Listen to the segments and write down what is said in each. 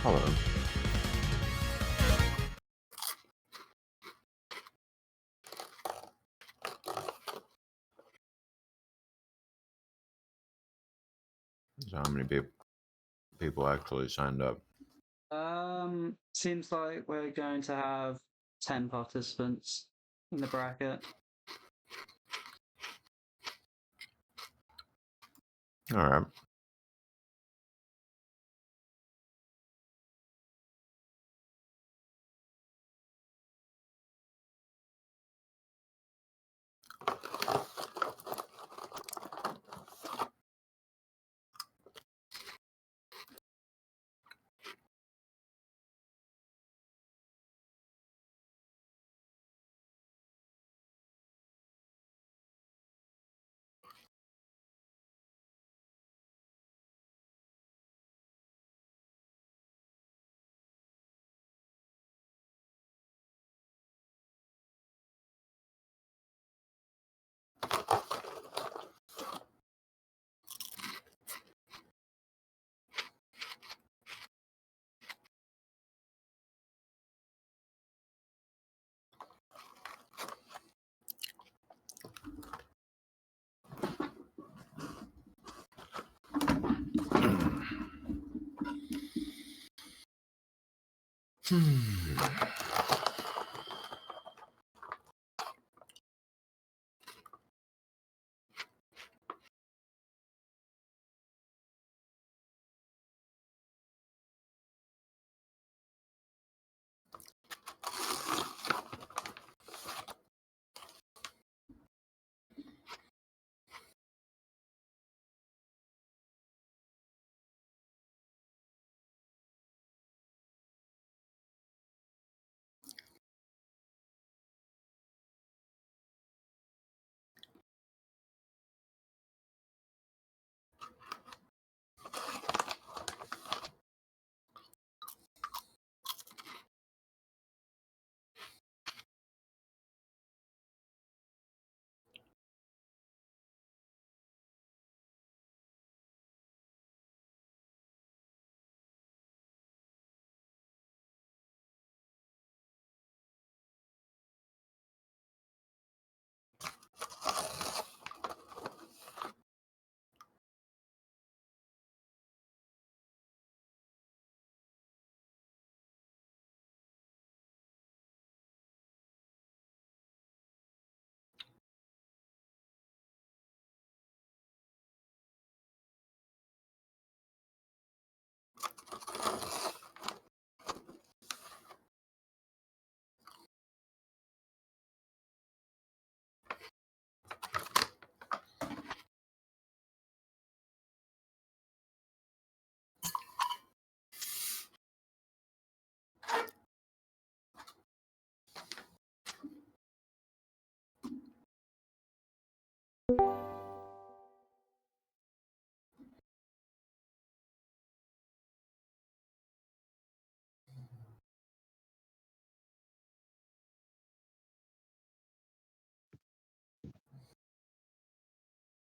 Hello. So how many people actually signed up? Seems like we're going to have 10 participants in the bracket. All right.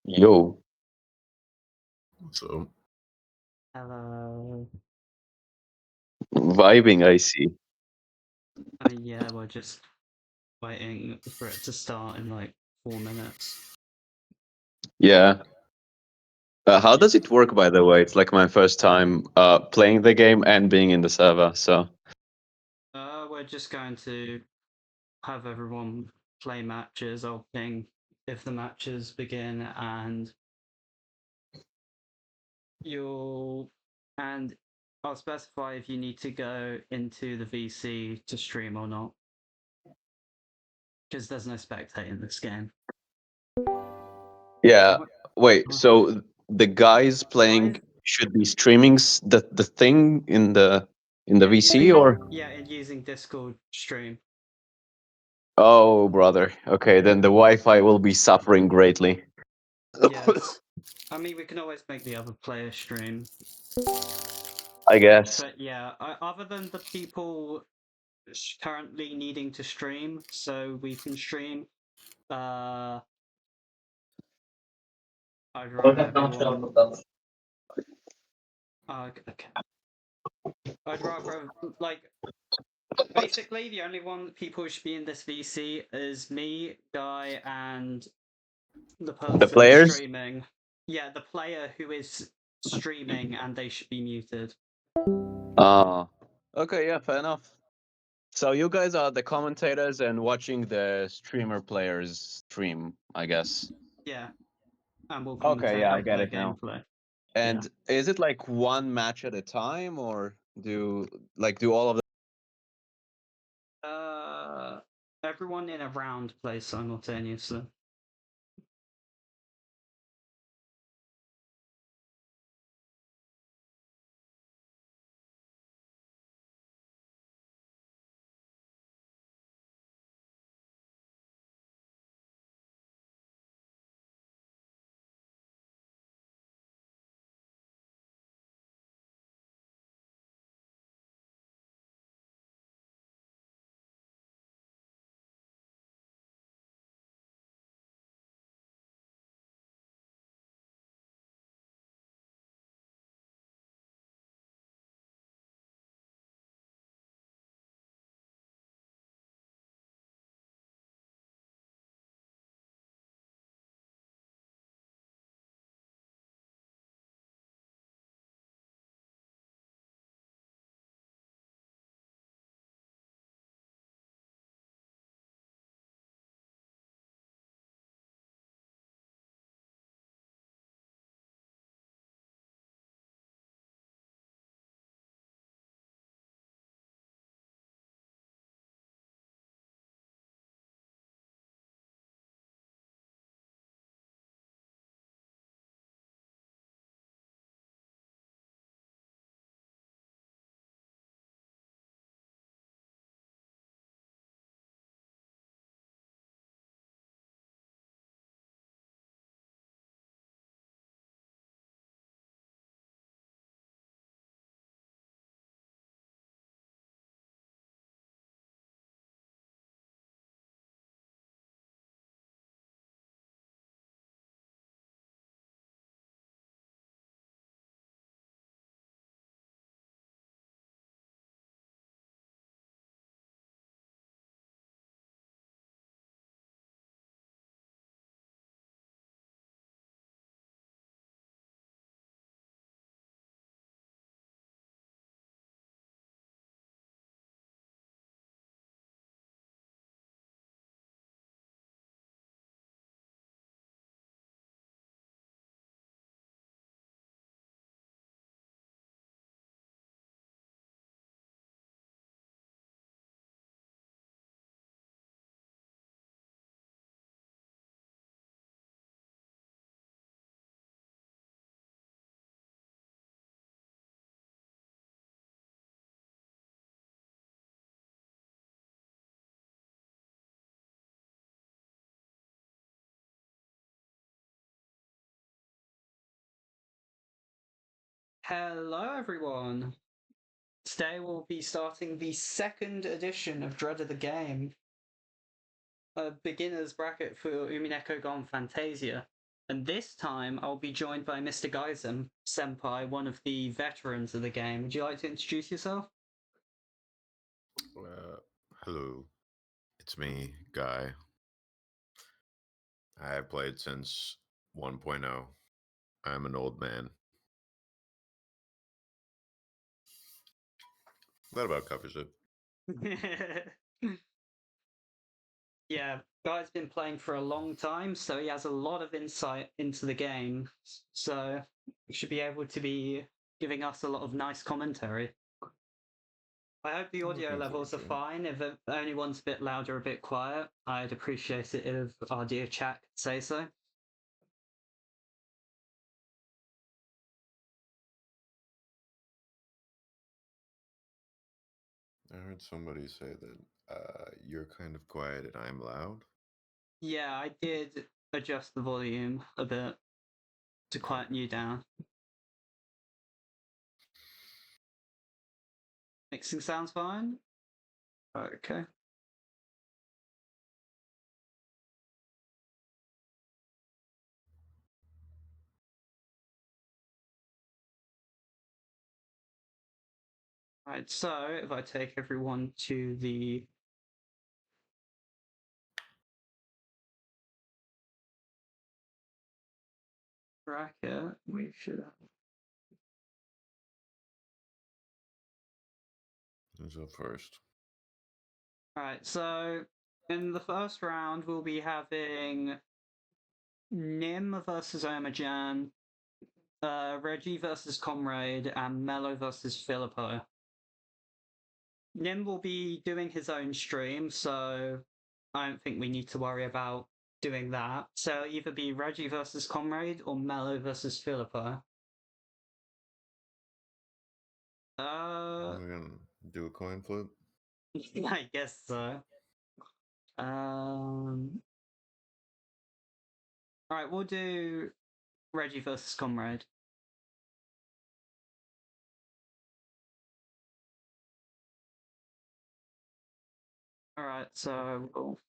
Yo, So Hello. vibing, I see. Yeah, we're just waiting for it to start in like 4 minutes. Yeah. How does it work, by the way? It's like my first time playing the game and being in the server, so. We're just going to have everyone play matches. I'll ping if the matches begin, and I'll specify if you need to go into the VC to stream or not, because there's no spectate in this game. Yeah. Wait, so the guys playing should be streaming the thing in the VC, or? Yeah, and using Discord stream. Oh, brother. Okay, then the Wi-Fi will be suffering greatly. Yes. I mean, we can always make the other player stream. I guess. But yeah, other than the people currently needing to stream, so we can stream, I'd rather everyone. Okay. I'd rather basically the only people who should be in this VC is me, Guy, and the person players? streaming. Yeah, the player who is streaming, and they should be muted. Okay, yeah, fair enough. So you guys are the commentators and watching the streamer players stream, I guess. Yeah, and we'll Okay, commentate yeah, I over get their it now. gameplay. And is it like one match at a time, or do all of them? Everyone in a round plays simultaneously. Hello, everyone. Today we'll be starting the second edition of Dread of the Game, a beginner's bracket for Umineko Gon Fantasia. And this time I'll be joined by Mr. GuySenpai, one of the veterans of the game. Would you like to introduce yourself? Hello, it's me, Guy. I have played since 1.0. I'm an old man. That about covers it. Yeah, Guy's been playing for a long time, so he has a lot of insight into the game. So he should be able to be giving us a lot of nice commentary. I hope the audio Looking levels are forward to it. fine. If anyone's a bit loud or a bit quiet, I'd appreciate it if our dear chat could say so. I heard somebody say that you're kind of quiet and I'm loud. Yeah, I did adjust the volume a bit to quieten you down. Mixing sounds fine? Okay. Right, so if I take everyone to the bracket, we should have. Who's up first? Alright, so in the first round, we'll be having Nim versus Omajan, Reggie versus Comrade, and Mello versus Filippo. Nim will be doing his own stream, so I don't think we need to worry about doing that. So it'll either be Reggie versus Comrade or Mello versus Filippo. We're gonna do a coin flip. I guess so. Alright, we'll do Reggie versus Comrade. Alright, so we'll...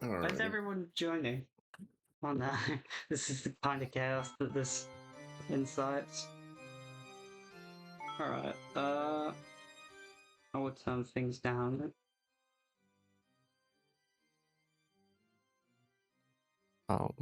Where's everyone joining? Oh no, this is the kind of chaos that this incites. Alright, I will turn things down. How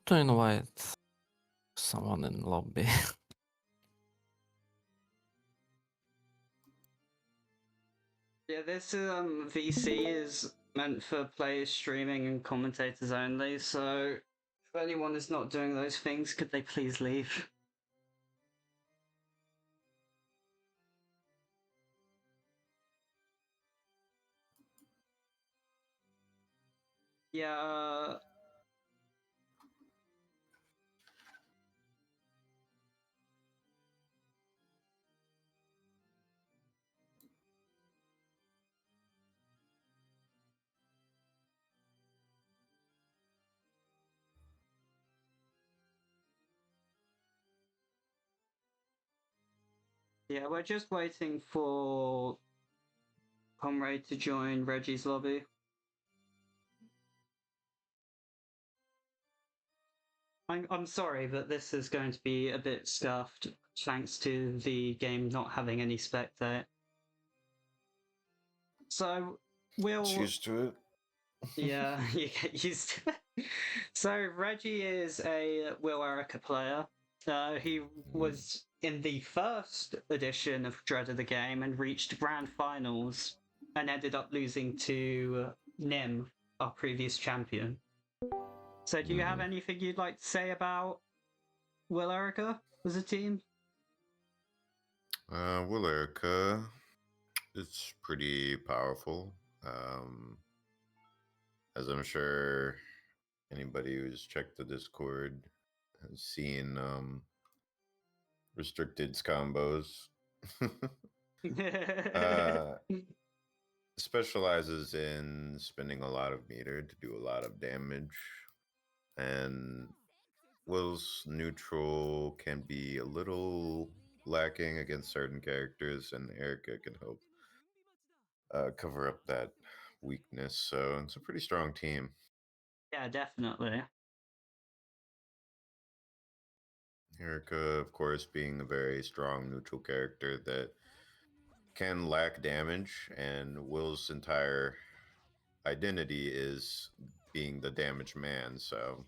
to invite someone in lobby? Yeah, this VC is meant for players streaming and commentators only, so if anyone is not doing those things, could they please leave? Yeah, yeah, we're just waiting for Comrade to join Reggie's lobby. I'm sorry, but this is going to be a bit scuffed, thanks to the game not having any spectate. So, we'll... Get used to it. Yeah, you get used to it. So, Reggie is a Will Erica player. He was in the first edition of Dread of the Game and reached grand finals and ended up losing to Nim, our previous champion. So, do you have anything you'd like to say about Will Erica as a team? Will Erica, it's pretty powerful. As I'm sure anybody who's checked the Discord has seen, restricted combos. Specializes in spending a lot of meter to do a lot of damage, and Will's neutral can be a little lacking against certain characters, and Erica can help cover up that weakness. So it's a pretty strong team. Yeah, definitely. Erica, of course, being a very strong neutral character that can lack damage, and Will's entire identity is being the damage man. So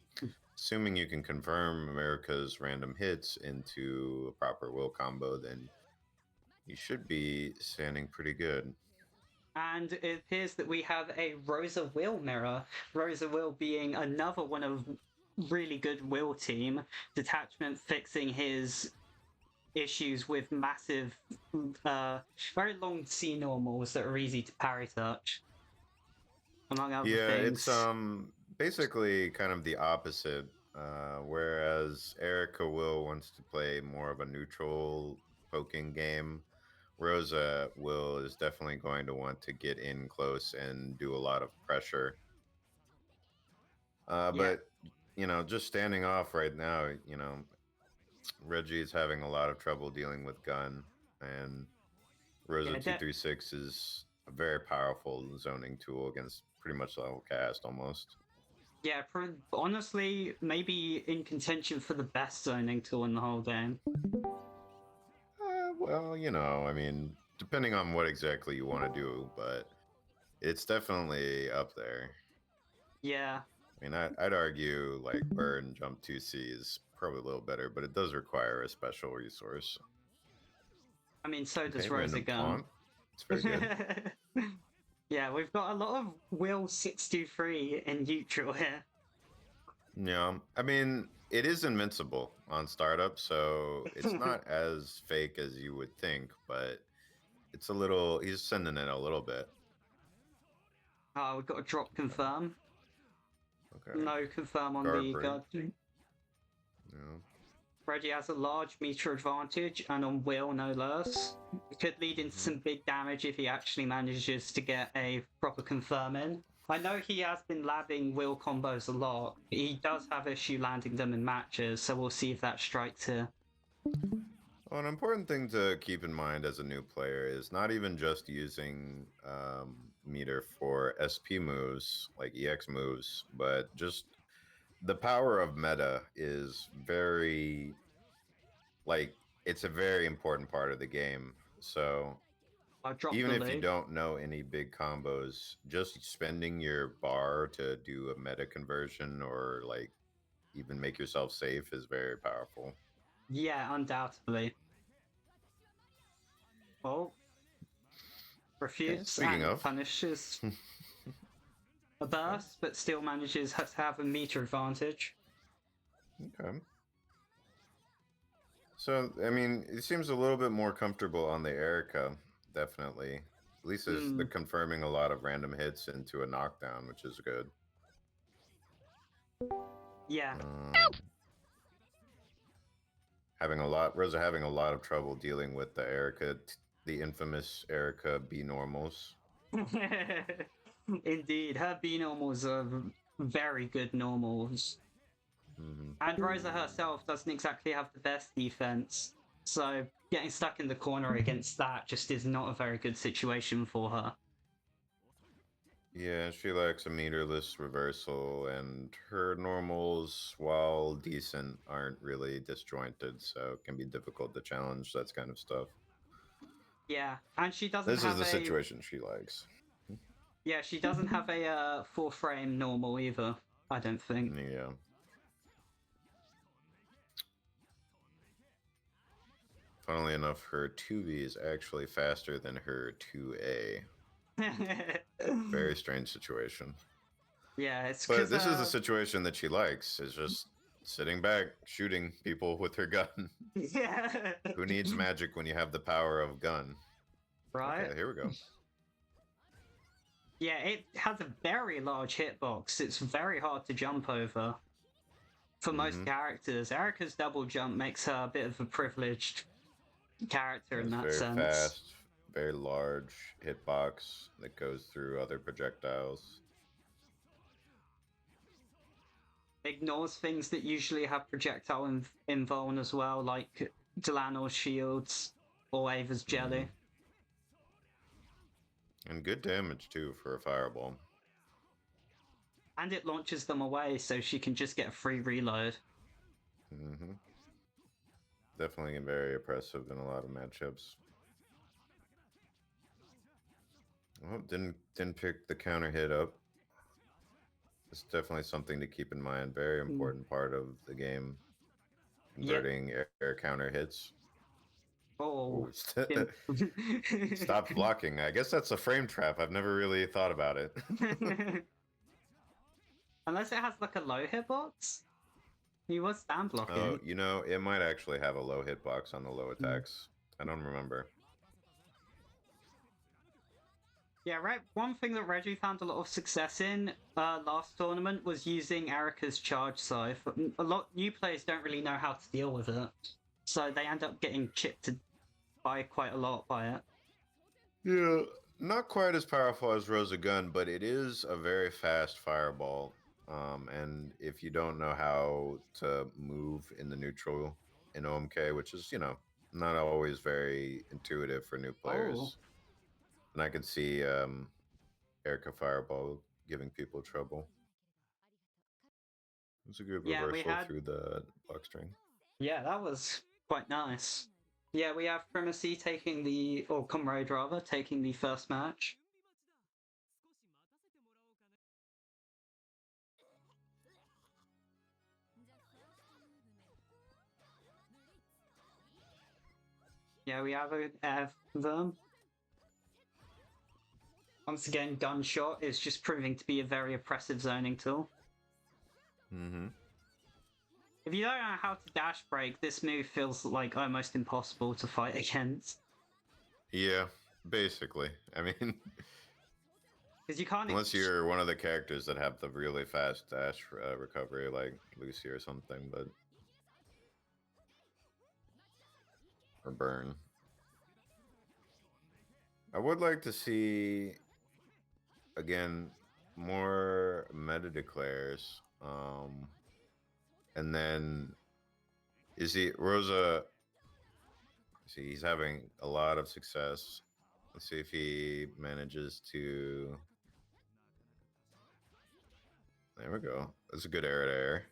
assuming you can confirm America's random hits into a proper Will combo, then He should be standing pretty good. And it appears that we have a Rosa Will mirror. Rosa Will being another one of really good Will team. Detachment fixing his issues with massive, very long C normals that are easy to parry touch, among other Yeah, things. it's basically kind of the opposite. Whereas Erica Will wants to play more of a neutral poking game, Rosa Will is definitely going to want to get in close and do a lot of pressure. Yeah. But you know, just standing off right now, you know, Reggie is having a lot of trouble dealing with gun, and Rosa Yeah, 236 is a very powerful zoning tool against pretty much the whole cast almost. Yeah, honestly, maybe in contention for the best zoning tool in the whole game. Well, you know, I mean, depending on what exactly you want to do, but it's definitely up there. Yeah. I mean, I'd argue like Burn Jump 2C is probably a little better, but it does require a special resource. I mean, so does Okay, Rosa random Gun. taunt. It's very good. Yeah, we've got a lot of Will 623 in neutral here. Yeah, I mean, it is invincible on startup, so it's not as fake as you would think, but it's a little. He's sending it a little bit. Oh, we've got a drop confirm. Okay. No confirm on Guard the break. guard. Yeah. Reggie has a large meter advantage, and on Will, no less. It could lead into some big damage if he actually manages to get a proper confirm in. I know he has been labbing Will combos a lot. He does have issue landing them in matches, so we'll see if that strikes here. Well, an important thing to keep in mind as a new player is not even just using meter for SP moves, like EX moves, but just the power of meta is very, like, it's a very important part of the game. So I dropped even the if you lead. don't know any big combos, just spending your bar to do a meta conversion or like even make yourself safe is very powerful. Yeah, undoubtedly. Oh. Refutes speaking and of. punishes a burst, but still manages to have a meter advantage. Okay. So, I mean, it seems a little bit more comfortable on the Erica, definitely. At least they're confirming a lot of random hits into a knockdown, which is good. Yeah. Rosa having a lot of trouble dealing with the Erica, the infamous Erica B normals. Indeed, her B normals are very good normals. And Rosa herself doesn't exactly have the best defense, so getting stuck in the corner against that just is not a very good situation for her. Yeah, she lacks a meterless reversal, and her normals, while decent, aren't really disjointed, so it can be difficult to challenge that kind of stuff. Yeah, and she doesn't This have is the situation she likes. Yeah, she doesn't have a full frame normal either, I don't think. Yeah. Funnily enough, her 2V is actually faster than her 2A. Very strange situation. Yeah, it's But this is the situation that she likes, is just sitting back, shooting people with her gun. Yeah. Who needs magic when you have the power of gun? Right? Okay, here we go. Yeah, it has a very large hitbox. It's very hard to jump over. For most characters, Erica's double jump makes her a bit of a privileged character in that very sense. Fast, very large hitbox that goes through other projectiles. Ignores things that usually have projectile invuln as well, like Delannor's shields or Ava's jelly. And good damage too for a fireball. And it launches them away so she can just get a free reload. Definitely very oppressive in a lot of matchups. Well, didn't pick the counter hit up. It's definitely something to keep in mind. Very important part of the game. Converting air counter hits. Oh, Ooh, stop blocking. I guess that's a frame trap. I've never really thought about it. Unless it has like a low hitbox. He was stand blocking. Oh, you know, it might actually have a low hitbox on the low attacks. I don't remember. Yeah, right. One thing that Reggie found a lot of success in last tournament was using Erica's charge scythe. A lot new players don't really know how to deal with it, so they end up getting chipped by quite a lot by it. Yeah, not quite as powerful as Rosa Gun, but it is a very fast fireball. And if you don't know how to move in the neutral in OMK, which is, you know, not always very intuitive for new players, and I can see Erica Fireball giving people trouble. It was a good reversal through the block string. Yeah, that was quite nice. Yeah, we have Primacy taking the, or Comrade rather, taking the first match. Yeah, we have them. Once again, Gunshot is just proving to be a very oppressive zoning tool. Mm-hmm. If you don't know how to dash break, this move feels like almost impossible to fight against. Yeah, basically. I mean, because you can't. Unless you're one of the characters that have the really fast dash recovery, like Lucy or something, but or Burn. I would like to see again more meta declares, and then is he Rosa? See, he's having a lot of success. Let's see if he manages to. There we go. That's a good air to air.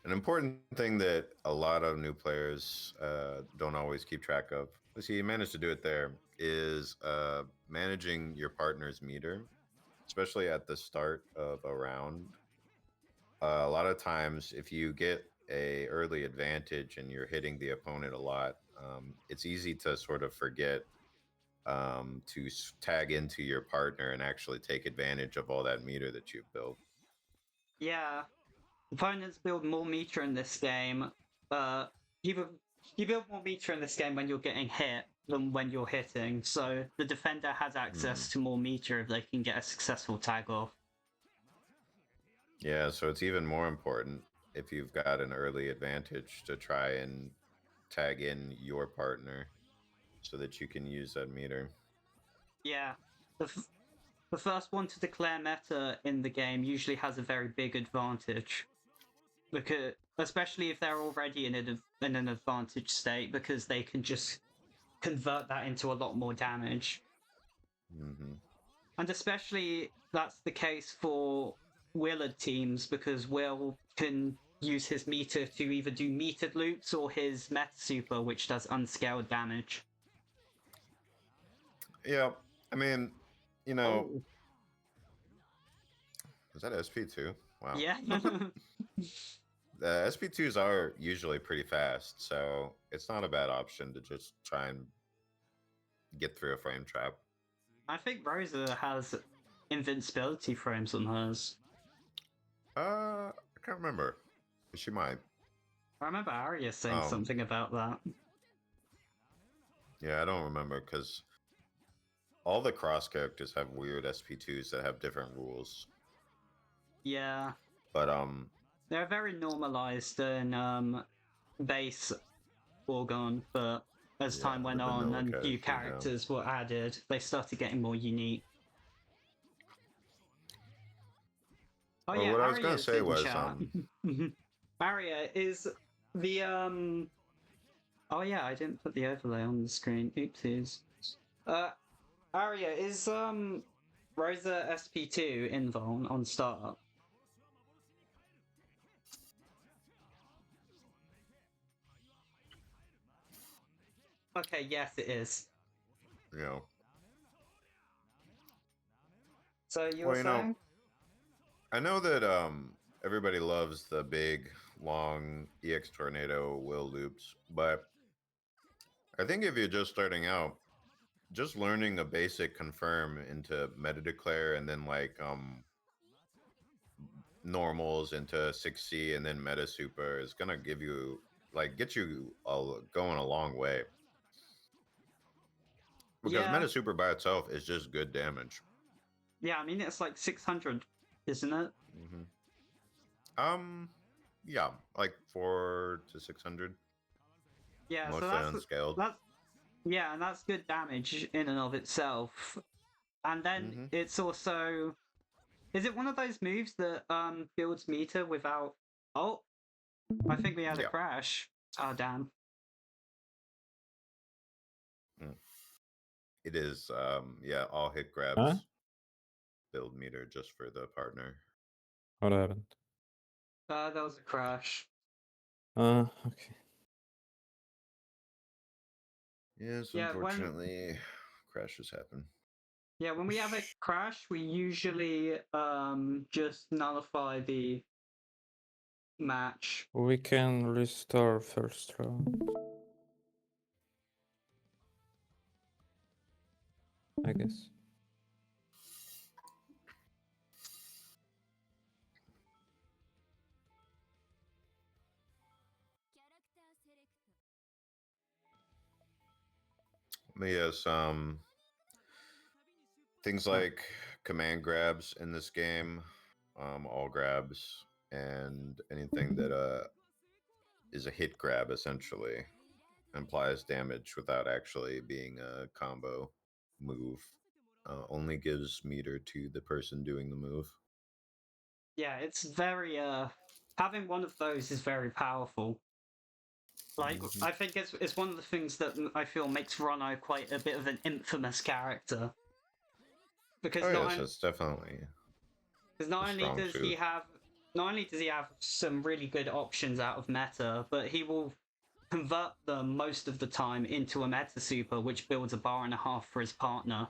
An important thing that a lot of new players don't always keep track of, see, you managed to do it there, is managing your partner's meter, especially at the start of a round. A lot of times, if you get a early advantage and you're hitting the opponent a lot, it's easy to sort of forget to tag into your partner and actually take advantage of all that meter that you've built. Yeah. Opponents build more meter in this game. You build more meter in this game when you're getting hit than when you're hitting, so the defender has access to more meter if they can get a successful tag off. Yeah, so it's even more important if you've got an early advantage to try and tag in your partner so that you can use that meter. Yeah. The first one to declare meta in the game usually has a very big advantage. Because, especially if they're already in an advantage state, because they can just convert that into a lot more damage. Mm-hmm. And especially that's the case for Willard teams, because Will can use his meter to either do metered loops or his meta super, which does unscaled damage. Yeah, I mean, you know, Oh. is that SP2? Wow. Yeah. The SP2s are usually pretty fast, so it's not a bad option to just try and get through a frame trap. I think Rosa has invincibility frames on hers. I can't remember. She might. I remember Arya saying something about that. Yeah, I don't remember because all the cross characters have weird SP2s that have different rules. Yeah. But they're very normalized in base Orgon, but as time went on and new characters were added, they started getting more unique. Oh well, yeah, what I was going to say was Arya is the oh yeah, I didn't put the overlay on the screen. Oopsies. Arya is Rosa SP2 invuln on startup. Okay, yes, it is. Yeah. So you were saying? I know that everybody loves the big, long EX Tornado will loops, but I think if you're just starting out, just learning a basic confirm into meta declare and then like normals into 6C and then meta super is gonna give you like get you going a long way. Because Yeah. meta super by itself is just good damage. Yeah, I mean it's like 600, isn't it? Yeah, like 4 to 600. Yeah, so Mostly unscaled. Yeah, and that's good damage in and of itself. And then it's also, is it one of those moves that builds meter without? Oh, I think we had a crash. Oh damn. It is yeah, all hit grabs Huh? build meter just for the partner. What happened? That was a crash. Okay. Yes, Yeah, unfortunately, crashes happen. Yeah, when we have a crash, we usually just nullify the match. We can restore first round. I guess. But yes, things like command grabs in this game, all grabs, and anything that is a hit grab essentially implies damage without actually being a combo move. Only gives meter to the person doing the move. Yeah, it's very having one of those is very powerful. Like I think it's one of the things that I feel makes Rono quite a bit of an infamous character. Because it's definitely not only does he have some really good options out of meta, but he will convert them most of the time into a meta super, which builds a bar and a half for his partner.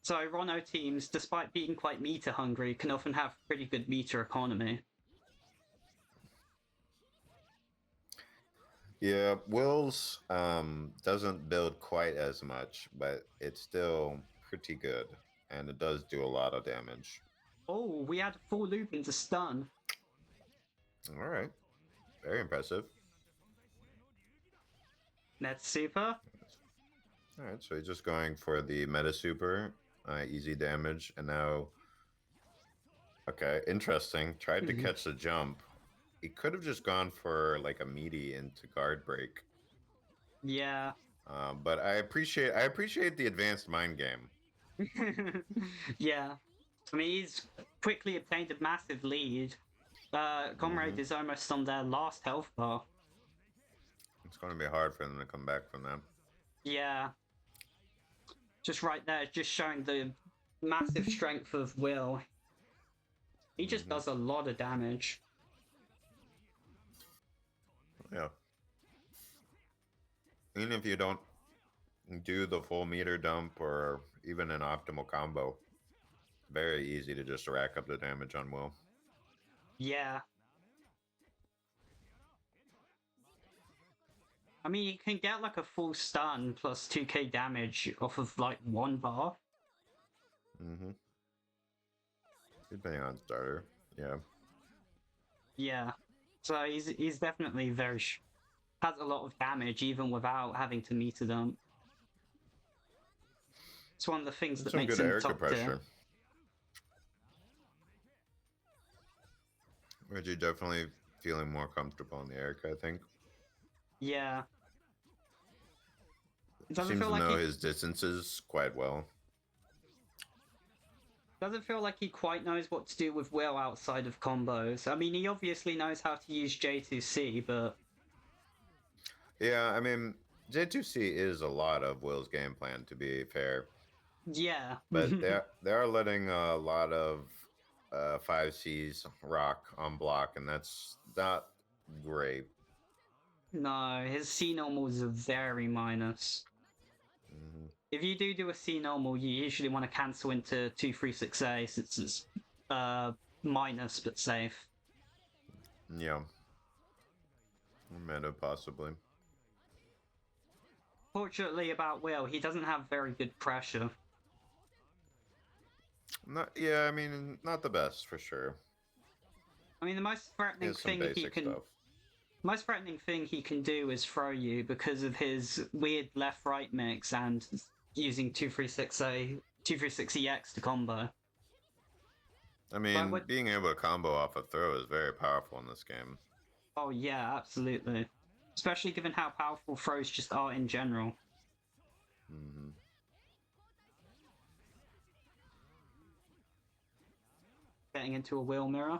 So Rono teams, despite being quite meter hungry, can often have pretty good meter economy. Yeah, Will's doesn't build quite as much, but it's still pretty good, and it does do a lot of damage. Oh, we had a full loop into stun. All right, very impressive. Net super. All right, so he's just going for the meta super, easy damage, and now. Okay, interesting. Tried to catch the jump. He could have just gone for like a meaty into guard break. Yeah. But I appreciate the advanced mind game. Yeah. I mean, he's quickly obtained a massive lead. Comrade is almost on their last health bar. It's going to be hard for them to come back from that. Yeah. Just right there, just showing the massive strength of Will. He just does a lot of damage. Yeah. Even if you don't do the full meter dump or even an optimal combo, very easy to just rack up the damage on Will. Yeah. I mean, you can get like a full stun plus 2k damage off of like one bar. Depending on starter, yeah. Yeah. So he's definitely has a lot of damage even without having to meter dump. It's one of the things that makes him top tier. Reggie definitely feeling more comfortable in the Erica, I think. Yeah. Seems to know his distances quite well. Doesn't feel like he quite knows what to do with Will outside of combos. I mean, he obviously knows how to use J2C, but... Yeah, I mean, J2C is a lot of Will's game plan, to be fair. Yeah. But they are letting a lot of 5Cs rock on block, and that's not great. No, his C normals are very minus. If you do a C normal, you usually want to cancel into 2-3-6 ace. It's minus but safe. Yeah. Meta, possibly. Fortunately about Will, he doesn't have very good pressure. Yeah, I mean, not the best for sure. I mean, the most threatening Here's some thing he basic can stuff. most threatening thing he can do is throw you because of his weird left-right mix and using 236EX to combo. I mean, being able to combo off a throw is very powerful in this game. Oh yeah, absolutely. Especially given how powerful throws just are in general. Mm-hmm. Getting into a wheel mirror.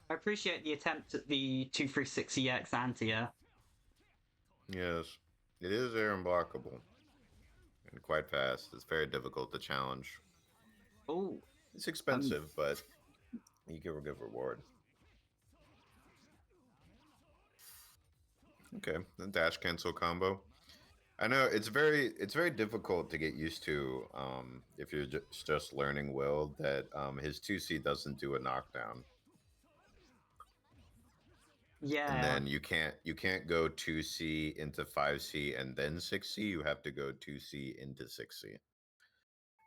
I appreciate the attempt at the 236EX anti-air. Yes, it is air unblockable. And quite fast. It's very difficult to challenge. Oh. It's expensive, but you get a good reward. Okay, the dash cancel combo. I know it's very difficult to get used to if you're just learning Will that his 2C doesn't do a knockdown. Yeah. And then you can't go 2C into 5C and then 6C. You have to go 2C into 6C.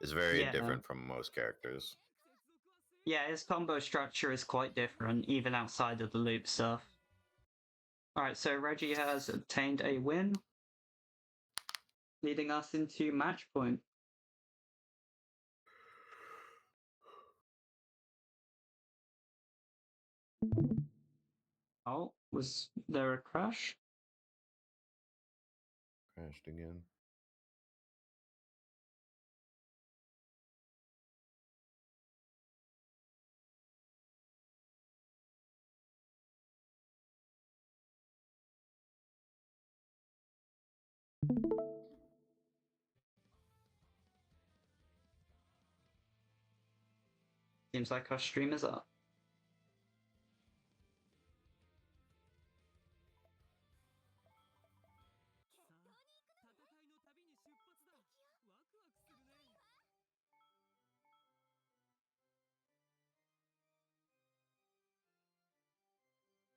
It's very different from most characters. Yeah, his combo structure is quite different, even outside of the loop stuff. Alright, so Reggie has obtained a win, leading us into match point. Oh, was there a crash? Crashed again. Seems like our stream is up.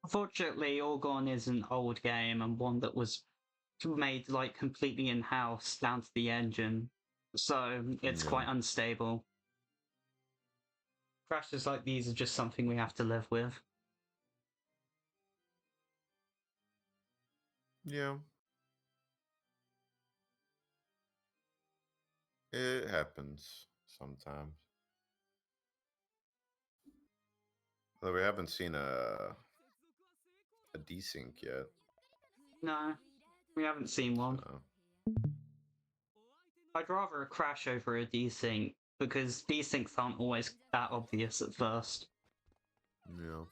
Unfortunately, Orgon is an old game and one that was made like completely in-house down to the engine, so it's quite unstable. Crashes like these are just something we have to live with. Yeah. It happens sometimes. Although we haven't seen a desync yet. No, we haven't seen one. So. I'd rather a crash over a desync, because desyncs aren't always that obvious at first. Yeah.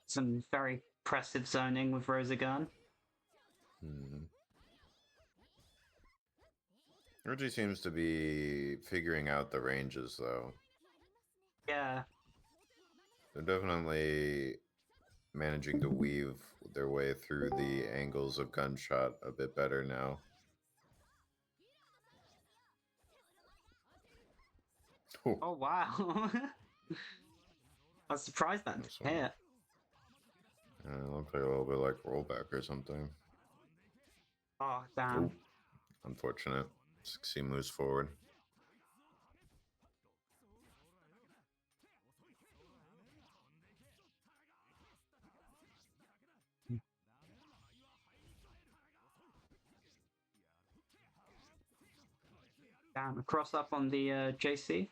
Some very impressive zoning with Rosagun. Reggie seems to be figuring out the ranges, though. Yeah. They're definitely managing to weave their way through the angles of gunshot a bit better now. Ooh. Oh, wow. I was surprised that didn't hit. It looks like a little bit like rollback or something. Oh, damn. Ooh. Unfortunate. 6C moves forward. Damn, a cross up on the JC.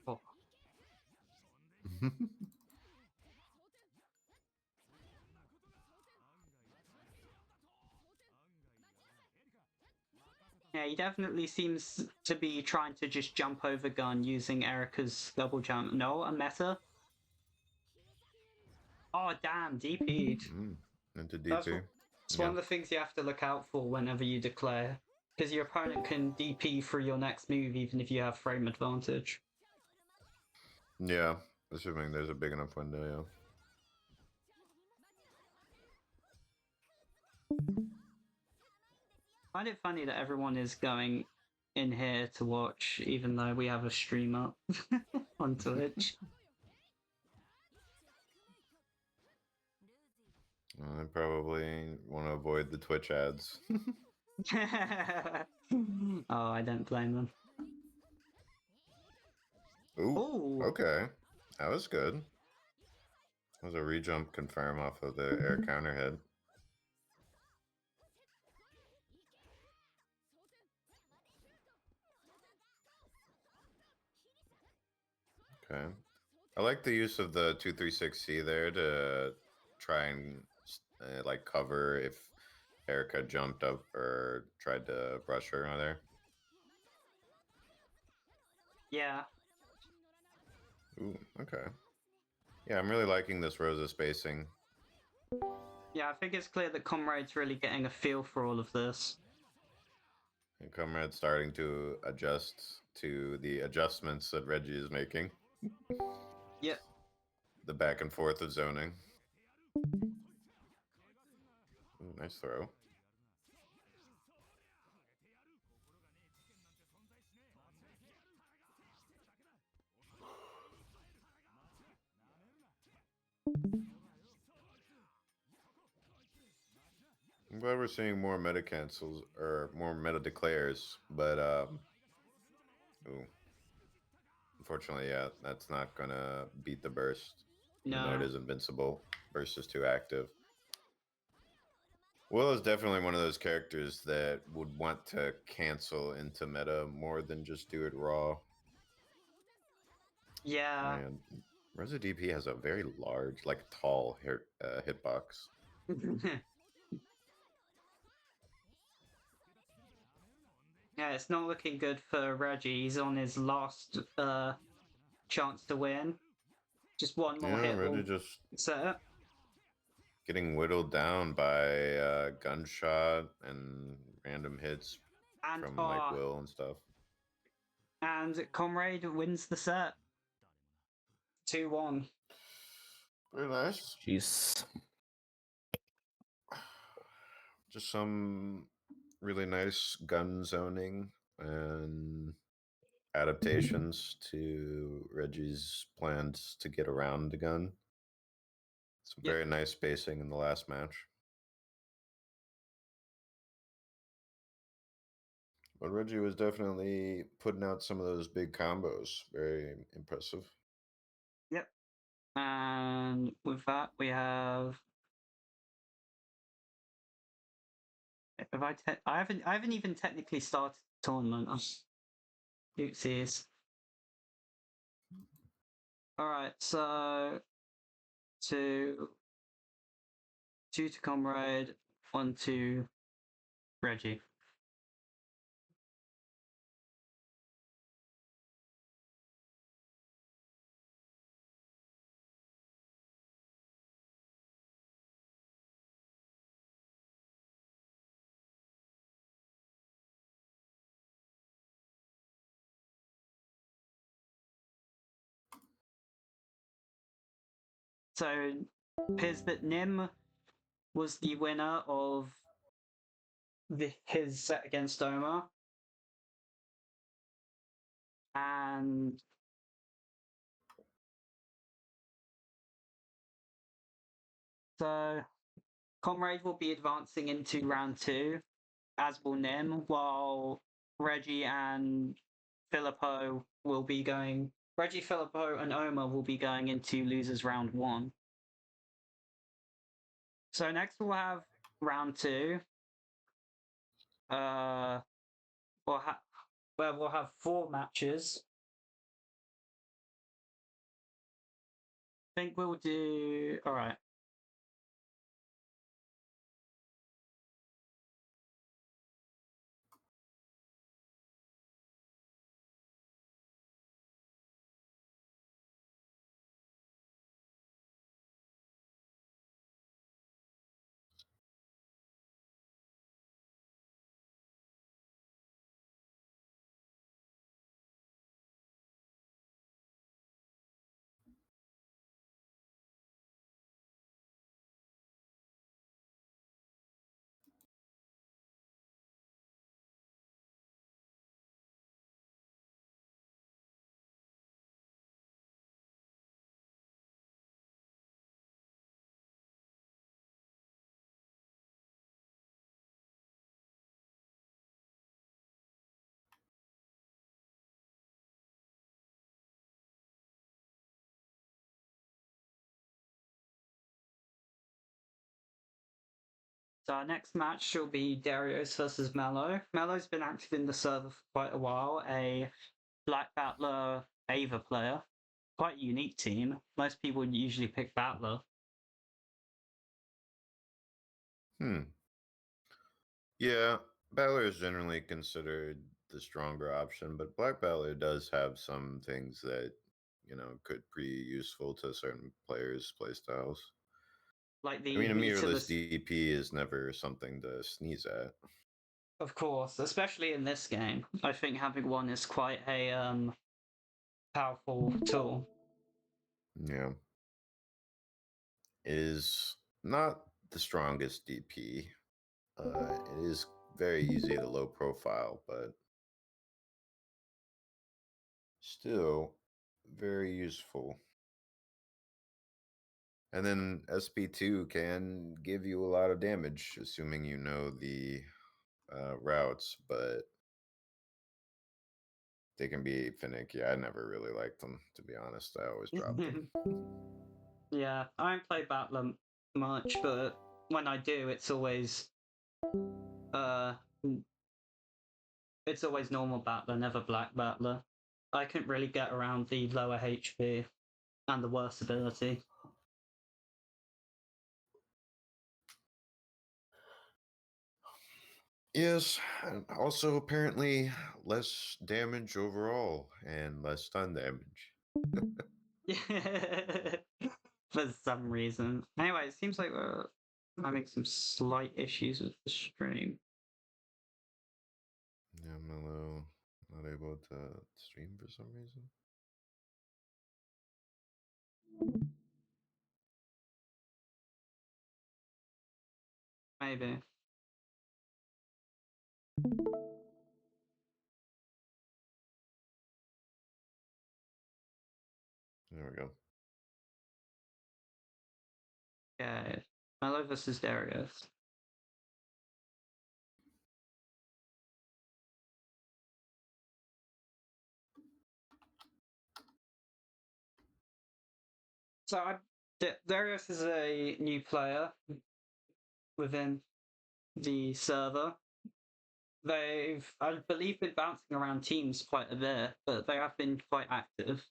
Oh. Yeah, he definitely seems to be trying to just jump over gun using Erika's double jump. No, a meta. Oh, damn, DP'd. Into DP. It's one of the things you have to look out for whenever you declare. Because your opponent can DP through your next move even if you have frame advantage. Yeah, assuming there's a big enough window, I find it funny that everyone is going in here to watch, even though we have a stream up on Twitch. I probably want to avoid the Twitch ads. Oh, I don't blame them. Ooh, Ooh. okay. That was good. That was a rejump confirm off of the air counter hit. Okay. I like the use of the 236C there to try and like cover if Erica jumped up or tried to brush her on there. Yeah. Ooh, okay. Yeah, I'm really liking this Rosa spacing. Yeah, I think it's clear that Comrade's really getting a feel for all of this. And Comrade's starting to adjust to the adjustments that Reggie is making. Yep. The back and forth of zoning. Ooh, nice throw. I'm glad we're seeing more meta cancels or more meta declares, but ooh. Unfortunately, yeah, that's not gonna beat the burst. Even though it No. is invincible. Burst is too active. Will is definitely one of those characters that would want to cancel into meta more than just do it raw. Yeah. And Rosa DP has a very large, like tall hitbox. Yeah, it's not looking good for Reggie. He's on his last chance to win. Just one more Yeah, hit Reggie will just set it. getting whittled down by gunshot and random hits And from like Will and stuff. And Comrade wins the set. 2-1. Very nice. Jeez. Just some really nice gun zoning and adaptations to Reggie's plans to get around the gun. Some Yep. very nice spacing in the last match. But Reggie was definitely putting out some of those big combos. Very impressive. Yep. And with that, we have. Have I haven't even technically started the tournament. Oopsies. All right, so two to Comrade, 1 to Reggie. So it appears that Nim was the winner of his set against Omar. And so Comrade will be advancing into round 2, as will Nim, while Reggie and Filippo will be going. Reggie, Filippo, and Omar will be going into losers round 1. So next we'll have round 2. Where we'll have 4 matches. I think we'll do. All right. So our next match will be Darius versus Mello. Mello's been active in the server for quite a while, a Black Battler Ava player. Quite a unique team. Most people would usually pick Battler. Yeah, Battler is generally considered the stronger option, but Black Battler does have some things that, could be useful to certain players' playstyles. Like I mean, the a meterless meterless, DP is never something to sneeze at. of course, especially in this game. I think having one is quite a powerful tool. Yeah. It is not the strongest DP. It is very easy to low profile, but still very useful. And then SP2 can give you a lot of damage, assuming you know the routes, but they can be finicky. I never really liked them, to be honest. I always dropped them. Yeah, I don't play Battler much, but when I do, it's always uh, normal Battler, never Black Battler. I couldn't really get around the lower HP and the worse ability. Yes, and also apparently less damage overall and less stun damage. For some reason. Anyway, it seems like we're having some slight issues with the stream. Yeah, Mellow not able to stream for some reason. Maybe. There we go. Yeah. Mello versus Darius. So Darius is a new player within the server. They've, I believe, been bouncing around teams quite a bit, but they have been quite active.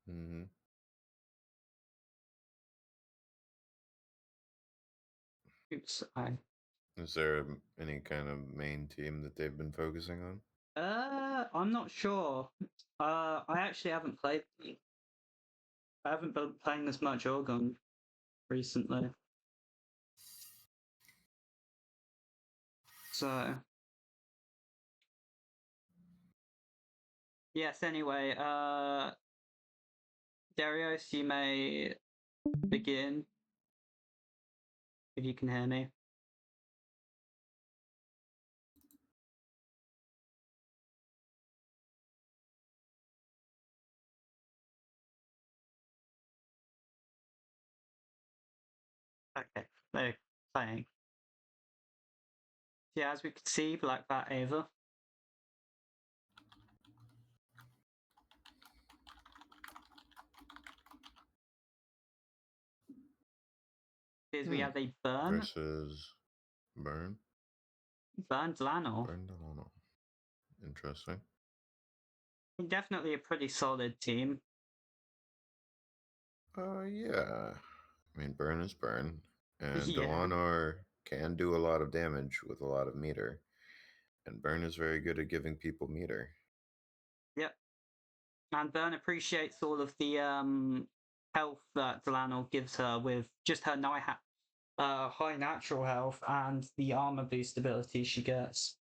Mm-hmm. Oops, Is there any kind of main team that they've been focusing on? I'm not sure. I actually haven't played. I haven't been playing as much Orgon recently. So yes, anyway, Darius, you may begin if you can hear me. Okay, they're playing. Yeah, as we can see, Black Bat Ava. Here's we have a Burn. Versus Burn. Burn Delano. Burn Delano. Interesting. Definitely a pretty solid team. Yeah. I mean, Burn is Burn. And Yeah. Delano can do a lot of damage with a lot of meter. And Burn is very good at giving people meter. Yep. And Burn appreciates all of the health that Delano gives her with just her high natural health and the armor boost ability she gets.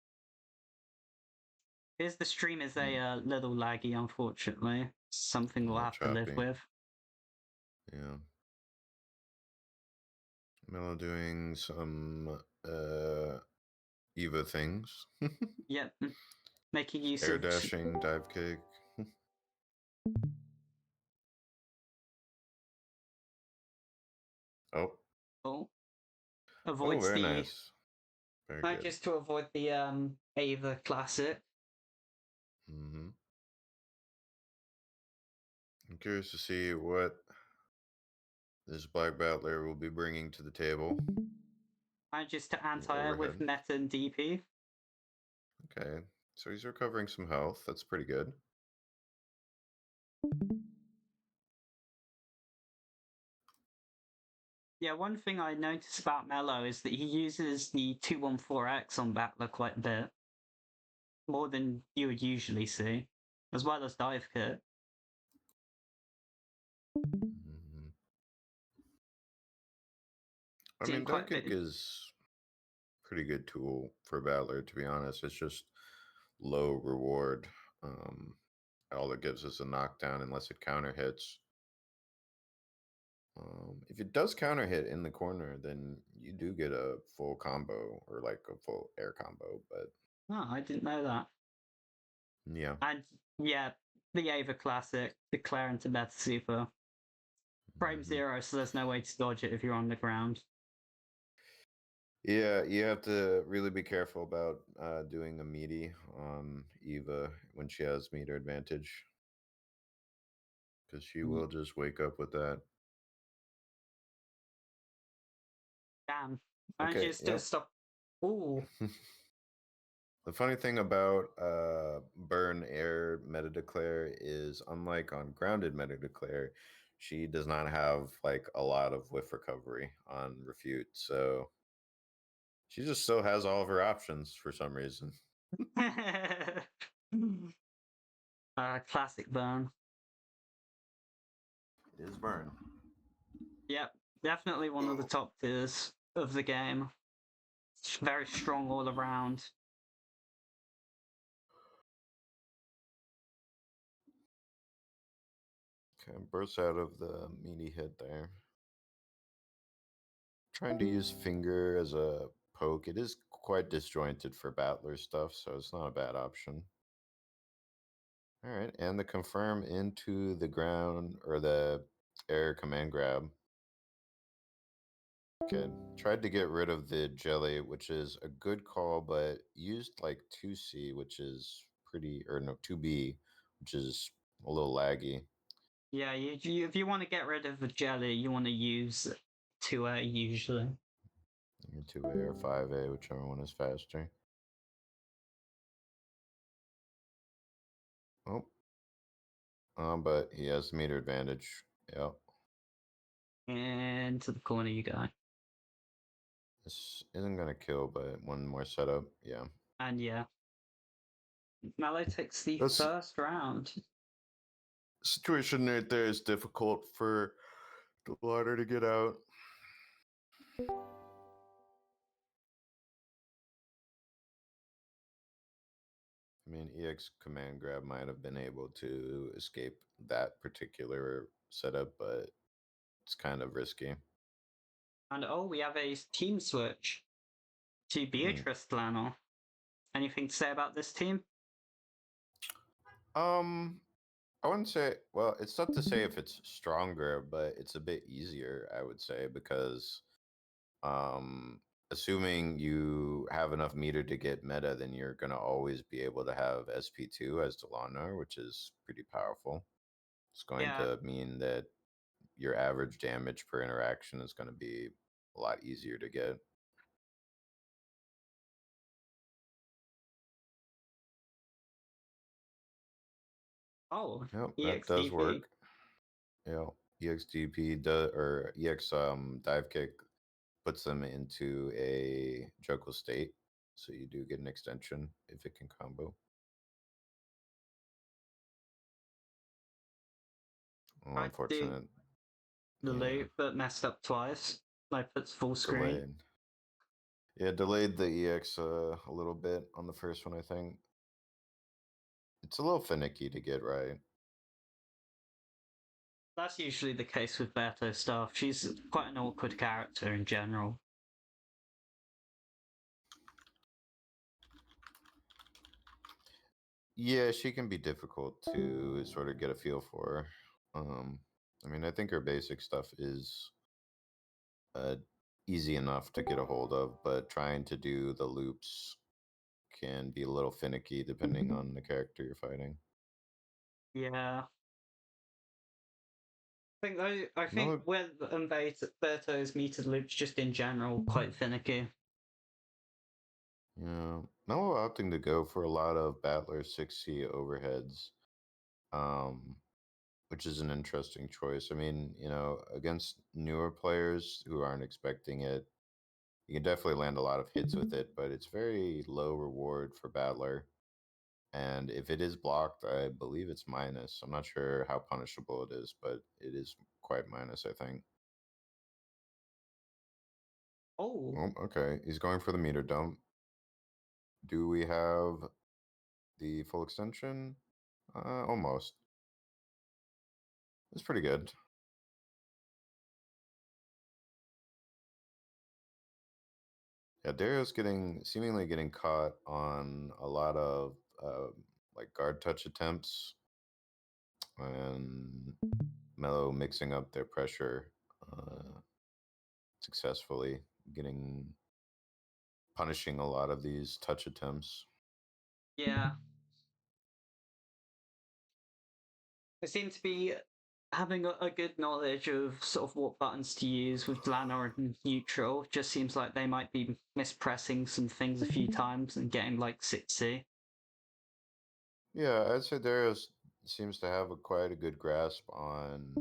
Here's the stream is a little laggy, unfortunately. Something we'll have to live choppy. with. Yeah. Mello doing some Eva things. Yep. Making use Air of dashing, dive kick. Oh. Oh. Avoids very the nice. Very good. just to avoid the Ava classic. Mm-hmm. I'm curious to see what this Black Battler will be bringing to the table. Manages to anti-air with overhead. meta and DP. Okay, so he's recovering some health. That's pretty good. Yeah, one thing I noticed about Mello is that he uses the 214X on Battler quite a bit. More than you would usually see. As well as Dive Kit. Mhm. I Seeing mean, quite dive a bit kick is pretty good tool for battler, to be honest. It's just low reward. All it gives is a knockdown unless it counter hits. If it does counter hit in the corner, then you do get a full combo or like a full air combo. But Oh, I didn't know that. yeah, And yeah, the Ava Classic, declare into Meta Super. Frame Mhm. 0, so there's no way to dodge it if you're on the ground. Yeah, you have to really be careful about doing a meaty on Eva when she has meter advantage, because she will just wake up with that. Damn. And Okay, you still stop. Ooh. The funny thing about burn air meta declare is, unlike on grounded meta declare, she does not have like a lot of whiff recovery on refute, so she just still has all of her options for some reason. Classic burn. It is burn. Yep, definitely one of the top tiers of the game. It's very strong all around. Okay, bursts out of the meaty hit there. Trying to use finger as a poke. It is quite disjointed for battler stuff, so it's not a bad option. All right, and the confirm into the ground or the air command grab. Good. Tried to get rid of the jelly, which is a good call, but used like 2C, which is pretty, or no, 2B, which is a little laggy. Yeah, if you want to get rid of the jelly, you want to use 2A usually. 2A or 5A, whichever one is faster. Oh. But he has meter advantage. Yep. And to the corner you go. This isn't going to kill, but one more setup. Yeah. And yeah. Mallow takes the That's first round. situation right there is difficult for the water to get out. I mean, EX command grab might have been able to escape that particular setup, but it's kind of risky. And oh, we have a team switch to Beatrice Flannel. Anything to say about this team? I wouldn't say, well, it's not to say if it's stronger, but it's a bit easier, I would say, because assuming you have enough meter to get meta, then you're going to always be able to have SP2 as Delano, which is pretty powerful. It's going to mean that your average damage per interaction is going to be a lot easier to get. Oh, Yep, that does work. Yeah, EXDP does, or EX dive kick puts them into a juggle state, so you do get an extension if it can combo. Oh, unfortunate. The loop, but messed up twice. Like puts full screen. Delayed. Yeah, delayed the EX a little bit on the first one, I think. It's a little finicky to get right. That's usually the case with Beto stuff. She's quite an awkward character in general. Yeah, she can be difficult to sort of get a feel for. I mean, I think her basic stuff is easy enough to get a hold of, but trying to do the loops can be a little finicky depending on the character you're fighting. Yeah. I think with Berto's metered loops just in general quite finicky. Yeah, Mello opting to go for a lot of Battler 6C overheads, which is an interesting choice. I mean, against newer players who aren't expecting it, you can definitely land a lot of hits with it, but it's very low reward for Battler. And if it is blocked, I believe it's minus. I'm not sure how punishable it is, but it is quite minus, I think. Oh, Oh, okay. He's going for the meter dump. Do we have the full extension? Almost. It's pretty good. Yeah, Dario's seemingly getting caught on a lot of like guard touch attempts, and Mello mixing up their pressure successfully, punishing a lot of these touch attempts. yeah. They seem to be having a good knowledge of sort of what buttons to use with Lana and neutral. Just seems like they might be mispressing some things a few times and getting like 6C. Yeah, I'd say Darius seems to have quite a good grasp on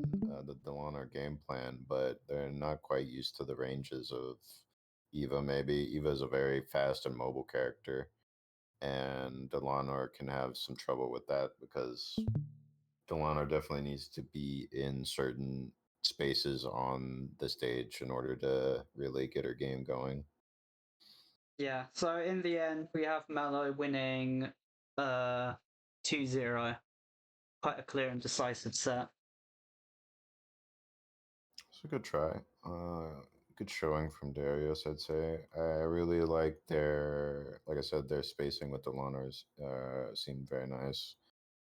the Delanar game plan, but they're not quite used to the ranges of Eva. Maybe Eva is a very fast and mobile character, and Delanar can have some trouble with that because Delanar definitely needs to be in certain spaces on the stage in order to really get her game going. Yeah, so in the end, we have Mello winning 2-0. Quite a clear and decisive set. It's a good try. Good showing from Darius, I'd say. I really like like I said, their spacing with the Loners seemed very nice.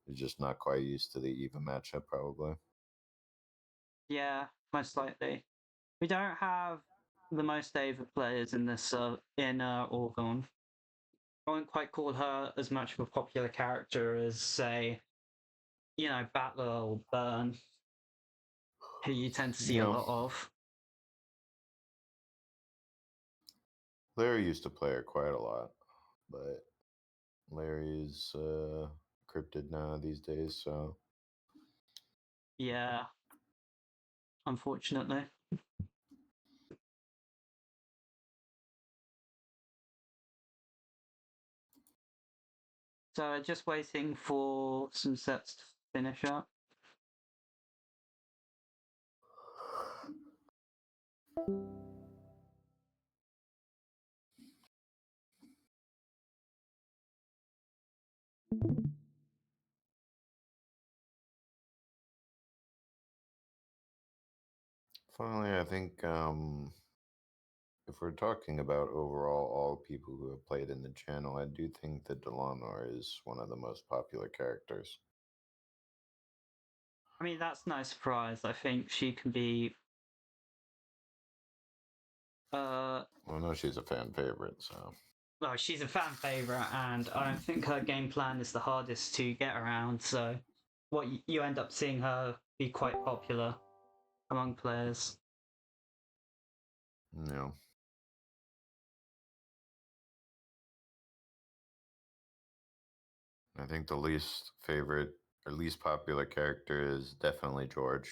They're just not quite used to the Eva matchup, probably. Yeah, most likely. We don't have the most Ava players in this in Orgon. I wouldn't quite call her as much of a popular character as, say, Battler or Burn, who you tend to see a Yeah, lot of. Larry used to play her quite a lot, but Larry's cryptid now these days, so Yeah, unfortunately. So just waiting for some sets to finish up. finally, I think if we're talking about overall all people who have played in the channel, I do think that Delanar is one of the most popular characters. I mean, that's no surprise. I think she can be. Well, no, she's a fan favorite, so. Well, she's a fan favorite, and I don't think her game plan is the hardest to get around. So, what you end up seeing her be quite popular among players. No. I think the least favorite or least popular character is definitely George.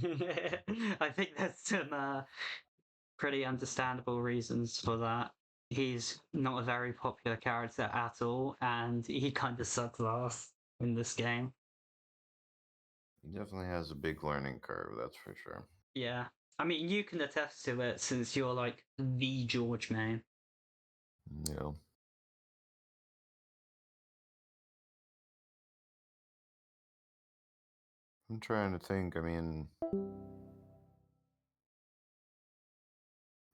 I think there's some pretty understandable reasons for that. He's not a very popular character at all, and he kind of sucks ass in this game. He definitely has a big learning curve, that's for sure. Yeah. I mean, you can attest to it since you're like the George main. Yeah. I'm trying to think. I mean,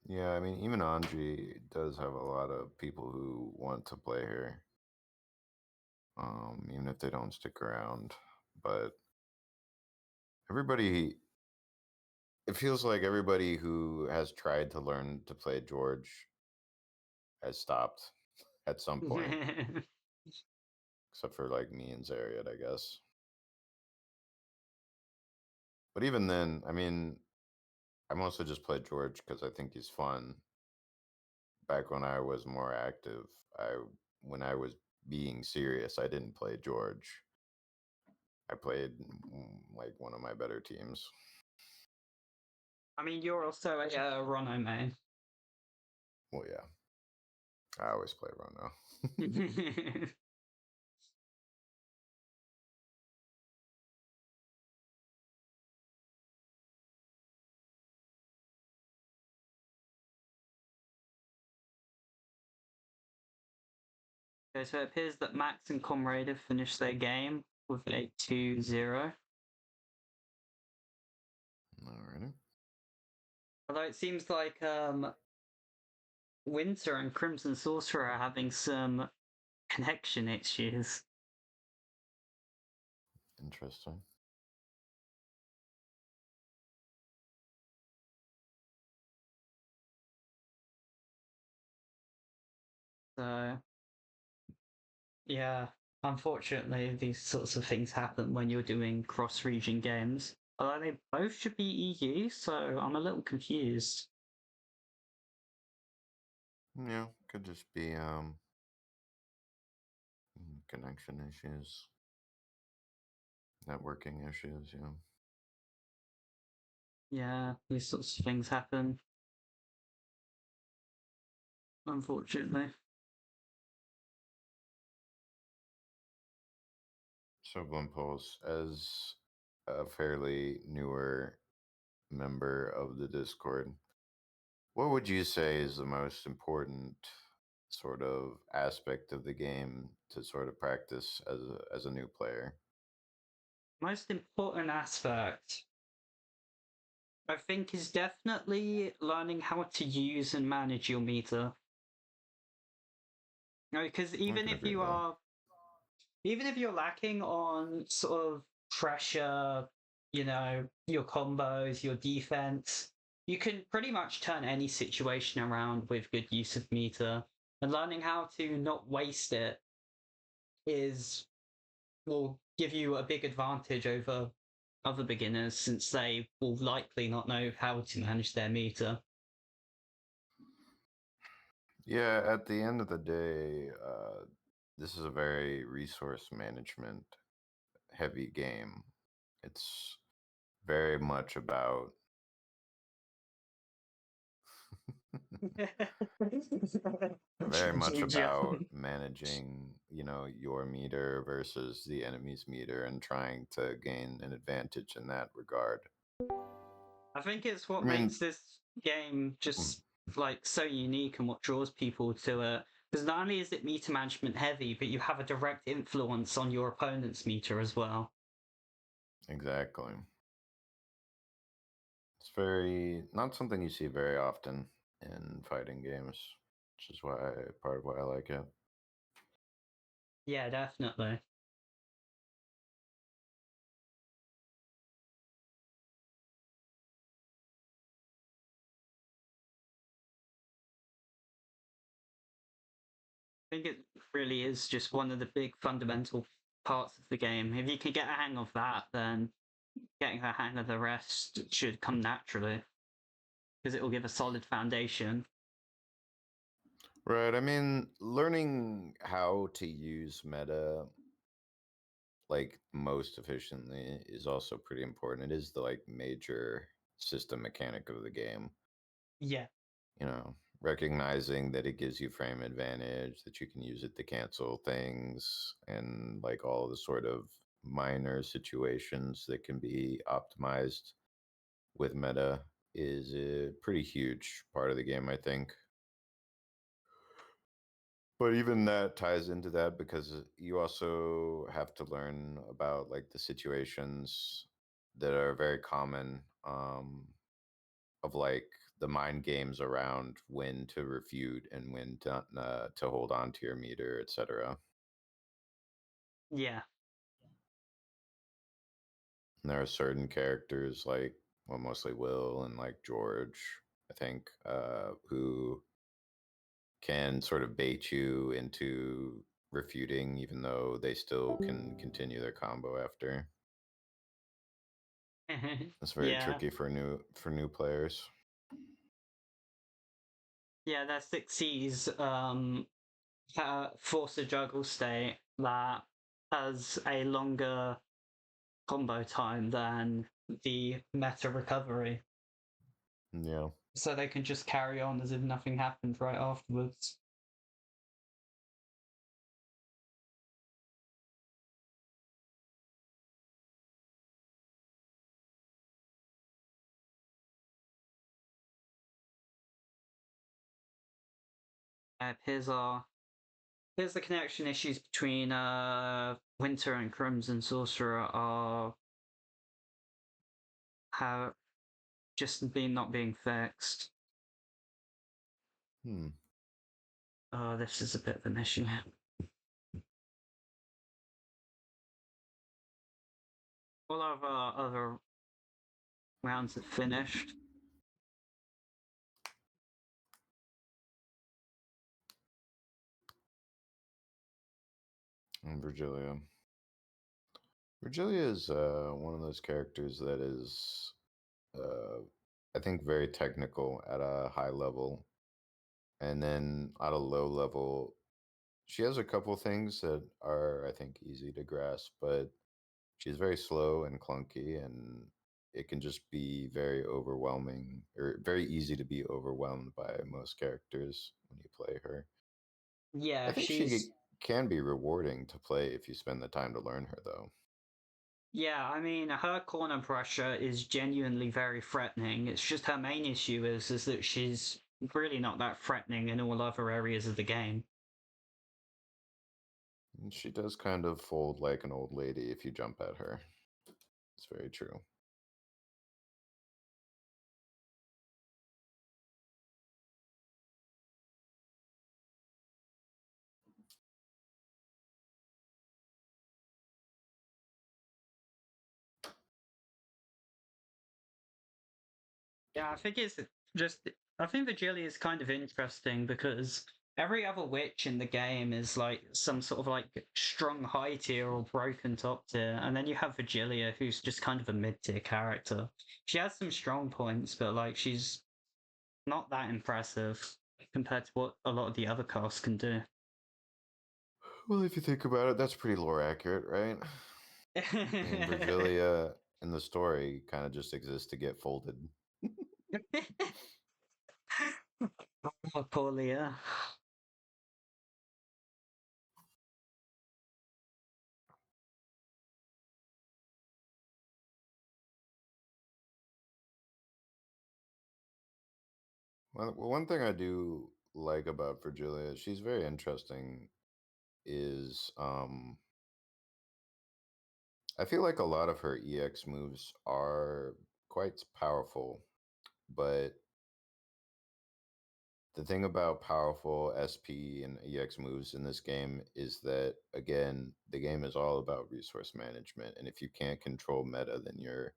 yeah, I mean, even Anji does have a lot of people who want to play her, even if they don't stick around. But everybody, it feels like everybody who has tried to learn to play George has stopped at some point, except for like me and Zariat, I guess. But even then, I mean, I mostly just play George because I think he's fun. back when I was more active, when I was being serious, I didn't play George. I played like one of my better teams. I mean, you're also a Rono main. Well, yeah, I always play Rono. Okay, so it appears that Max and Comrade have finished their game with a 2-0. Alrighty. Although it seems like Winter and Crimson Sorcerer are having some connection issues. Interesting. So, yeah, unfortunately, these sorts of things happen when you're doing cross-region games. Although they both should be EU, so I'm a little confused. Yeah, could just be connection issues, networking issues. Yeah. Yeah, these sorts of things happen. Unfortunately. So Blimpulse, as a fairly newer member of the Discord, what would you say is the most important sort of aspect of the game to sort of practice as a new player? Most important aspect, I think, is definitely learning how to use and manage your meter. Because I can agree with that. even if you're lacking on sort of pressure, your combos, your defense, you can pretty much turn any situation around with good use of meter. And learning how to not waste it will give you a big advantage over other beginners, since they will likely not know how to manage their meter. Yeah, at the end of the day, this is a very resource management heavy game. It's very much about very much about managing, your meter versus the enemy's meter and trying to gain an advantage in that regard. I think it's what I mean, makes this game just like so unique and what draws people to it. Because not only is it meter management heavy, but you have a direct influence on your opponent's meter as well. exactly. It's very not something you see very often in fighting games, which is part of why I like it. Yeah, definitely. I think it really is just one of the big fundamental parts of the game. If you can get a hang of that, then getting a hang of the rest should come naturally, because it will give a solid foundation. Right. I mean, learning how to use meta like most efficiently is also pretty important. It is the like major system mechanic of the game. Yeah. Recognizing that it gives you frame advantage, that you can use it to cancel things, and like all the sort of minor situations that can be optimized with meta is a pretty huge part of the game, I think. But even that ties into that because you also have to learn about like the situations that are very common, of like the mind games around when to refute and when to hold on to your meter, etc. Yeah. And there are certain characters like, well, mostly Will and like George, I think, who can sort of bait you into refuting, even though they still can continue their combo after. It's very Yeah. tricky for new players. Yeah, their 6Cs force a juggle state that has a longer combo time than the meta recovery. Yeah. So they can just carry on as if nothing happened right afterwards. Here's the connection issues between Winter and Crimson Sorcerer are how just not being fixed. Oh, this is a bit of an issue. All of our other rounds have finished. And Virgilia. Virgilia is one of those characters that is, I think, very technical at a high level. And then at a low level, she has a couple things that are, I think, easy to grasp, but she's very slow and clunky, and it can just be very overwhelming, or very easy to be overwhelmed by most characters when you play her. Yeah, I think she can be rewarding to play if you spend the time to learn her, though. Yeah, I mean, her corner pressure is genuinely very threatening. It's just her main issue is that she's really not that threatening in all other areas of the game. And she does kind of fold like an old lady if you jump at her. It's very true. Yeah, I think it's just. I think Virgilia is kind of interesting because every other witch in the game is like some sort of like strong high tier or broken top tier, and then you have Virgilia, who's just kind of a mid tier character. She has some strong points, but like she's not that impressive compared to what a lot of the other casts can do. Well, if you think about it, that's pretty lore accurate, right? I mean, Virgilia in the story kind of just exists to get folded. Oh, poor Leah. Well, one thing I do like about Virgilia, she's very interesting, is I feel like a lot of her EX moves are quite powerful, but the thing about powerful SP and EX moves in this game is that, again, the game is all about resource management. And if you can't control meta, then you're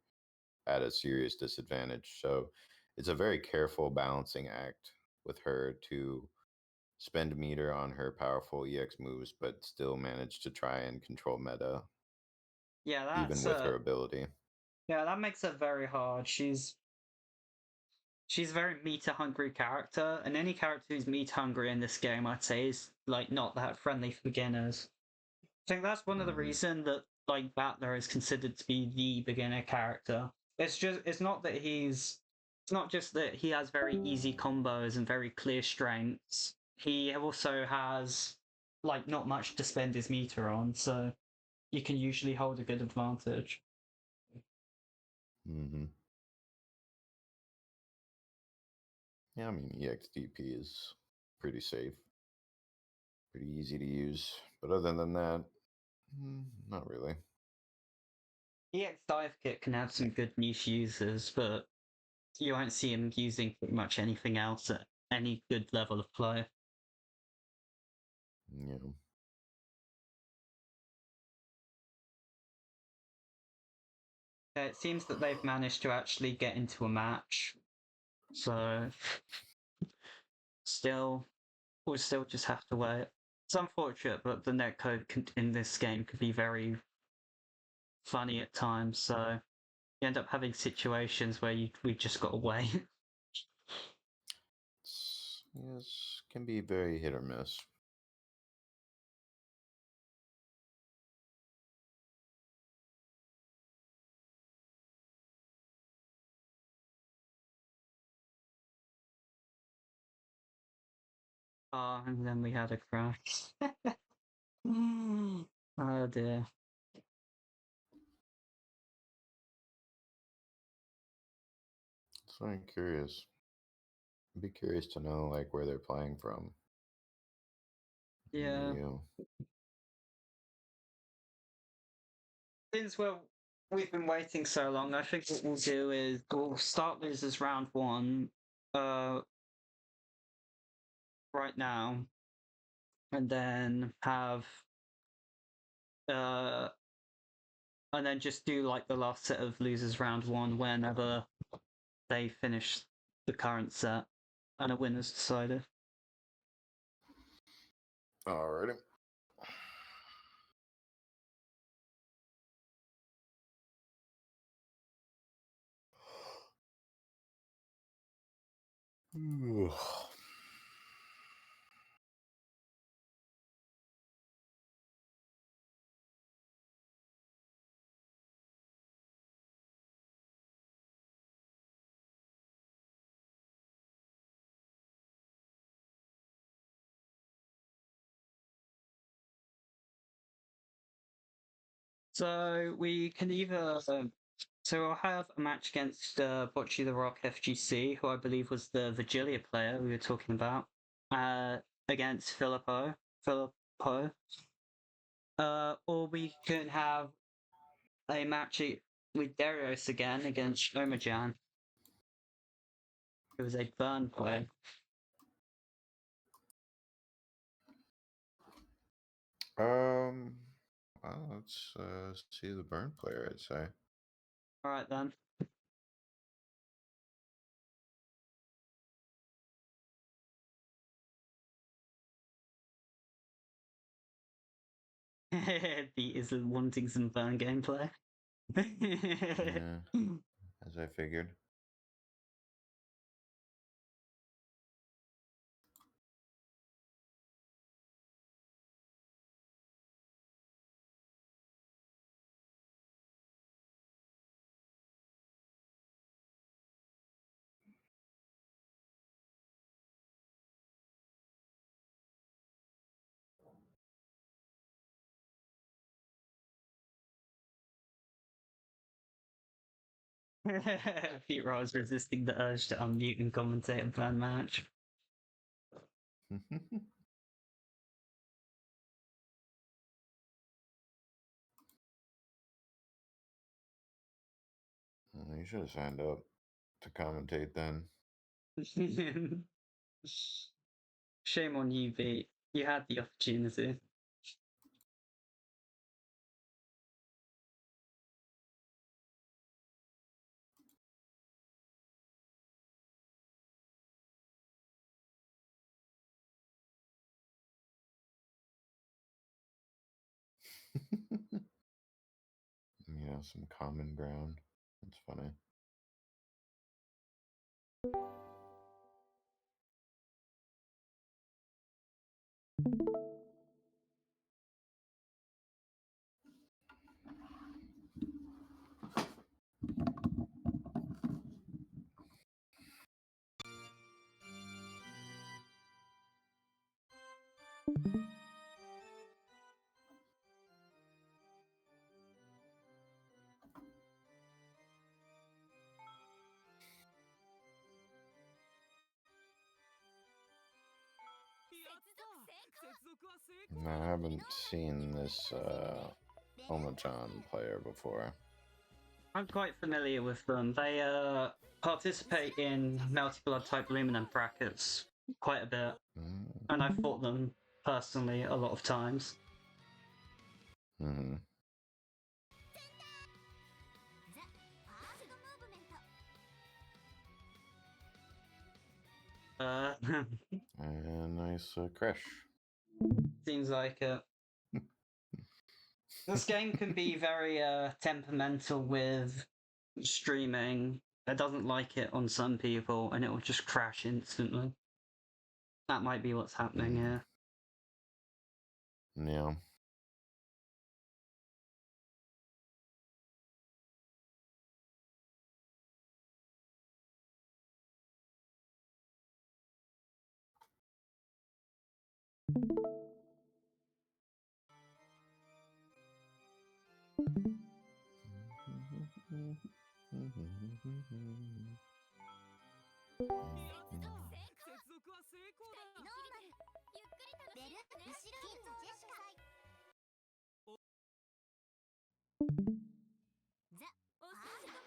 at a serious disadvantage. So it's a very careful balancing act with her to spend meter on her powerful EX moves, but still manage to try and control meta, Yeah, even with her ability. Yeah, that makes it very hard. She's a very meter hungry character, and any character who's meter hungry in this game, I'd say, is like not that friendly for beginners. I think that's one of the reasons that like Battler is considered to be the beginner character. It's not that it's not just that he has very easy combos and very clear strengths. He also has like not much to spend his meter on, so you can usually hold a good advantage. Yeah, I mean, EXDP is pretty safe, pretty easy to use. But other than that, not really. EX Dive Kit can have some good niche users, but you won't see him using pretty much anything else at any good level of play. Yeah. It seems that they've managed to actually get into a match, so we'll still just have to wait. It's unfortunate, but the netcode in this game could be very funny at times, so you end up having situations where we just got to wait. Yes, can be very hit or miss. Oh, and then we had a crash. Oh dear. So I'm curious. I'd be curious to know like where they're playing from. Yeah. You. Since we've been waiting so long, I think what we'll do is we'll start losers round 1 right now, and then have and then just do like the last set of losers round 1 whenever they finish the current set and a winner's decided. Alrighty. So we can either so I'll have a match against Bocce the Rock FGC, who I believe was the Vigilia player we were talking about, against Filippo. Or we can have a match with Darius again against Omajan, who was a burn player. Well, let's see the burn player, I'd say. Alright then. Beat is wanting some burn gameplay. Yeah, as I figured. Beatroll is resisting the urge to unmute and commentate a burn match. You should have signed up to commentate then. Shame on you, Beat. You had the opportunity. Yeah, some common ground. That's funny. No, I haven't seen this Omajan player before. I'm quite familiar with them. They participate in multi-blood type luminant brackets quite a bit, and I've fought them personally a lot of times. Mm-hmm. And nice crash. Seems like it. This game can be very temperamental with streaming. It doesn't like it on some people, and it will just crash instantly. That might be what's happening here. Yeah.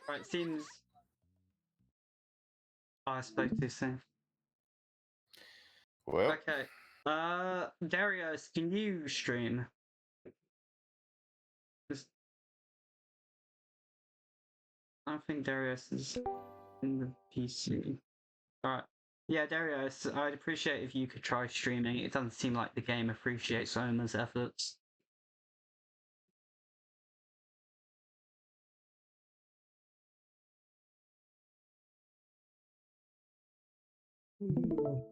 Right, seems. Oh, I spoke too soon. Well, Okay. Darius, can you stream? I don't think Darius is in the PC. Alright. Yeah, Darius, I'd appreciate if you could try streaming. It doesn't seem like the game appreciates Oma's efforts. mhm.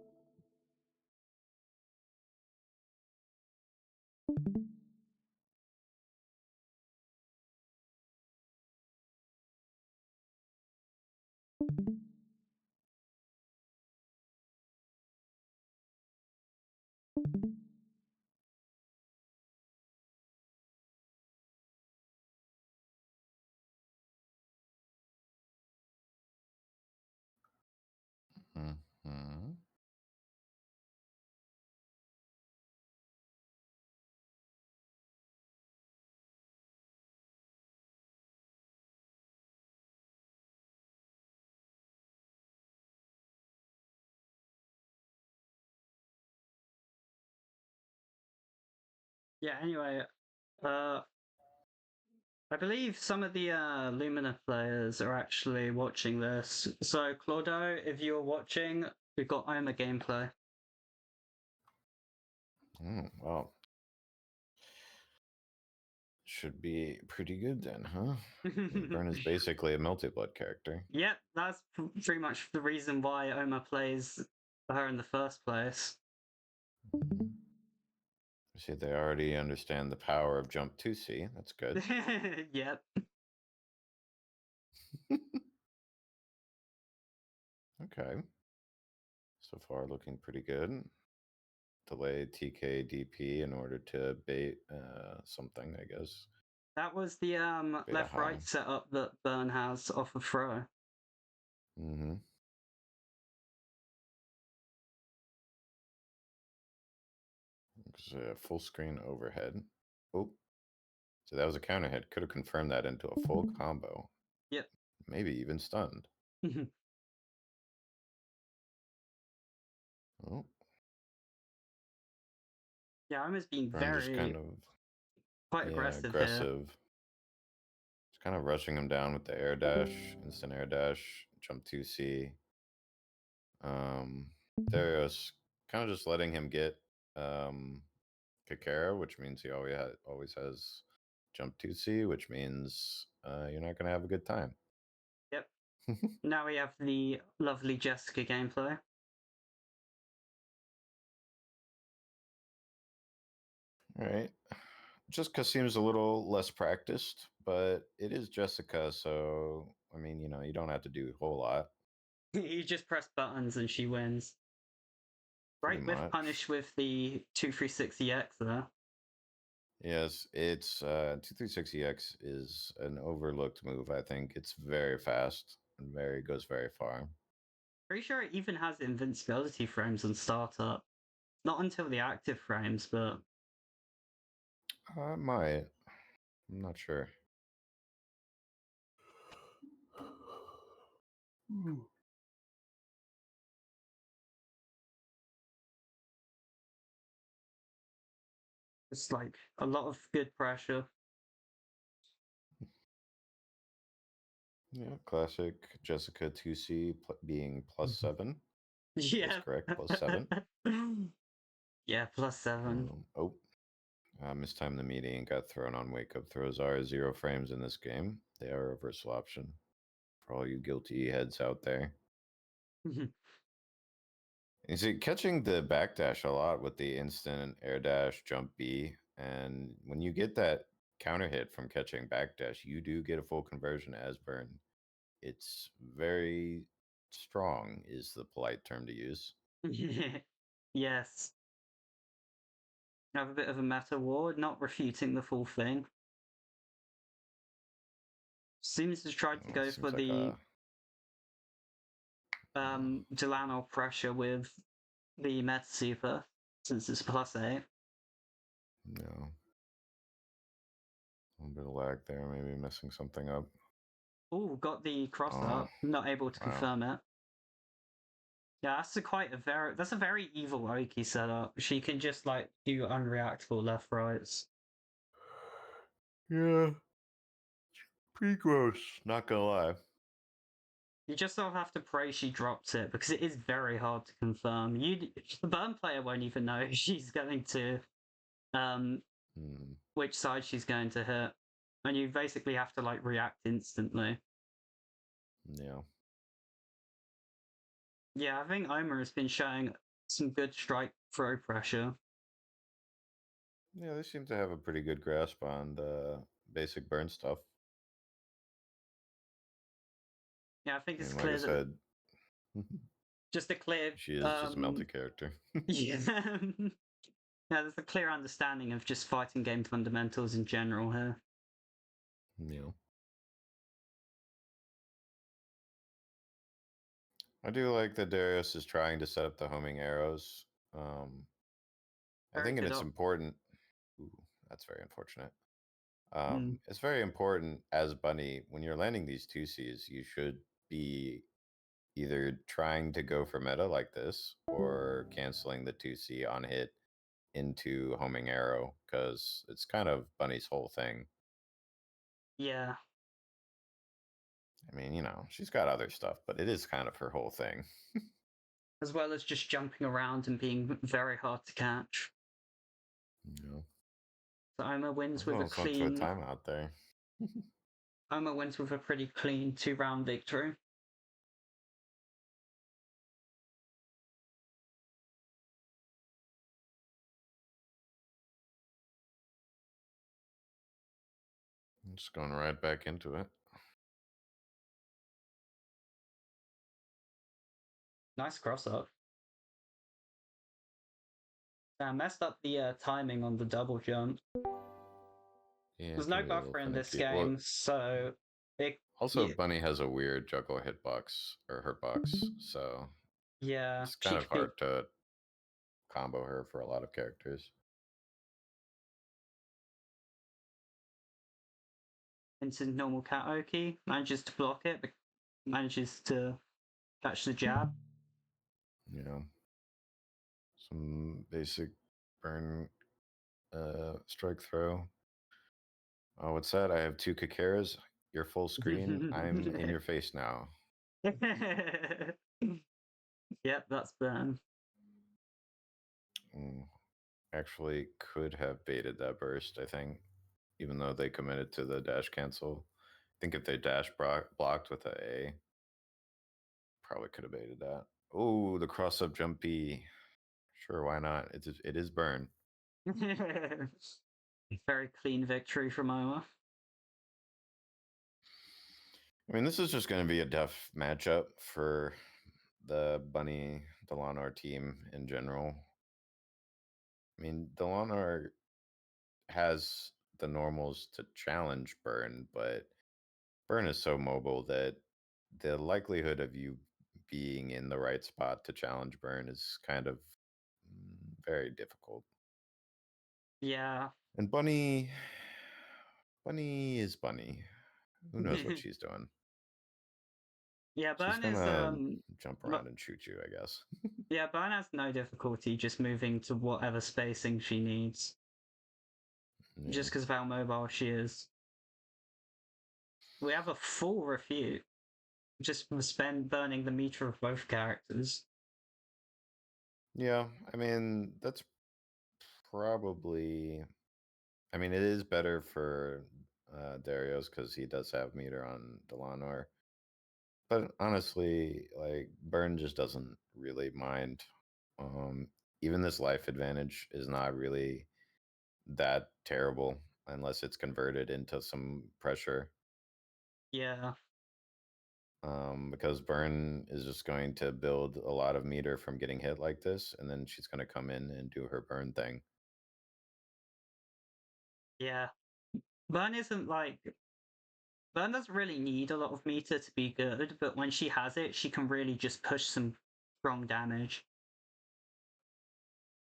Yeah, anyway, I believe some of the Lumina players are actually watching this. So, Claudio, if you're watching, we've got Oma gameplay. Well, should be pretty good then, huh? Burn is basically a multi-blood character. Yep, that's pretty much the reason why Oma plays her in the first place. See, they already understand the power of jump 2C. That's good. Yep. Okay. So far, looking pretty good. Delay TKDP in order to bait something, I guess. That was the Beta left-right high. setup that Burn has off of throw. Mm-hmm. Full screen overhead. Oh, so that was a counter hit. Could have confirmed that into a full combo. Yep. Maybe even stunned. Oh, Yeah, Oma's been Burn just very kind of quite aggressive here. aggressive. Just kind of rushing him down with the air dash, instant air dash, jump 2C. Darius kind of just letting him get Kakara, which means he always has jump 2C, which means you're not going to have a good time. Yep. Now we have the lovely Jessica gameplay. All right. Jessica seems a little less practiced, but it is Jessica, so I mean, you don't have to do a whole lot. You just press buttons and she wins. Pretty Right with much. punish with the 236EX there. Yes, it's 236EX is an overlooked move. I think it's very fast and goes very far. Pretty sure it even has invincibility frames on startup. Not until the active frames, but I might. I'm not sure. it's like a lot of good pressure. Yeah, classic Jessica 2C being +7. Yeah. That's correct, +7. Yeah, +7. Mistimed the meeting and got thrown on wake up throws are 0 frames in this game. They are a reversal option for all you guilty heads out there. You see, catching the backdash a lot with the instant air dash jump B, and when you get that counter hit from catching backdash, you do get a full conversion as burn. It's very strong, is the polite term to use. Yes. Have a bit of a meta ward, not refuting the full thing. Seems to try to go for the Delano pressure with the meta super, since it's +8. No. A little bit of lag there, maybe messing something up. Ooh, got the cross up. Not able to confirm it. Yeah, that's a very evil Oki setup. She can just like do unreactable left rights. Yeah. Pretty gross, not gonna lie. You just sort of have to pray she drops it because it is very hard to confirm. The burn player won't even know she's going to which side she's going to hit. And you basically have to like react instantly. Yeah. Yeah, I think Omer has been showing some good strike throw pressure. Yeah, they seem to have a pretty good grasp on the basic burn stuff. Yeah, I think it's And clear like I said, just a clear she is just a melted character. Yeah. Yeah, there's a clear understanding of just fighting game fundamentals in general here. Yeah. I do like that Darius is trying to set up the homing arrows. I think it's important. Ooh, that's very unfortunate. It's very important as Bunny, when you're landing these 2Cs, you should be either trying to go for meta like this or canceling the 2C on hit into homing arrow, because it's kind of Bunny's whole thing. Yeah. I mean, you know, she's got other stuff, but it is kind of her whole thing. As well as just jumping around and being very hard to catch. Yeah. So Oma wins with a clean timeout there. Oma wins with a pretty clean 2-round victory. I'm just going right back into it. Nice cross up. I messed up the timing on the double jump. Yeah, There's no buffer in this game, so also Bunny has a weird juggle hitbox or hurtbox, so yeah, it's kind of hard to combo her for a lot of characters. Into normal cat Oki, manages to block it, but manages to catch the jab. Yeah. Some basic burn strike throw. Oh, what's that? I have 2 Kakeras. You're full screen. I'm in your face now. Yep, that's burn. Actually could have baited that burst, I think, even though they committed to the dash cancel. I think if they dash blocked with a probably could have baited that. Oh, the cross up jump B. Sure, why not? It is burn. Very clean victory from Iowa. I mean, this is just going to be a tough matchup for the Bunny Delanar team in general. I mean, Delanar has the normals to challenge Burn, but Burn is so mobile that the likelihood of you being in the right spot to challenge Burn is kind of very difficult. Yeah. And Bunny is Bunny. Who knows what she's doing? Yeah, Burn she's gonna jump around but, and shoot you, I guess. Yeah, Burn has no difficulty just moving to whatever spacing she needs. Yeah. Just because of how mobile she is. We have a full refute. Just burning the meter of both characters. Yeah, I mean, that's probably... I mean, it is better for Darius because he does have meter on Delanar. But honestly, like, Burn just doesn't really mind Even this life advantage is not really that terrible unless it's converted into some pressure. Yeah. Because burn is just going to build a lot of meter from getting hit like this, and then she's going to come in and do her burn thing. Yeah. Burn isn't like... Burn doesn't really need a lot of meter to be good, but when she has it, she can really just push some strong damage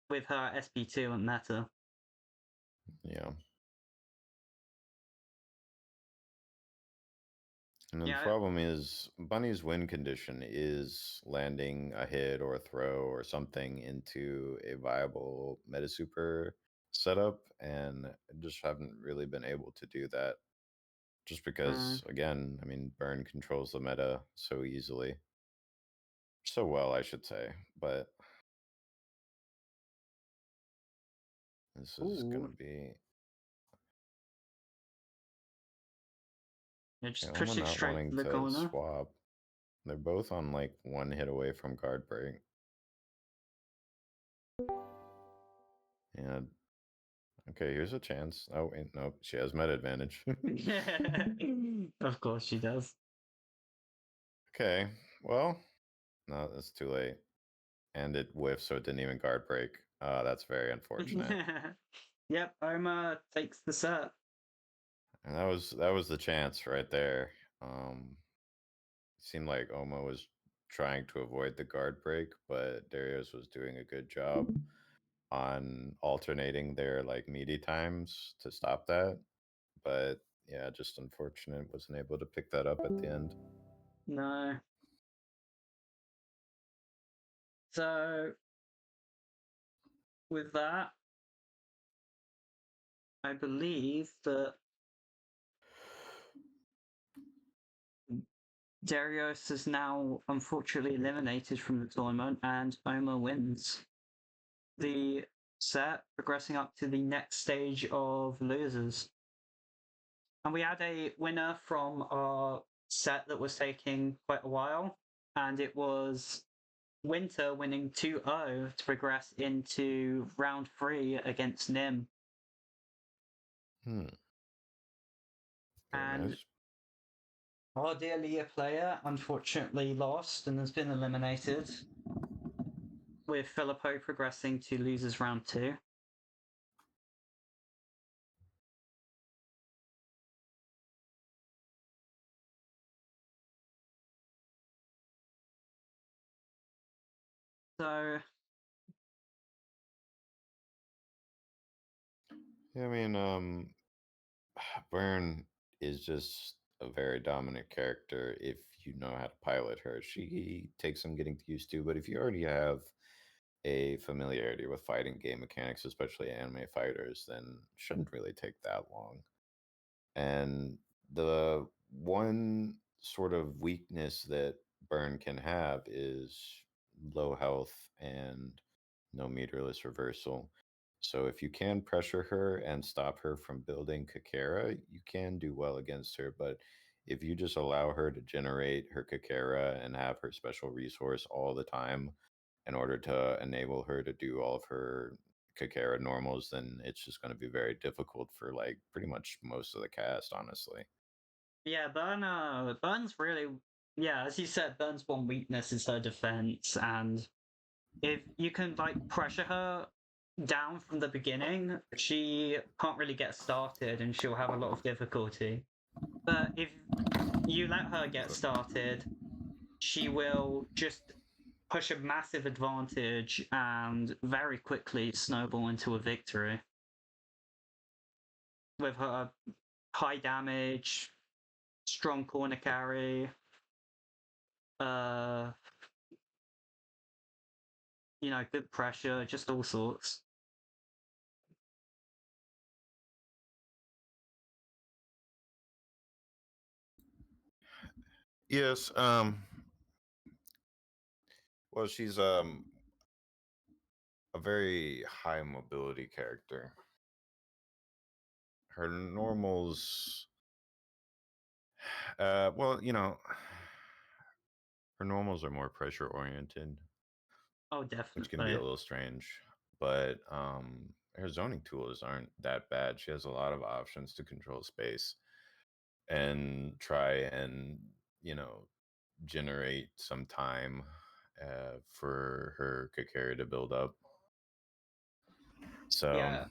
with her SP2 and meta. Yeah. And the Yeah. problem is Bunny's win condition is landing a hit or a throw or something into a viable meta super setup, and I just haven't really been able to do that. Just because, again, I mean, burn controls the meta so easily. So well, I should say, but this is going to be... Yeah, just Yeah, push I'm it not straight wanting to the to corner. swap. They're both on like one hit away from guard break. Yeah. Okay, here's a chance. Oh, wait, nope. She has meta advantage. Of course she does. Okay, well, no, that's too late. And it whiffs, so it didn't even guard break. That's very unfortunate. Yep, Oma takes the set. And that was the chance right there. It seemed like Oma was trying to avoid the guard break, but Darius was doing a good job on alternating their like meaty times to stop that. But yeah, just unfortunate, wasn't able to pick that up at the end. No. So, with that, I believe that Darius is now unfortunately eliminated from the tournament, and Oma wins the set, progressing up to the next stage of losers. And we had a winner from our set that was taking quite a while, and it was Winter winning 2-0 to progress into round 3 against Nim. Very And nice. our dear Leah player unfortunately lost and has been eliminated, with Filippo progressing to losers round 2. So, Yeah, I mean, Byrne is just a very dominant character if you know how to pilot her. She takes some getting used to, but if you already have a familiarity with fighting game mechanics, especially anime fighters, then it shouldn't really take that long. And the one sort of weakness that Burn can have is low health and no meterless reversal. So if you can pressure her and stop her from building Kakera, you can do well against her. But if you just allow her to generate her Kakera and have her special resource all the time in order to enable her to do all of her Kakera normals, then it's just going to be very difficult for like pretty much most of the cast, honestly. yeah, Burn's really... Yeah, as you said, Burn's one weakness is her defense, and if you can like pressure her down from the beginning, she can't really get started and she'll have a lot of difficulty. But if you let her get started, she will just push a massive advantage and very quickly snowball into a victory with her high damage, strong corner carry, uh, good pressure, just all sorts. Yes. Well, she's a very high mobility character. Her normals, well, her normals are more pressure oriented. Oh, definitely. which can be a little strange. But her zoning tools aren't that bad. She has a lot of options to control space and try and, generate some time for her Kakari to build up. So Yeah.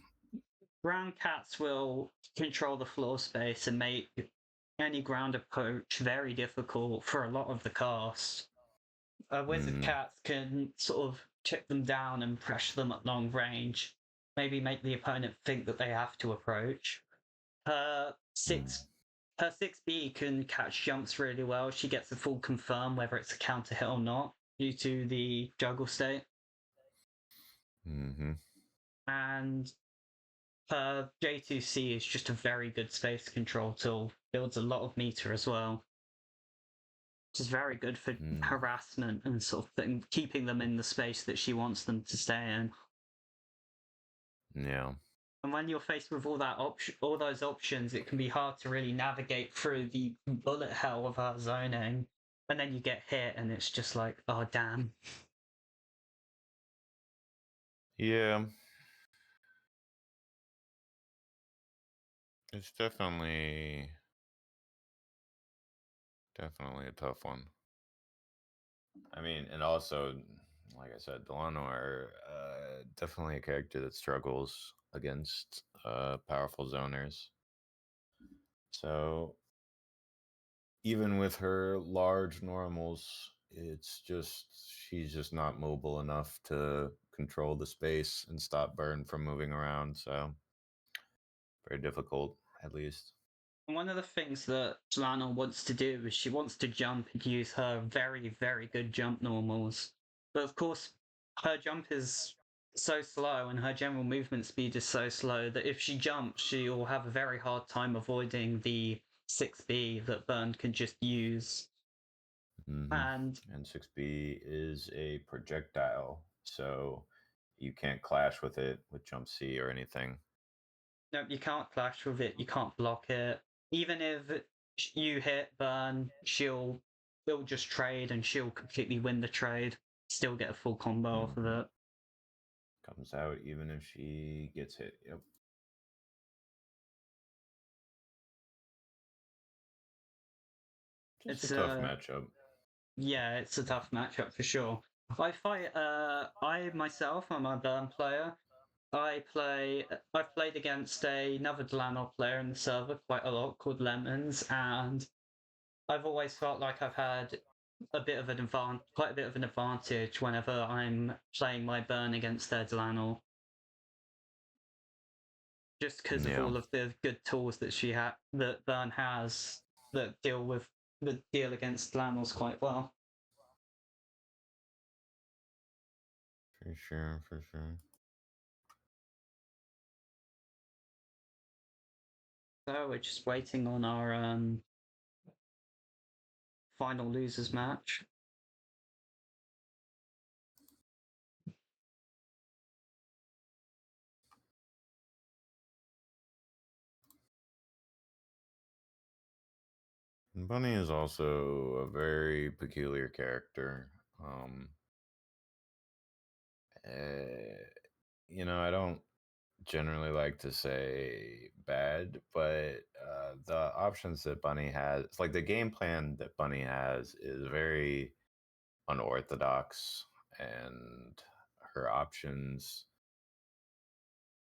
Ground cats will control the floor space and make any ground approach very difficult for a lot of the cast. Wizard cats can sort of chip them down and pressure them at long range, maybe make the opponent think that they have to approach. Her 6B can catch jumps really well. She gets a full confirm whether it's a counter hit or not due to the juggle state. And her J2C is just a very good space control tool. Builds a lot of meter as well. Which is very good for harassment and sort of thing, keeping them in the space that she wants them to stay in. Yeah. And when you're faced with all those options, it can be hard to really navigate through the bullet hell of her zoning. And then you get hit, and it's just like, oh damn. Yeah. It's definitely a tough one. I mean, and also, like I said, Delano are definitely a character that struggles against powerful zoners. So even with her large normals, it's just she's just not mobile enough to control the space and stop Burn from moving around. So very difficult, at least. One of the things that Lana wants to do is she wants to jump and use her very, very good jump normals. But of course, her jump is so slow and her general movement speed is so slow that if she jumps, she'll have a very hard time avoiding the 6B that Burn can just use. And 6B is a projectile, so you can't clash with it with jump C or anything. no, you can't clash with it, you can't block it. Even if you hit Burn, she'll just trade and she'll completely win the trade, still get a full combo off of it. Comes out even if she gets hit. Yep. It's a tough matchup. Yeah, it's a tough matchup for sure. I'm a Burn player. I've played against another Delanor player in the server quite a lot called Lemons, and I've always felt like I've had quite a bit of an advantage whenever I'm playing my Burn against their Delanor. Just because of all of the good tools that Burn has that deal against Delanors quite well. For sure. So we're just waiting on our final losers match. Bunny is also a very peculiar character. I don't generally like to say bad, but the options that Bunny has, like the game plan that Bunny has, is very unorthodox, and her options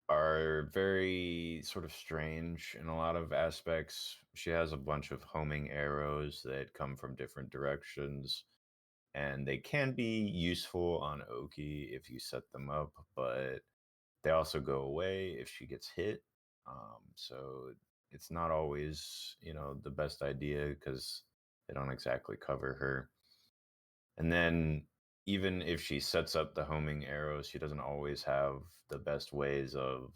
are very sort of strange in a lot of aspects. She has a bunch of homing arrows that come from different directions, and they can be useful on Oki if you set them up, but they also go away if she gets hit. So it's not always, the best idea because they don't exactly cover her. And then even if she sets up the homing arrows, she doesn't always have the best ways of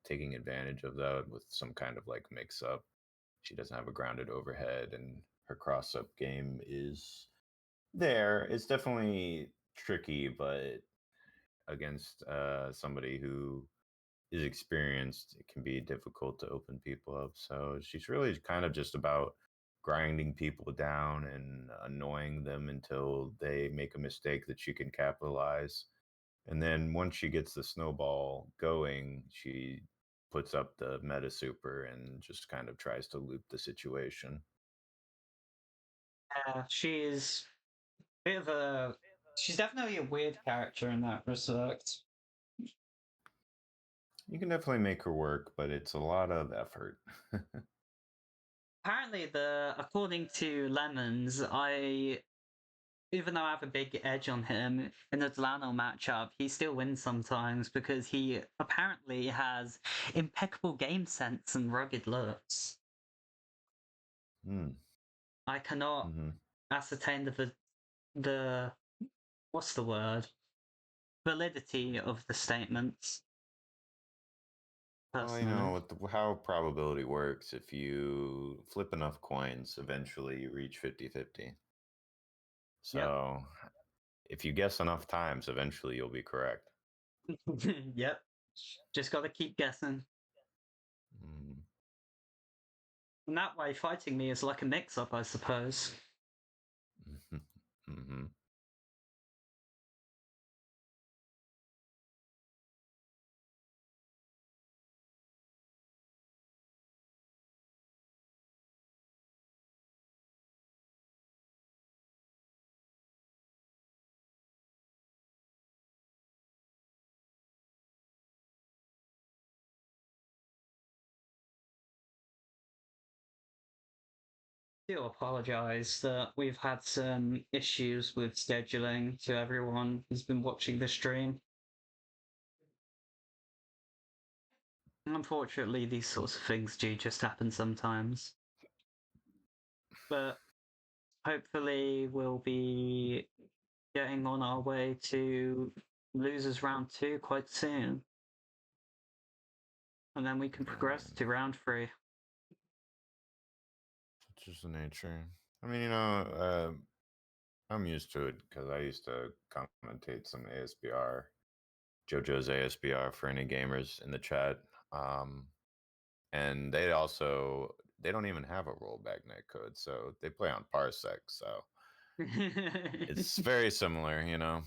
taking advantage of that with some kind of like mix up. She doesn't have a grounded overhead, and her cross up game is there. It's definitely tricky, but against somebody who is experienced, it can be difficult to open people up. So she's really kind of just about grinding people down and annoying them until they make a mistake that she can capitalize. And then once she gets the snowball going, she puts up the meta super and just kind of tries to loop the situation. Yeah, she's a bit of a. She's definitely a weird character in that respect. You can definitely make her work, but it's a lot of effort. Apparently, according to Lemons, even though I have a big edge on him in the Delano matchup, he still wins sometimes because he apparently has impeccable game sense and rugged looks. Hmm. I cannot Mm-hmm. ascertain the what's the word, validity of the statements. Well, you Personally, know how probability works. If you flip enough coins, eventually you reach 50-50. So if you guess enough times, eventually you'll be correct. yep. Just gotta keep guessing. Mm. And that way, fighting me is like a mix-up, I suppose. Mm-hmm. Do apologize that we've had some issues with scheduling to everyone who's been watching the stream. Unfortunately, these sorts of things do just happen sometimes. But hopefully, we'll be getting on our way to losers round 2 quite soon. And then we can progress to round 3. Such is the nature. I mean, I'm used to it because I used to commentate some ASBR, JoJo's ASBR for any gamers in the chat. And they don't even have a rollback netcode, so they play on Parsec, so it's very similar, you know.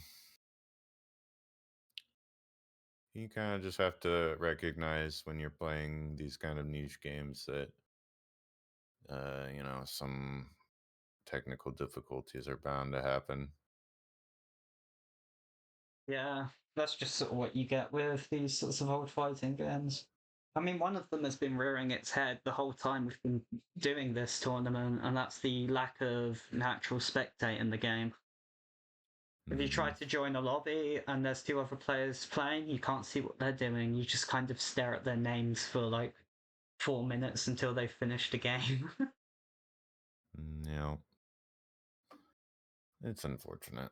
You kind of just have to recognize when you're playing these kind of niche games that some technical difficulties are bound to happen. Yeah, that's just sort of what you get with these sorts of old fighting games. I mean, one of them has been rearing its head the whole time we've been doing this tournament, and that's the lack of natural spectate in the game. If you try to join a lobby and there's 2 other players playing, you can't see what they're doing. You just kind of stare at their names for like 4 minutes until they've finished a game. Yeah, it's unfortunate.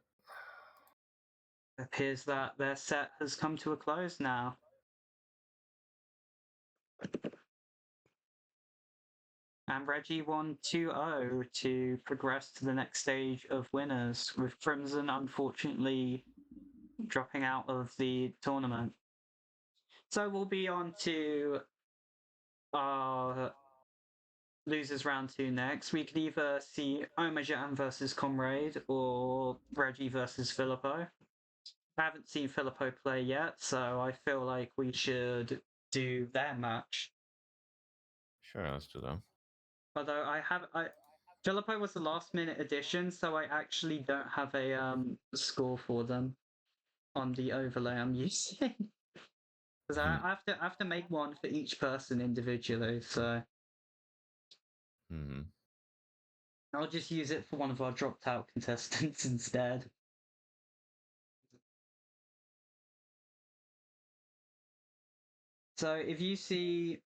It appears that their set has come to a close now. And Reggie won 2-0 to progress to the next stage of winners, with Crimson unfortunately dropping out of the tournament. So we'll be on to our losers round 2 next. We could either see Omajan versus Comrade or Reggie versus Filippo. I haven't seen Filippo play yet, so I feel like we should do their match. Sure, let's do that. Although Filippo was the last minute addition, so I actually don't have a score for them on the overlay I'm using. Because I have to make one for each person individually, so I'll just use it for one of our dropped out contestants instead. So if you see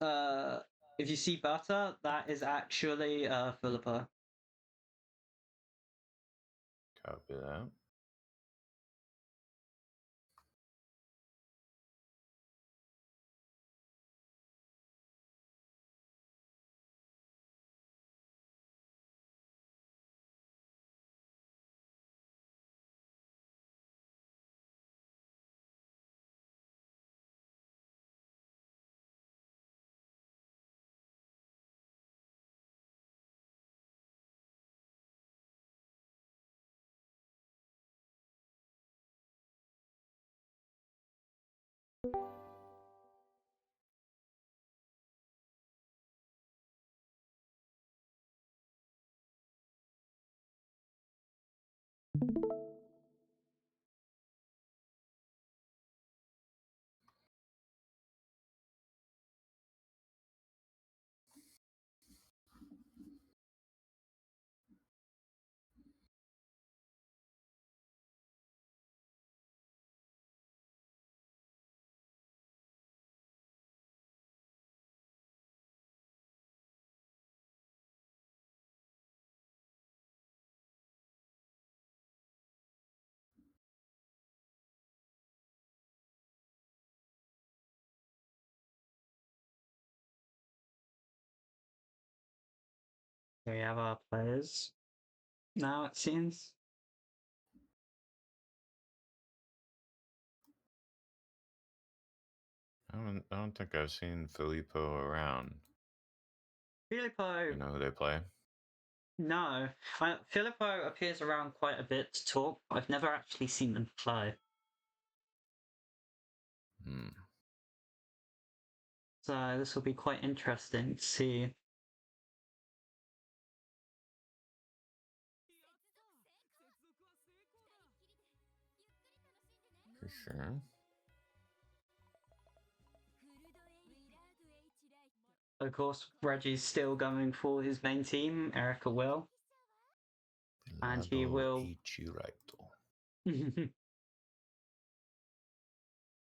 Butter, that is actually Philippa. Copy that. Do we have our players now, it seems? I don't think I've seen Filippo around. Filippo, You know who they play? no. Filippo appears around quite a bit to talk. I've never actually seen them play. Hmm. So this will be quite interesting to see. For sure. Of course, Reggie's still going for his main team, Erica will. And he Lado will. Ichiraito.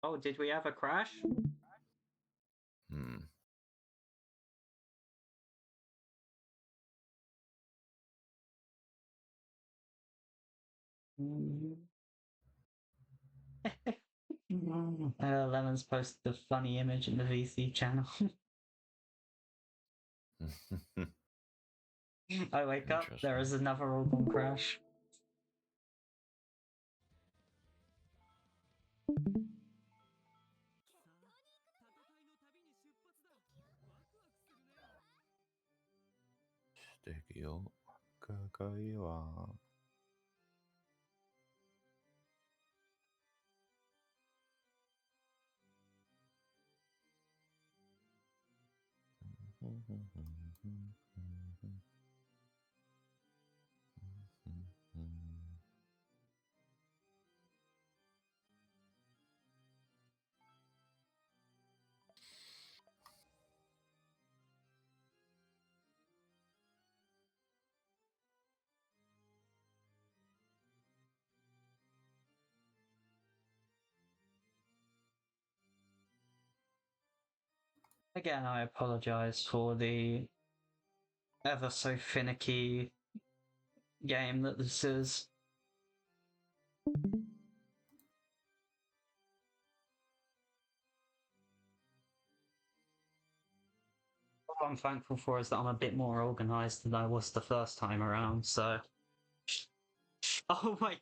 Oh, did we have a crash? Hmm. Lemon's posted a funny image in the VC channel. I wake up, there is another Orgon crash. Stekio kakai wa. Again, I apologize for the ever so finicky game that this is. All I'm thankful for is that I'm a bit more organized than I was the first time around, so. Oh my.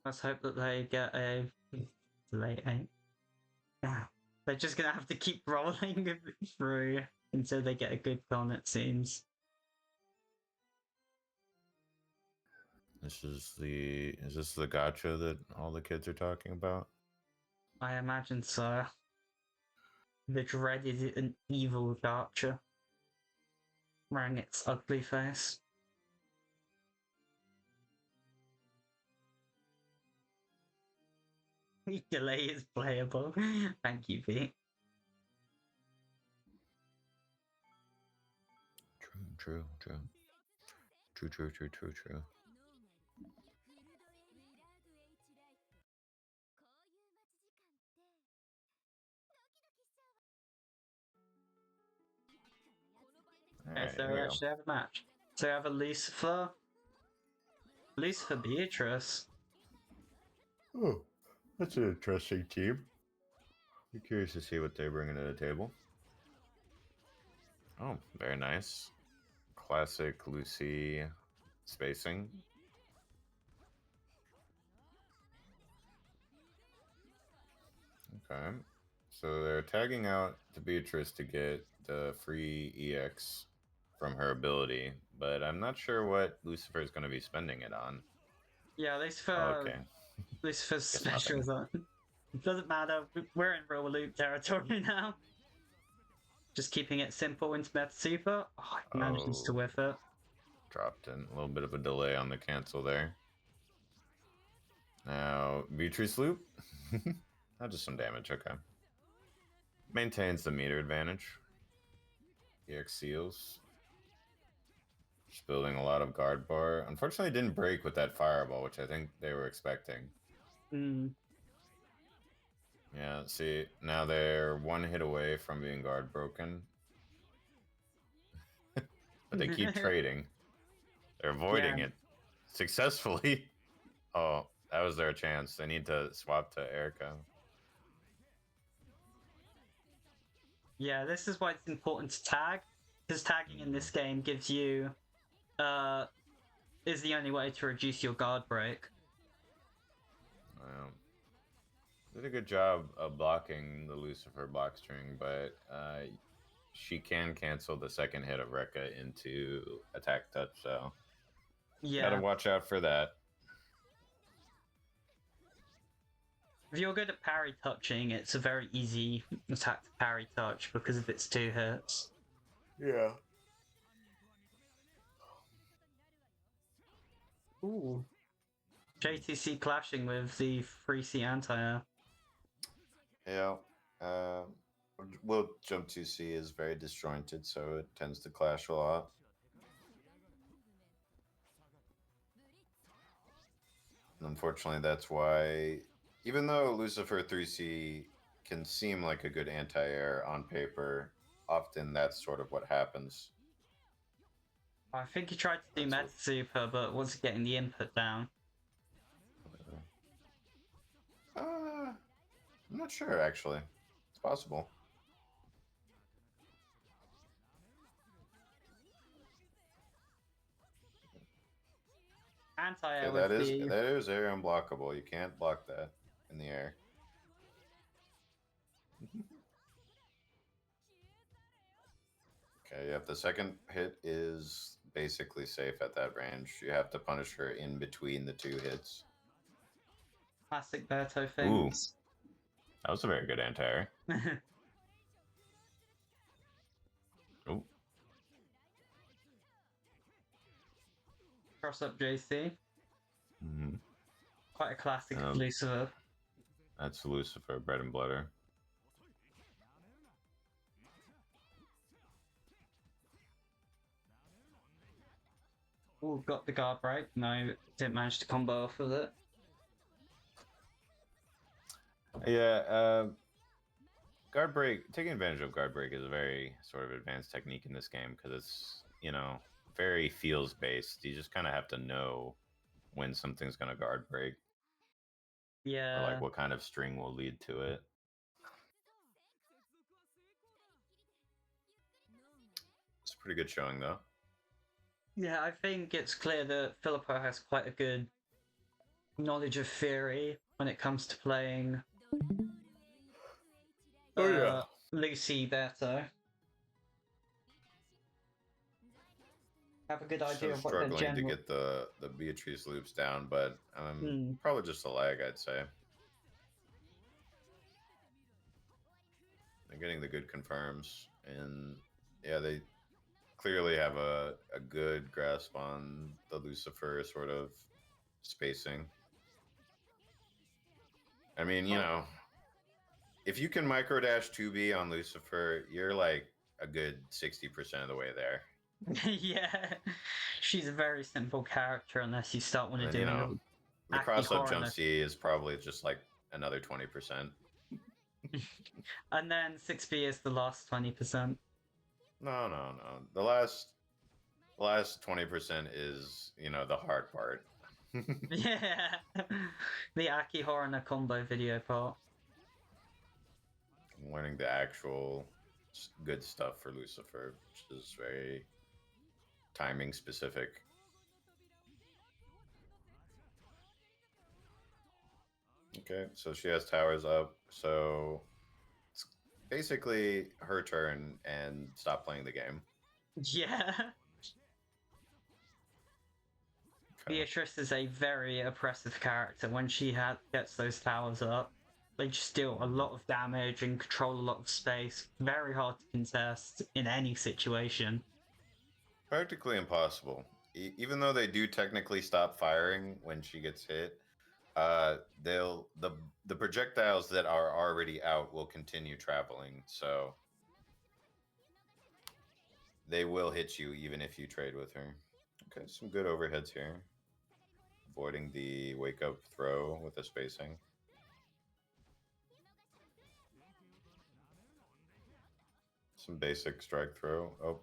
Let's hope that they get a late 8. They're just gonna have to keep rolling through until they get a good con, it seems. Is this the gacha that all the kids are talking about? I imagine so. The dreaded an evil gacha. Rang its ugly face. Delay is playable. Thank you, Pete. True. Okay, so we actually have a match. So we have a Lucifer. Lucifer Beatrice. Oh, that's an interesting team. Be curious to see what they're bringing to the table. Oh, very nice. Classic Lucy spacing. Okay. So they're tagging out to Beatrice to get the free EX from her ability, but I'm not sure what Lucifer is going to be spending it on. Yeah, at least for Okay. Lucifer's Guess nothing. specials. It doesn't matter. We're in real loop territory now. Just keeping it simple into Meta Super. Oh, he manages to Oh. whiff it. Dropped in a little bit of a delay on the cancel there. Now, Beatrice loop. Not just some damage, okay. Maintains the meter advantage. EX seals. Just building a lot of guard bar. Unfortunately, didn't break with that fireball, which I think they were expecting. Mm. Yeah, see, now they're one hit away from being guard broken. But they keep trading. They're avoiding it successfully. Oh, that was their chance. They need to swap to Erica. Yeah, this is why it's important to tag, because tagging in this game gives you, is the only way to reduce your guard break. Did a good job of blocking the Lucifer block string, but she can cancel the second hit of Rekka into attack touch, so Yeah. gotta watch out for that. If you're good at parry touching, it's a very easy attack to parry touch because of its 2 hits. Yeah. Ooh. JTC clashing with the 3C anti-air. Yeah. Well, Jump 2C is very disjointed, so it tends to clash a lot. Unfortunately, that's why, even though Lucifer 3C can seem like a good anti-air on paper, often that's sort of what happens. I think he tried to do Meta Super, but wasn't getting the input down. I'm not sure, actually. It's possible. Anti-air Yeah, with that is air unblockable. You can't block that in the air. Okay, yep, the second hit is basically safe at that range. You have to punish her in between the 2 hits. classic Berto things. Ooh, that was a very good anti-air. Oh. Cross up JC. Mm-hmm. Quite a classic Lucifer. That's Lucifer, bread and butter. Ooh, got the guard break. No, didn't manage to combo off with it. Yeah, guard break, taking advantage of guard break is a very sort of advanced technique in this game because it's, you know, very feels based. You just kind of have to know when something's going to guard break. Yeah. Or like what kind of string will lead to it. It's a pretty good showing though. Yeah, I think it's clear that Filippo has quite a good knowledge of theory when it comes to playing Lucy Berto. Have a good idea of what the struggling general... to get the Beatrice loops down, but probably just a lag, I'd say. They're getting the good confirms, and yeah, they clearly have a good grasp on the Lucifer sort of spacing. I mean, you know, if you can micro dash 2B on Lucifer, you're like a good 60% of the way there. Yeah, she's a very simple character unless you start want to do, you know, the cross up jump C is probably just like another 20%. And then 6B is the last 20%. No. The last 20% is, you know, the hard part. Yeah, the Aki Horner combo video part. Learning the actual good stuff for Lucifer, which is very timing specific. Okay, so she has towers up, so it's basically her turn and stop playing the game. Yeah. Okay. Beatrice is a very oppressive character. When she gets those towers up, they just deal a lot of damage and control a lot of space. Very hard to contest in any situation. Practically impossible. Even though they do technically stop firing when she gets hit, the projectiles that are already out will continue traveling, so they will hit you even if you trade with her. Okay, some good overheads here. Avoiding the wake up throw with the spacing. Some basic strike throw. Oh,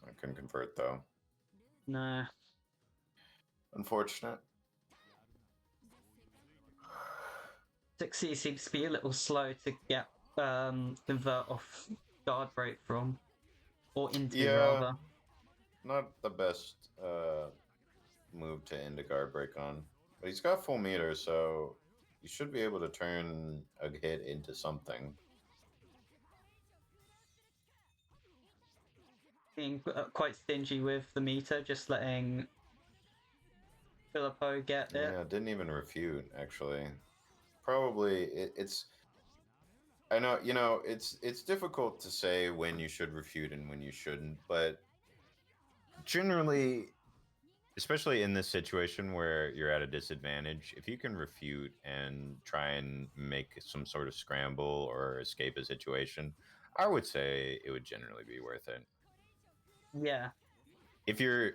I couldn't convert though. No. Unfortunate. 6C seems to be a little slow to get convert off guard break from. Or into, rather. Not the best move to end a guard break on. But he's got full meter, so you should be able to turn a hit into something. Being quite stingy with the meter, just letting Filippo get it. Yeah, didn't even refute, actually. Probably it's I know, it's difficult to say when you should refute and when you shouldn't, but generally, especially in this situation where you're at a disadvantage, if you can refute and try and make some sort of scramble or escape a situation, I would say it would generally be worth it. Yeah. If you're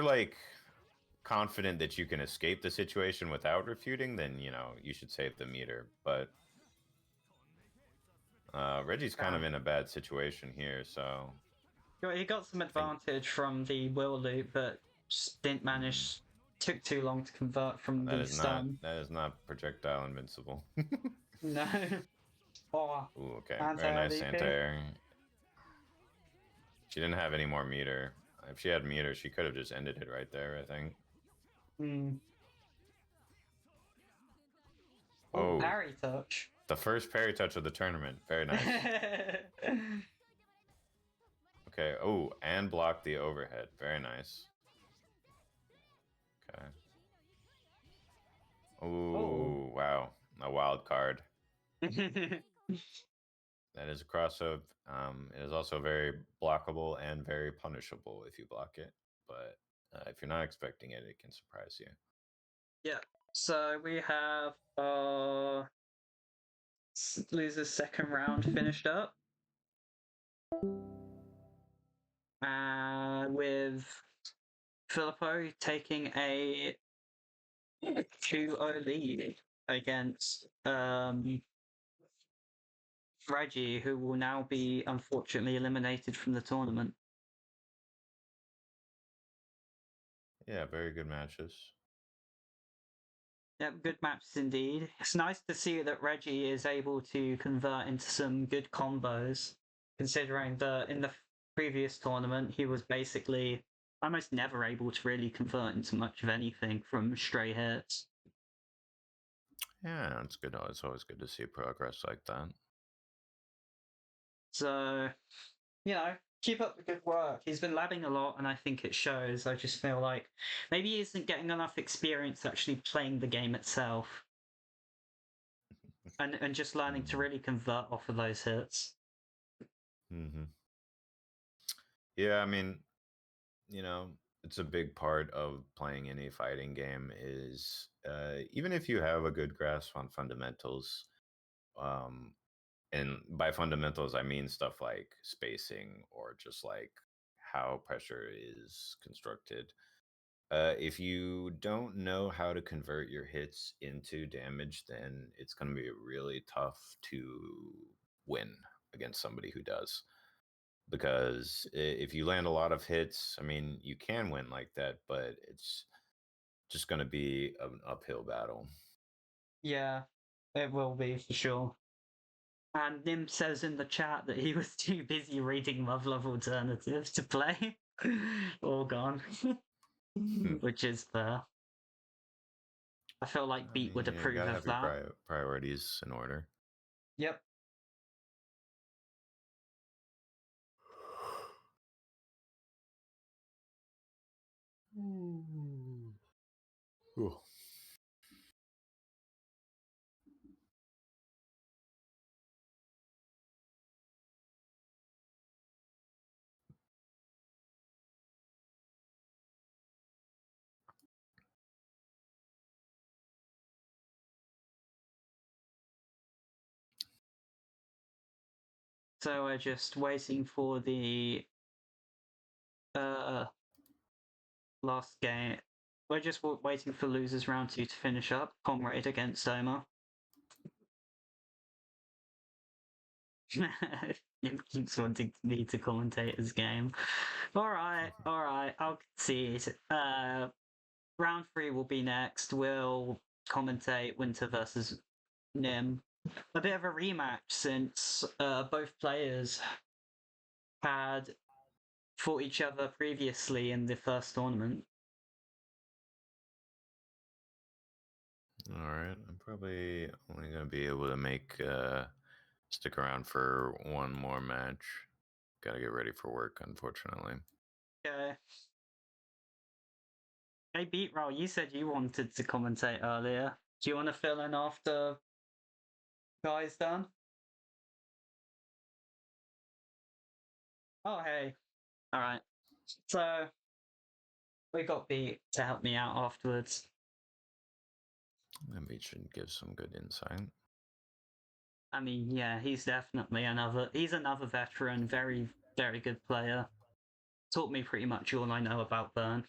like confident that you can escape the situation without refuting, then you should save the meter. But Reggie's kind of in a bad situation here, so He got some advantage from the will loop, but just didn't manage. Took too long to convert from the stun. That is not projectile invincible. No. Oh. Ooh, okay. Very nice anti-air. She didn't have any more meter. If she had meter, she could have just ended it right there, I think. Oh, parry touch. The first parry touch of the tournament. Very nice. Okay. Oh, and block the overhead. Very nice. Okay. Ooh, wow. A wild card. That is a crossover. It is also very blockable and very punishable if you block it. But if you're not expecting it, it can surprise you. Yeah. So we have loser's second round finished up. With Filippo taking a 2-0 lead against Reggie, who will now be unfortunately eliminated from the tournament. Yeah, very good matches. Yep, good matches indeed. It's nice to see that Reggie is able to convert into some good combos, considering that in the previous tournament he was basically almost never able to really convert into much of anything from stray hits. Yeah, it's good. It's always good to see progress like that. So, keep up the good work. He's been labbing a lot, and I think it shows. I just feel like maybe he isn't getting enough experience actually playing the game itself. And just learning to really convert off of those hits. Yeah, I mean, it's a big part of playing any fighting game is even if you have a good grasp on fundamentals, and by fundamentals I mean stuff like spacing or just like how pressure is constructed. If you don't know how to convert your hits into damage, then it's going to be really tough to win against somebody who does. Because if you land a lot of hits, I mean, you can win like that, but it's just going to be an uphill battle. Yeah, it will be for sure. And Nim says in the chat that he was too busy reading Love Alternative to play. All gone. Which is fair. I feel like Beat would approve you gotta of have that. your priorities in order. Yep. Ooh. So we're just waiting for the last game. We're just waiting for losers round 2 to finish up. Comrade against Omar. It keeps wanting me to commentate his game. Alright, I'll concede. Round 3 will be next. We'll commentate Winter versus Nim. A bit of a rematch since both players had fought each other previously in the first tournament. Alright, I'm probably only going to be able to stick around for one more match. Gotta get ready for work, unfortunately. Okay. Hey, Beatroll, you said you wanted to commentate earlier. Do you want to fill in after Guy's done? Oh, hey. Alright. So, we got Beat to help me out afterwards. Maybe it should give some good insight. I mean, yeah, he's another veteran, very, very good player. Taught me pretty much all I know about Burn.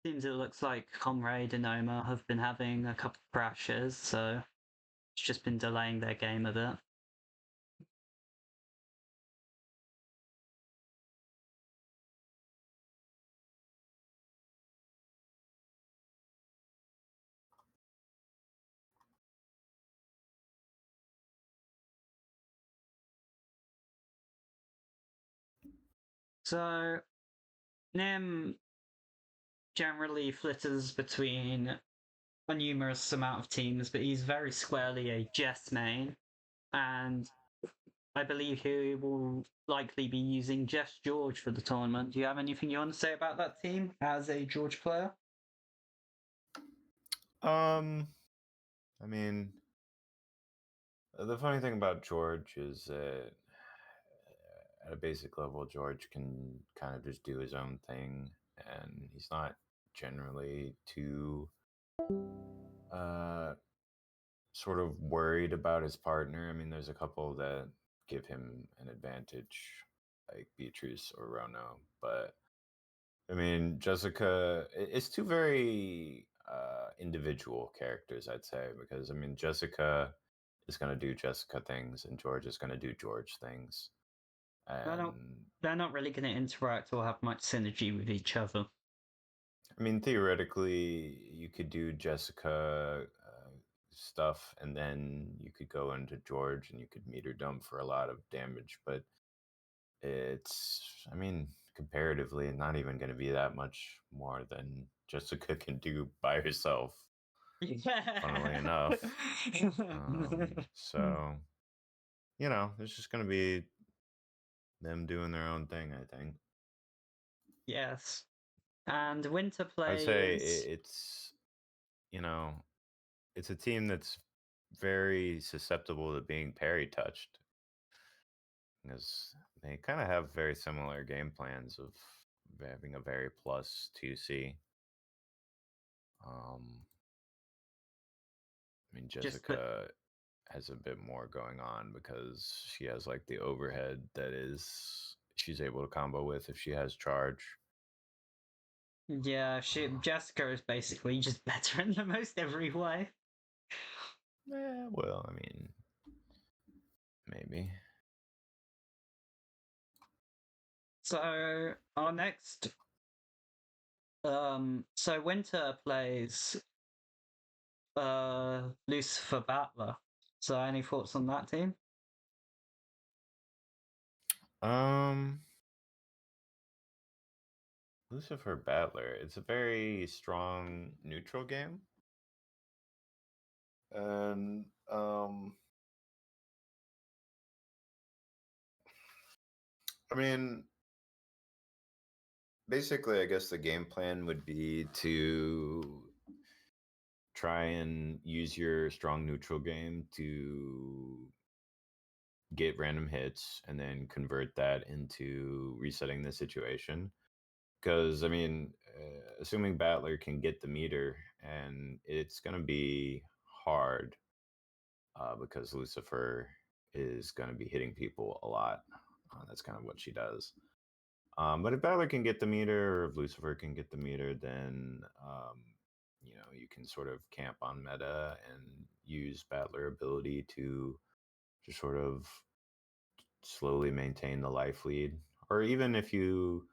Seems it looks like Comrade and Oma have been having a couple of crashes, so it's just been delaying their game a bit. So, Nim generally flitters between a numerous amount of teams, but he's very squarely a Jess main, and I believe he will likely be using Jess George for the tournament. Do you have anything you want to say about that team as a George player? I mean, the funny thing about George is that at a basic level, George can kind of just do his own thing, and he's not generally too sort of worried about his partner. I mean, there's a couple that give him an advantage, like Beatrice or Rono, but I mean, Jessica, it's two very individual characters, I'd say, because I mean, Jessica is going to do Jessica things, and George is going to do George things. And They're not really going to interact or have much synergy with each other. I mean, theoretically, you could do Jessica stuff, and then you could go into George, and you could meter dump for a lot of damage. But it's, I mean, comparatively, not even going to be that much more than Jessica can do by herself. Funnily enough. So, you know, it's just going to be them doing their own thing, I think. Yes. And Winter plays... I'd say it's, you know, it's a team that's very susceptible to being parry touched, because they kind of have very similar game plans of having a very plus 2C. I mean, Jessica has a bit more going on because she has like the overhead that is she's able to combo with if she has charge. Yeah, Jessica is basically just better in the most every way. Yeah, well, I mean, maybe. So our next, so Winter plays Lucifer Battler. So any thoughts on that team? Um, Lucifer Battler. It's a very strong neutral game. And I mean, basically, I guess the game plan would be to try and use your strong neutral game to get random hits and then convert that into resetting the situation. Because, I mean, assuming Battler can get the meter, and it's going to be hard because Lucifer is going to be hitting people a lot. That's kind of what she does. But if Battler can get the meter, or if Lucifer can get the meter, then you can sort of camp on meta and use Battler ability to just sort of slowly maintain the life lead. Or even if you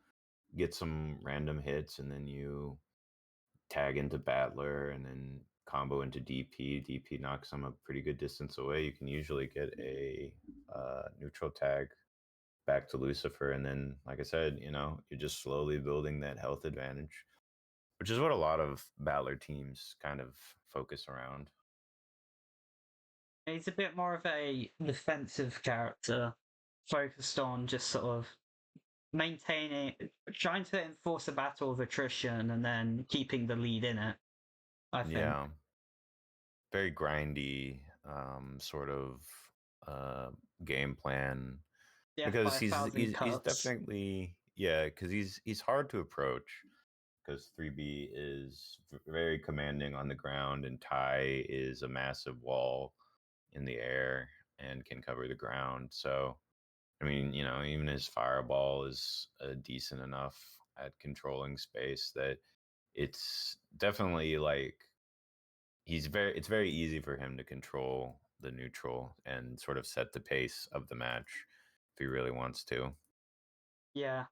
get some random hits and then you tag into Battler and then combo into DP. DP knocks them a pretty good distance away. You can usually get a neutral tag back to Lucifer, and then, like I said, you're just slowly building that health advantage, which is what a lot of Battler teams kind of focus around. He's a bit more of a defensive character, focused on just sort of maintaining, trying to enforce a battle of attrition and then keeping the lead in it, I think. Yeah. Very grindy sort of game plan. Yeah, Because by a he's thousand he's, he's cuts. definitely, because he's hard to approach because 3B is very commanding on the ground and Tai is a massive wall in the air and can cover the ground. So, I mean, even his fireball is decent enough at controlling space that it's definitely like it's very easy for him to control the neutral and sort of set the pace of the match if he really wants to. Yeah.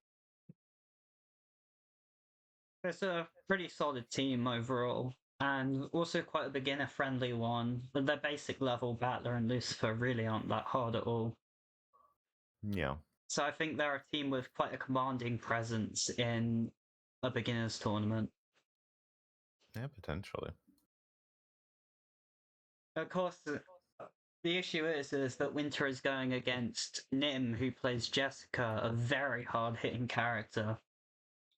It's a pretty solid team overall, and also quite a beginner-friendly one. But their basic level, Battler and Lucifer, really aren't that hard at all. Yeah. So I think they're a team with quite a commanding presence in a beginners tournament. Yeah, potentially. Of course, the issue is that Winter is going against Nim, who plays Jessica, a very hard-hitting character.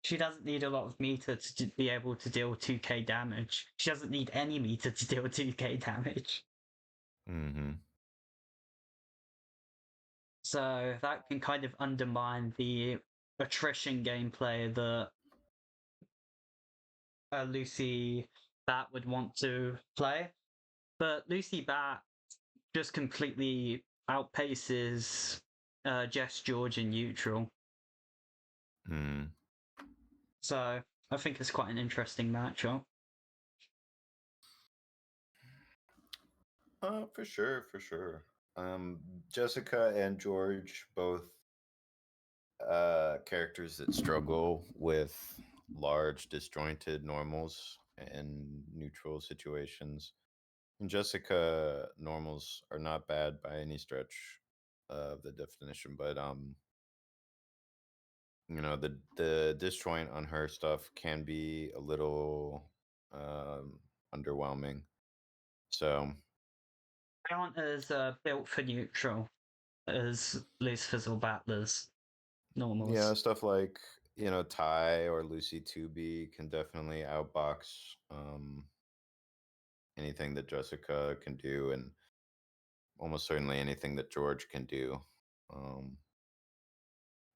She doesn't need a lot of meter to be able to deal 2k damage. She doesn't need any meter to deal 2k damage. Mm-hmm. So that can kind of undermine the attrition gameplay that Lucy Bat would want to play. But Lucy Bat just completely outpaces Jess George in neutral. Mm. So I think it's quite an interesting matchup. For sure, for sure. Jessica and George, both characters that struggle with large disjointed normals and neutral situations. And Jessica normals are not bad by any stretch of the definition, but the disjoint on her stuff can be a little underwhelming. So They aren't as built for neutral as Lucifer's or Battler's normals. yeah, stuff like Tai or Lucy 2B can definitely outbox anything that Jessica can do, and almost certainly anything that George can do.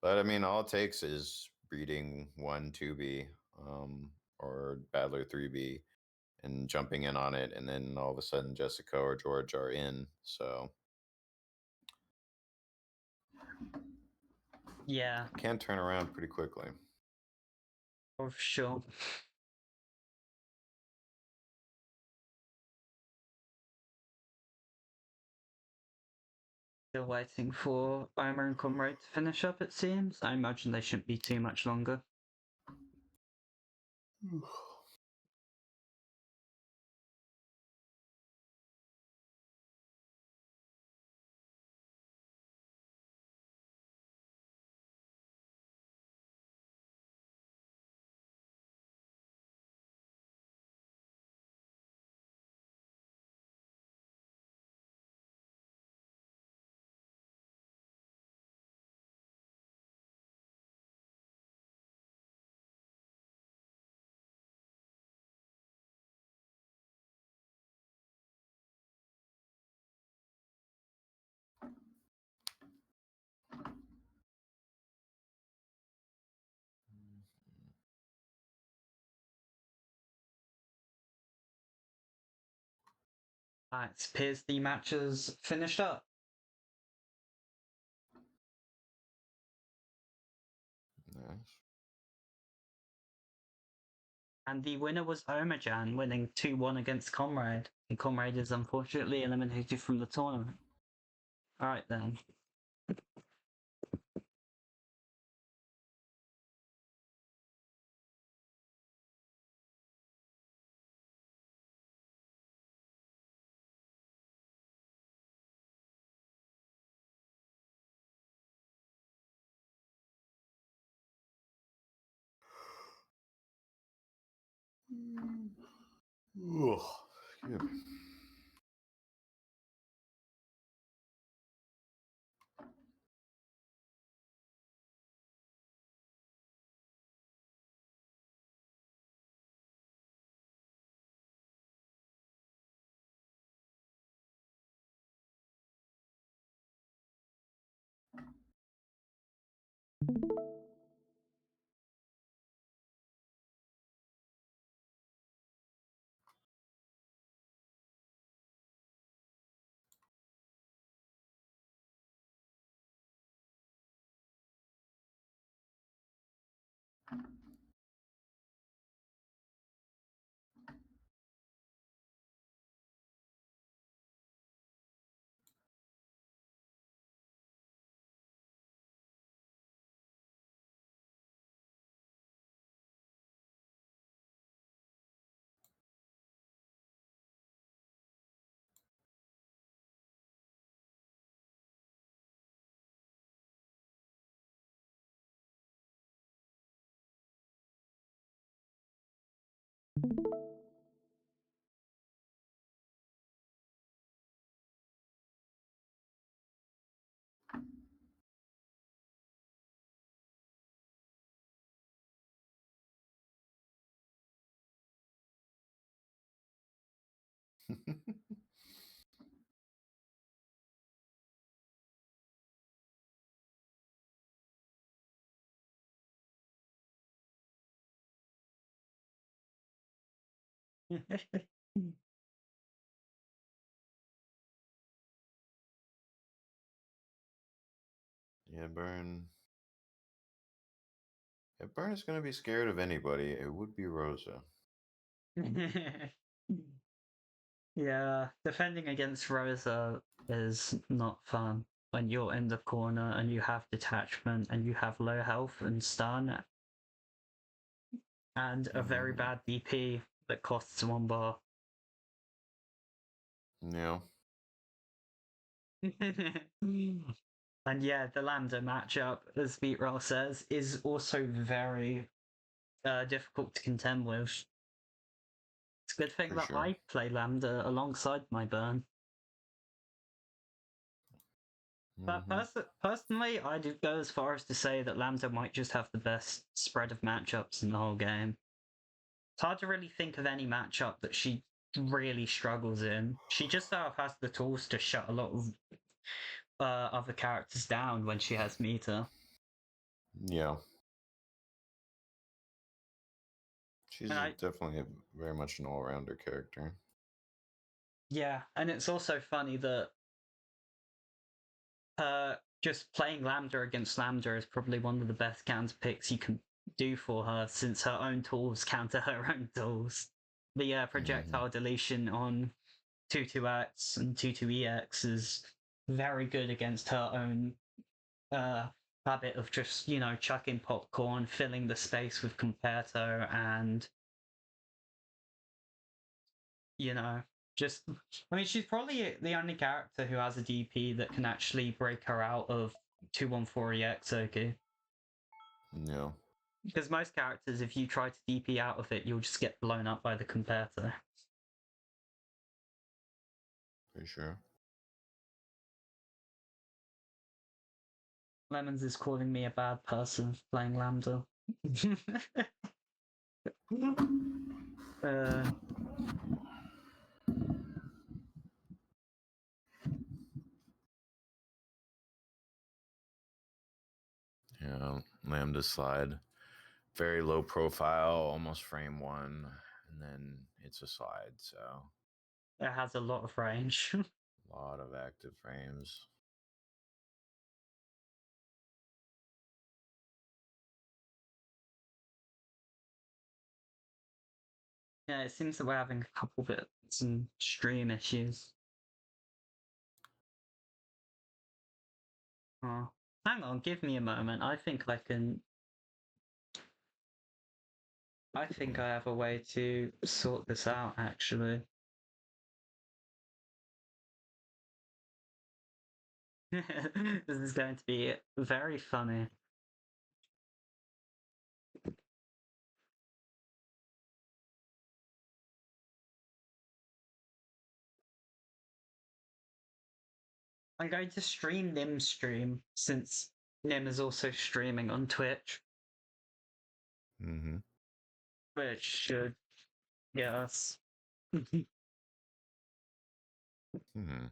But I mean, all it takes is breeding 1 2B or Battler 3B and jumping in on it, and then all of a sudden Jessica or George are in. So Yeah, can turn around pretty quickly. for sure. Still waiting for Omer and Comrade to finish up, it seems. I imagine they shouldn't be too much longer. It appears the match is finished up. Nice. And the winner was Omajan, winning 2-1 against Comrade. And Comrade is unfortunately eliminated from the tournament. Alright then. Ugh, excuse me. Yeah, Burn. If Burn is going to be scared of anybody, it would be Rosa. Yeah, defending against Rosa is not fun when you're in the corner and you have detachment and you have low health and stun and a very bad DP that costs 1 bar. Yeah. And yeah, the Lambda matchup, as Beatroll says, is also very difficult to contend with. It's a good thing For that sure. I play Lambda alongside my Burn. But personally, I do go as far as to say that Lambda might just have the best spread of matchups in the whole game. It's hard to really think of any matchup that she really struggles in. She just sort of has the tools to shut a lot of other characters down when she has meter. Yeah. She's And definitely very much an all-rounder character. yeah, and it's also funny that just playing Lambda against Lambda is probably one of the best counter picks you can do for her, since her own tools counter her own tools. The projectile deletion on 2-2X and 2-2EX is very good against her own habit of just, chucking popcorn, filling the space with Comperto, and, just. I mean, she's probably the only character who has a DP that can actually break her out of 214EX, okay? Yeah. Because most characters, if you try to DP out of it, you'll just get blown up by the Comperto. For sure. Lemons is calling me a bad person for playing Lambda. Yeah, Lambda slide. Very low profile, almost frame 1, and then it's a slide, so It has a lot of range. A lot of active frames. Yeah, it seems that we're having a couple bits and stream issues. Oh, hang on, give me a moment. I think I can. I think I have a way to sort this out, actually. This is going to be very funny. I'm going to stream Nim's stream, since Nim is also streaming on Twitch, Mm-hmm. which should get us. Hmm.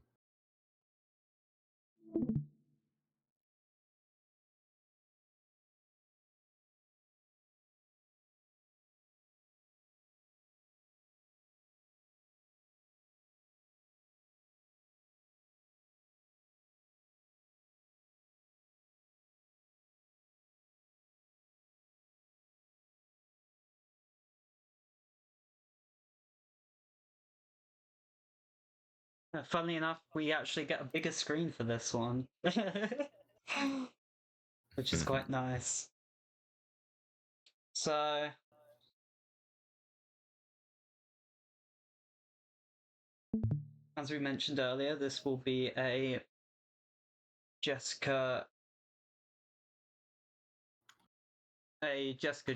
Funnily enough, we actually get a bigger screen for this one, which is quite nice. So, as we mentioned earlier, this will be a Jessica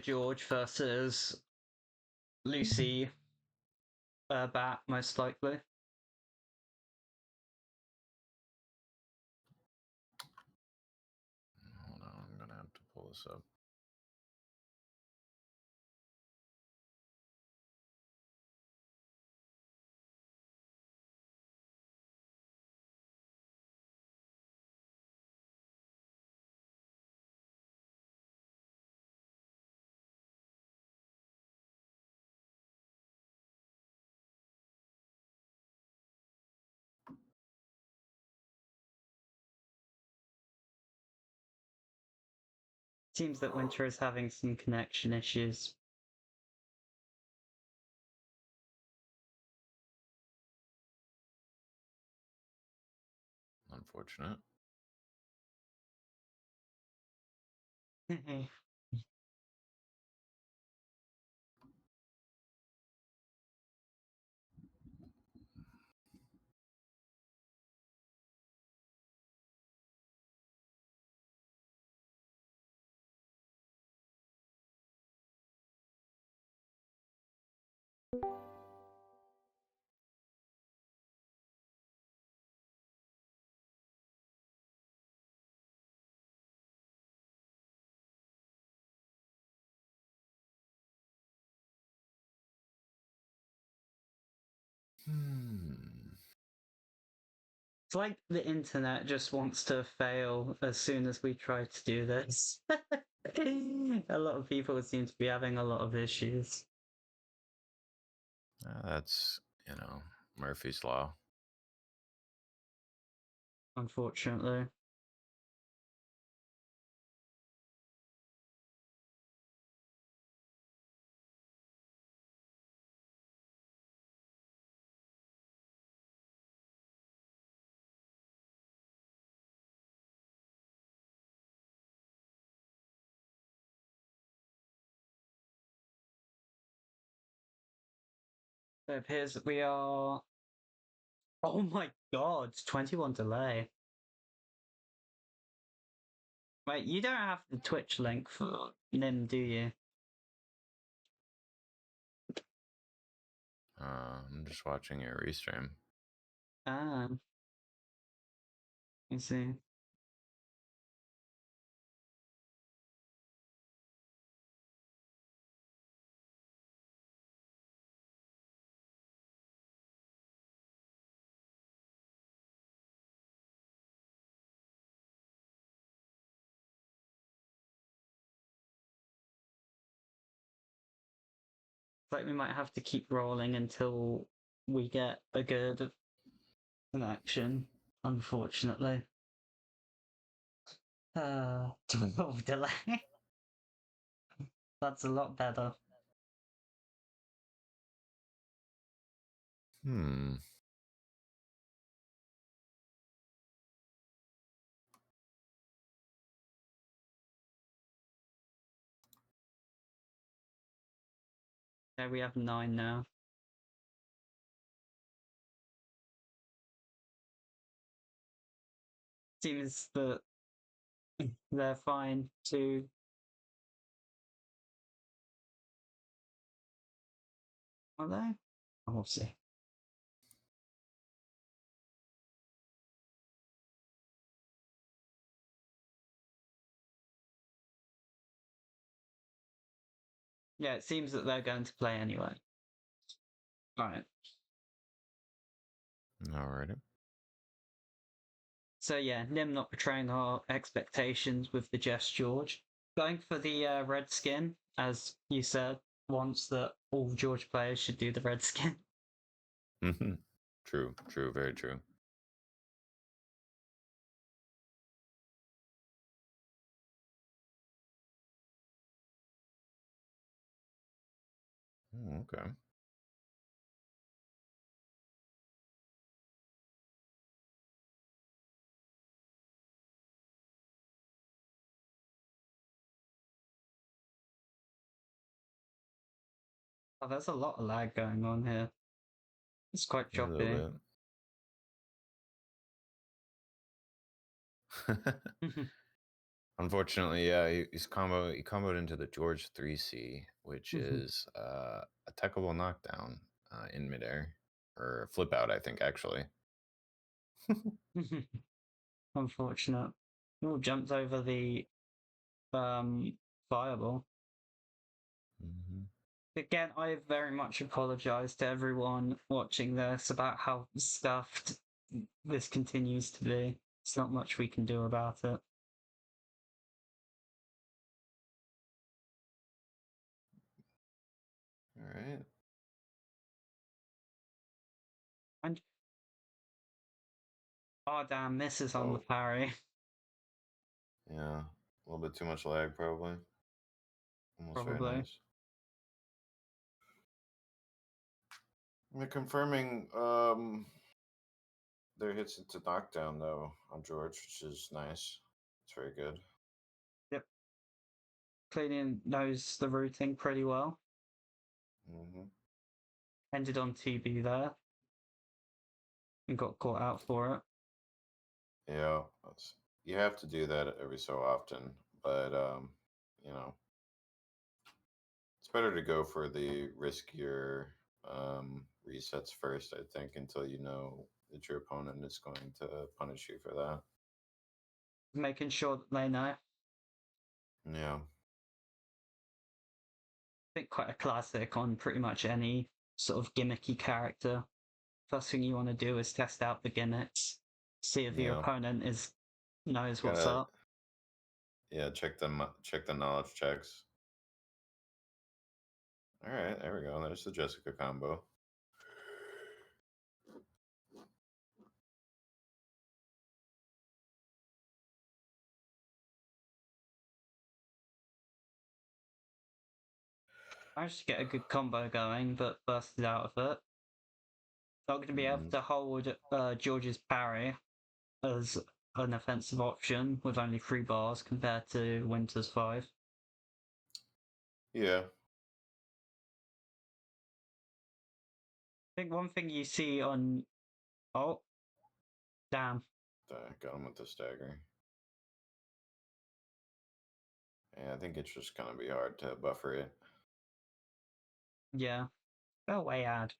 George versus Lucy Bat, most likely. Hold on, I'm gonna have to pull this up. Seems that Winter is having some connection issues. Unfortunate. It's like the internet just wants to fail as soon as we try to do this. A lot of people seem to be having a lot of issues. That's, Murphy's Law. Unfortunately. It appears that we are. Oh my god, 21 delay. Wait, you don't have the Twitch link for Nim, do you? I'm just watching your restream. Ah. I see. It's like we might have to keep rolling until we get a good connection, unfortunately. 12 delay. That's a lot better. Hmm. There we have 9 now. Seems that they're fine to. Are they? We'll see. Yeah, it seems that they're going to play anyway. Alright. Alrighty. So yeah, Nim not betraying our expectations with the Jess George. Going for the red skin, as you said once that all George players should do the red skin. True, very true. Okay. Oh, there's a lot of lag going on here. It's quite A little choppy. bit. Unfortunately, yeah, he comboed into the George 3C, which is a techable knockdown in midair. Or flip out, I think, actually. Unfortunate. Oh, jumped over the fireball. Again, I very much apologize to everyone watching this about how stuffed this continues to be. There's not much we can do about it. All right. And oh damn, misses on the parry. Yeah, a little bit too much lag, probably. Almost very Probably. nice. They're confirming their hits into knockdown though on George, which is nice. It's very good. Yep. Clearly knows the routing pretty well. Ended on 2B there. And got caught out for it. Yeah, you have to do that every so often, but you know, it's better to go for the riskier resets first, I think, until you know that your opponent is going to punish you for that. Making sure that they know. Yeah. I think quite a classic on pretty much any sort of gimmicky character. First thing you want to do is test out the gimmicks, see if your Yeah. opponent knows what's up. Yeah, check the knowledge checks. All right, there we go. There's the Jessica combo. Managed to get a good combo going, but busted out of it. Not going to be able to hold George's parry as an offensive option with only 3 bars compared to Winter's 5. Yeah. I think one thing you see on. Oh, damn. Got him with the stagger. Yeah, I think it's just going to be hard to buffer it. Yeah. Go away, ad.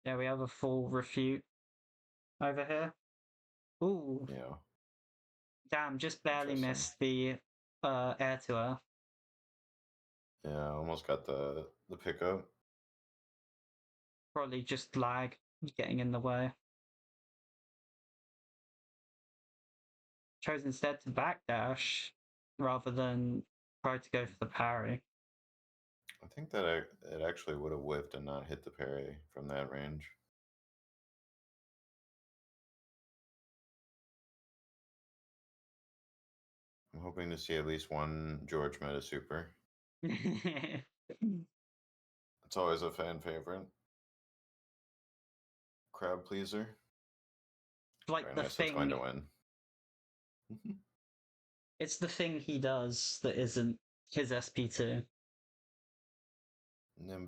Yeah, we have a full refute over here. Ooh. Yeah. Damn, just barely missed the air to air. Yeah, almost got the pickup. Probably just lag getting in the way. Chose instead to backdash. rather than try to go for the parry. I think that it actually would have whiffed and not hit the parry from that range. I'm hoping to see at least one George meta super. It's always a fan favorite. Crowd pleaser. Like Very the nice. That's going to thing. win. It's the thing he does that isn't his SP2. And I'm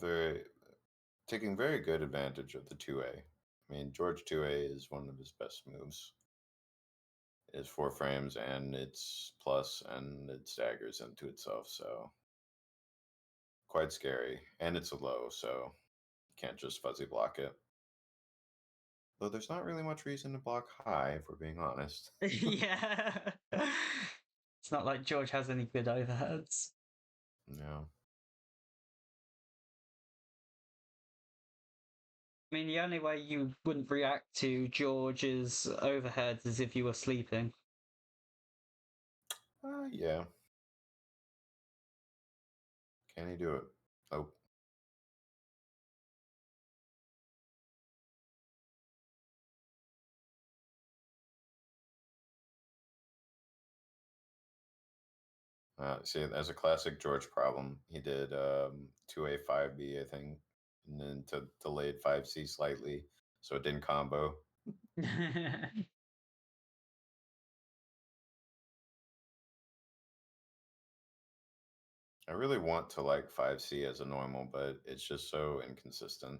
taking very good advantage of the 2A. I mean, George 2A is one of his best moves. It is 4 frames and it's plus and it staggers into itself, so quite scary. And it's a low, so you can't just fuzzy block it. Though there's not really much reason to block high, if we're being honest. Yeah. It's not like George has any good overheads. No. I mean, the only way you wouldn't react to George's overheads is if you were sleeping. Yeah. Can he do it? Oh. See, as a classic George problem, he did 2A 5B, I think, and then delayed 5C slightly, so it didn't combo. I really want to like 5C as a normal, but it's just so inconsistent.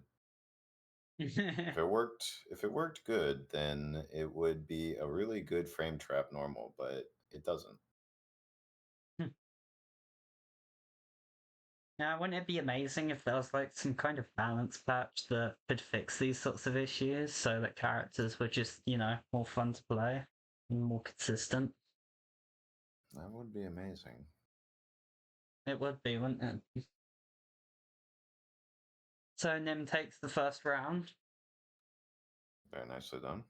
If it worked good, then it would be a really good frame trap normal, but it doesn't. Now, wouldn't it be amazing if there was like some kind of balance patch that could fix these sorts of issues so that characters were just, more fun to play and more consistent? That would be amazing. It would be, wouldn't it? So Nim takes the first round. Very nicely done.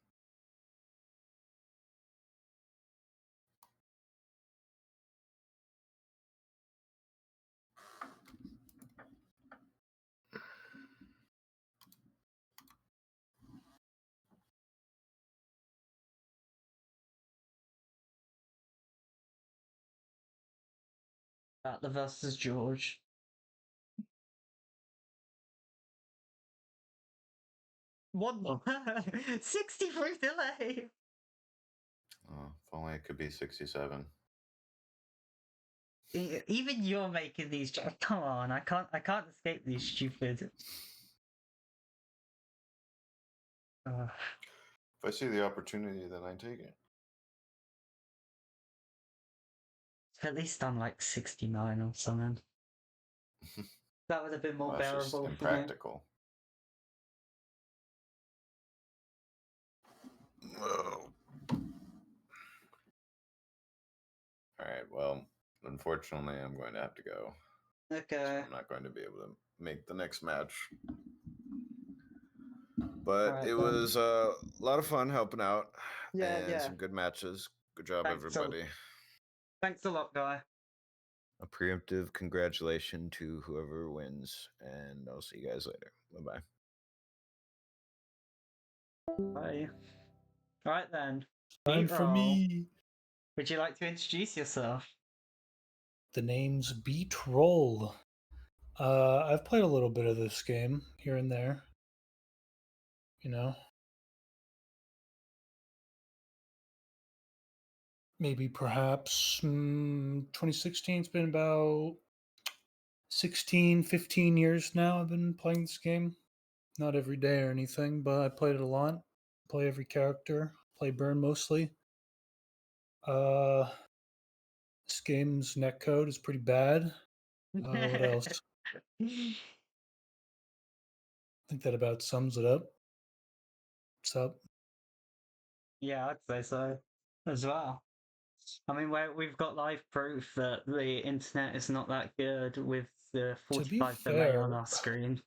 Butler versus George. One more. 63 delay. If only it could be 67. Even you're making these jokes. Come on, I can't escape these stupid. If I see the opportunity, then I take it. At least I'm like 69 or something. That would have been more Well, that's just bearable for me. impractical. Whoa. All right. Well, unfortunately, I'm going to have to go. Okay. So I'm not going to be able to make the next match. But Alright, it then. was a lot of fun helping out. Yeah, and yeah. some good matches. Good job, Thanks everybody. Thanks a lot, guy. A preemptive congratulations to whoever wins. And I'll see you guys later. Bye-bye. Bye. Alright then. Time for Beatroll. me. Would you like to introduce yourself? The name's Beatroll. I've played a little bit of this game here and there. Maybe perhaps 2016. It's been about 16, 15 years now I've been playing this game. Not every day or anything, but I played it a lot. Play every character. Play Burn mostly. This game's netcode is pretty bad. What else? I think that about sums it up. What's up? Yeah, I'd say so as well. I mean, we've got live proof that the internet is not that good with the 45 delay on our screen.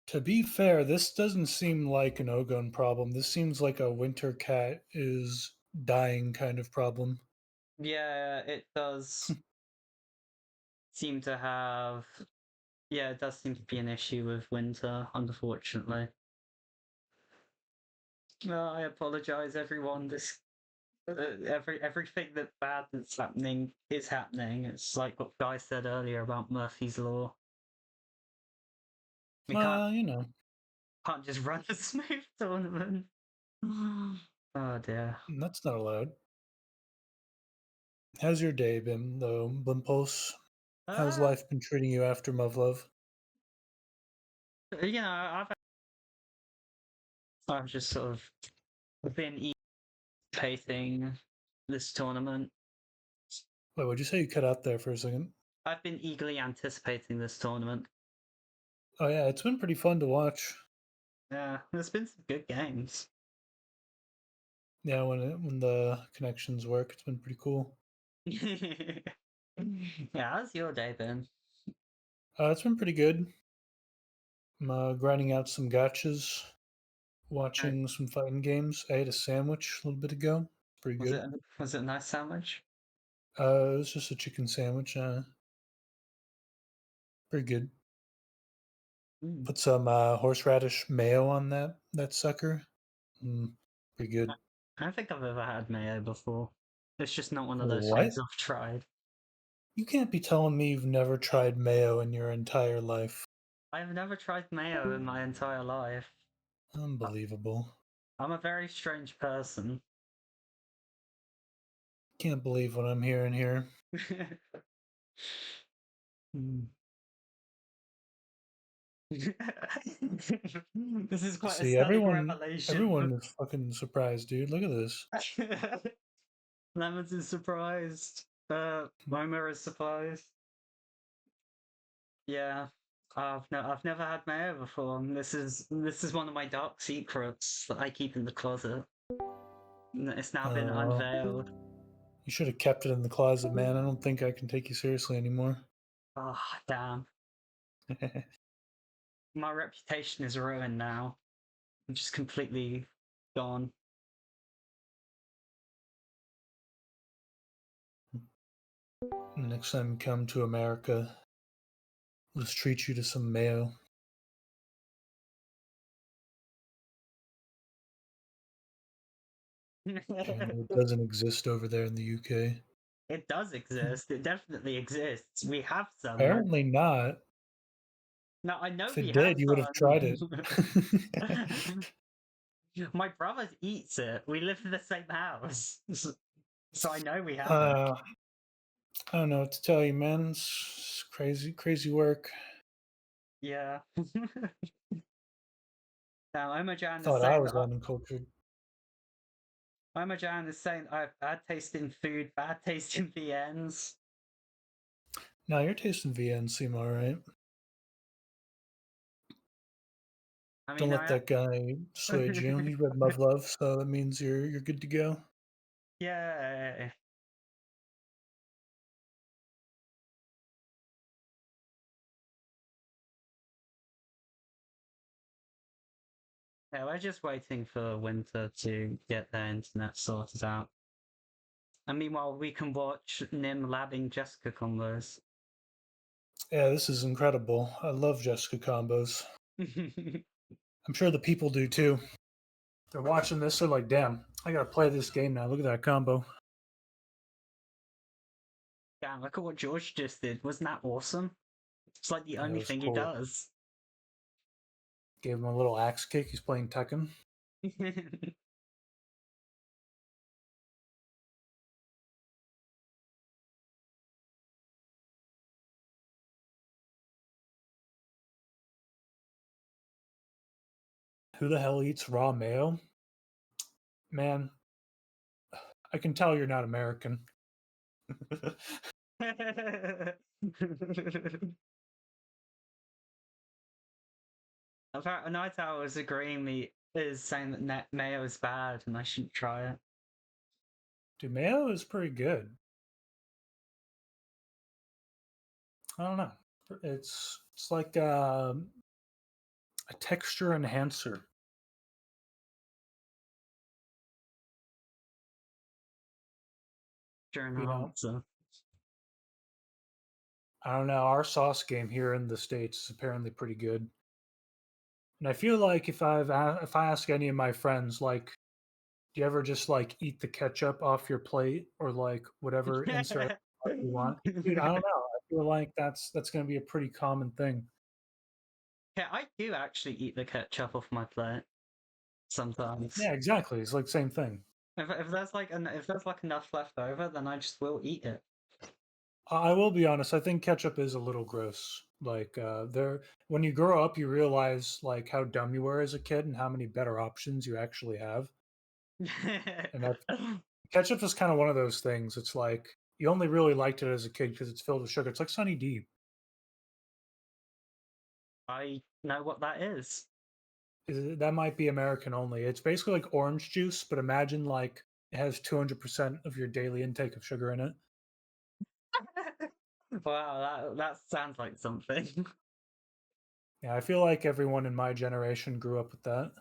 To be fair, this doesn't seem like an Ogun problem. This seems like a winter cat is dying kind of problem. Yeah, it does seem to have. Yeah, it does seem to be an issue with winter, unfortunately. I apologize, everyone. This everything that bad that's happening is happening. It's like what Guy said earlier about Murphy's Law. We Well, you know, can't just run a smooth tournament. Oh dear. that's not allowed. How's your day been, though, Blimpulse? How's life been treating you after Muv-Love? You know, I've just sort of been pacing this tournament. Wait, what'd you say? You cut out there for a second. I've been eagerly anticipating this tournament. Oh yeah, it's been pretty fun to watch. Yeah, there's been some good games. Yeah, when the connections work, it's been pretty cool. Yeah, how's your day been? It's been pretty good. I'm grinding out some gotchas, watching some fighting games. I ate a sandwich a little bit ago. Pretty Was good. it a nice sandwich? It was just a chicken sandwich. Pretty good. Mm. Put some horseradish mayo on that sucker. Pretty good. I don't think I've ever had mayo before. It's just not one of those What? things I've tried. You can't be telling me you've never tried mayo in your entire life. I've never tried mayo in my entire life. Unbelievable. I'm a very strange person. Can't believe what I'm hearing here. Hmm. This is quite a See, stunning revelation. everyone is fucking surprised, dude. Look at this. Lemons is surprised. Momo is surprised. Yeah, I've never had mayo before. And this is one of my dark secrets that I keep in the closet. It's now been unveiled. You should have kept it in the closet, man. I don't think I can take you seriously anymore. Oh, damn. My reputation is ruined now. I'm just completely gone. Next time you come to America, let's treat you to some mayo. It doesn't exist over there in the UK. It does exist. It definitely exists. We have some. Apparently not. No, I know If we it did, have you would have tried it. some. My brother eats it. We live in the same house. So I know we have it. I don't know what to tell you, man. It's crazy, crazy work. Yeah. Now, Omojan is Thought I saying was uncultured. Omojan is saying I have bad taste in food, bad taste in VNs. Now your taste in VN seem alright. I mean, Don't let that guy sway you. He read Love, so that means you're good to go. Yeah. Yeah, we're just waiting for winter to get their internet sorted out. And meanwhile, we can watch Nim labbing Jessica combos. Yeah, this is incredible. I love Jessica combos. I'm sure the people do too. They're watching this, they're like, damn, I gotta play this game now. Look at that combo. Damn, look at what George just did. Wasn't that awesome? It's like the Yeah, only was thing cool. he does. Gave him a little axe kick. He's playing Tekken. Who the hell eats raw mayo? Man, I can tell you're not American. Apparently, Night Owl is agreeing me is saying that mayo is bad and I shouldn't try it. Dude, mayo is pretty good. I don't know. It's like a texture enhancer. Texture You know. enhancer. I don't know. Our sauce game here in the States is apparently pretty good. And I feel like if I ask any of my friends, like, do you ever just like eat the ketchup off your plate or like whatever insert you want? Dude, I don't know. I feel like that's going to be a pretty common thing. Yeah, I do actually eat the ketchup off my plate sometimes. Yeah, exactly. It's like same thing. If there's like enough left over, then I just will eat it. I will be honest. I think ketchup is a little gross. Like there, when you grow up, you realize like how dumb you were as a kid and how many better options you actually have. And that ketchup is kind of one of those things. It's like you only really liked it as a kid because it's filled with sugar. It's like Sunny D. I know what that is. That might be American only. It's basically like orange juice, but imagine like it has 200% of your daily intake of sugar in it. Wow, that sounds like something. Yeah, I feel like everyone in my generation grew up with that.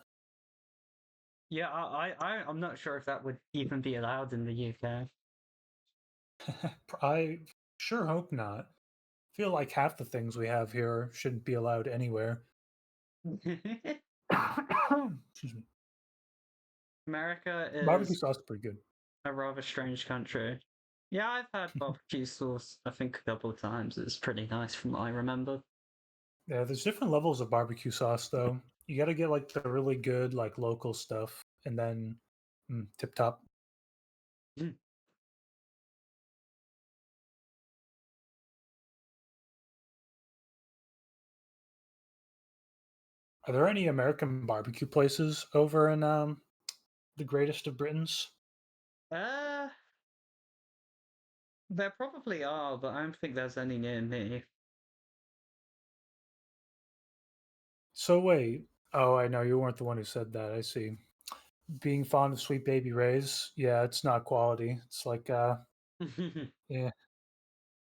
Yeah, I'm not sure if that would even be allowed in the UK. I sure hope not. I feel like half the things we have here shouldn't be allowed anywhere. Excuse me. America Barbecue is sauce is pretty good. a rather strange country. Yeah, I've had barbecue sauce, I think, a couple of times. It's pretty nice from what I remember. Yeah, there's different levels of barbecue sauce though. You got to get like the really good like local stuff, and then tip top. Mm. Are there any American barbecue places over in the greatest of Britons? Uh, there probably are, but I don't think there's any near me. So wait. Oh, I know you weren't the one who said that. I see. Being fond of Sweet Baby Ray's, yeah, it's not quality. It's like yeah.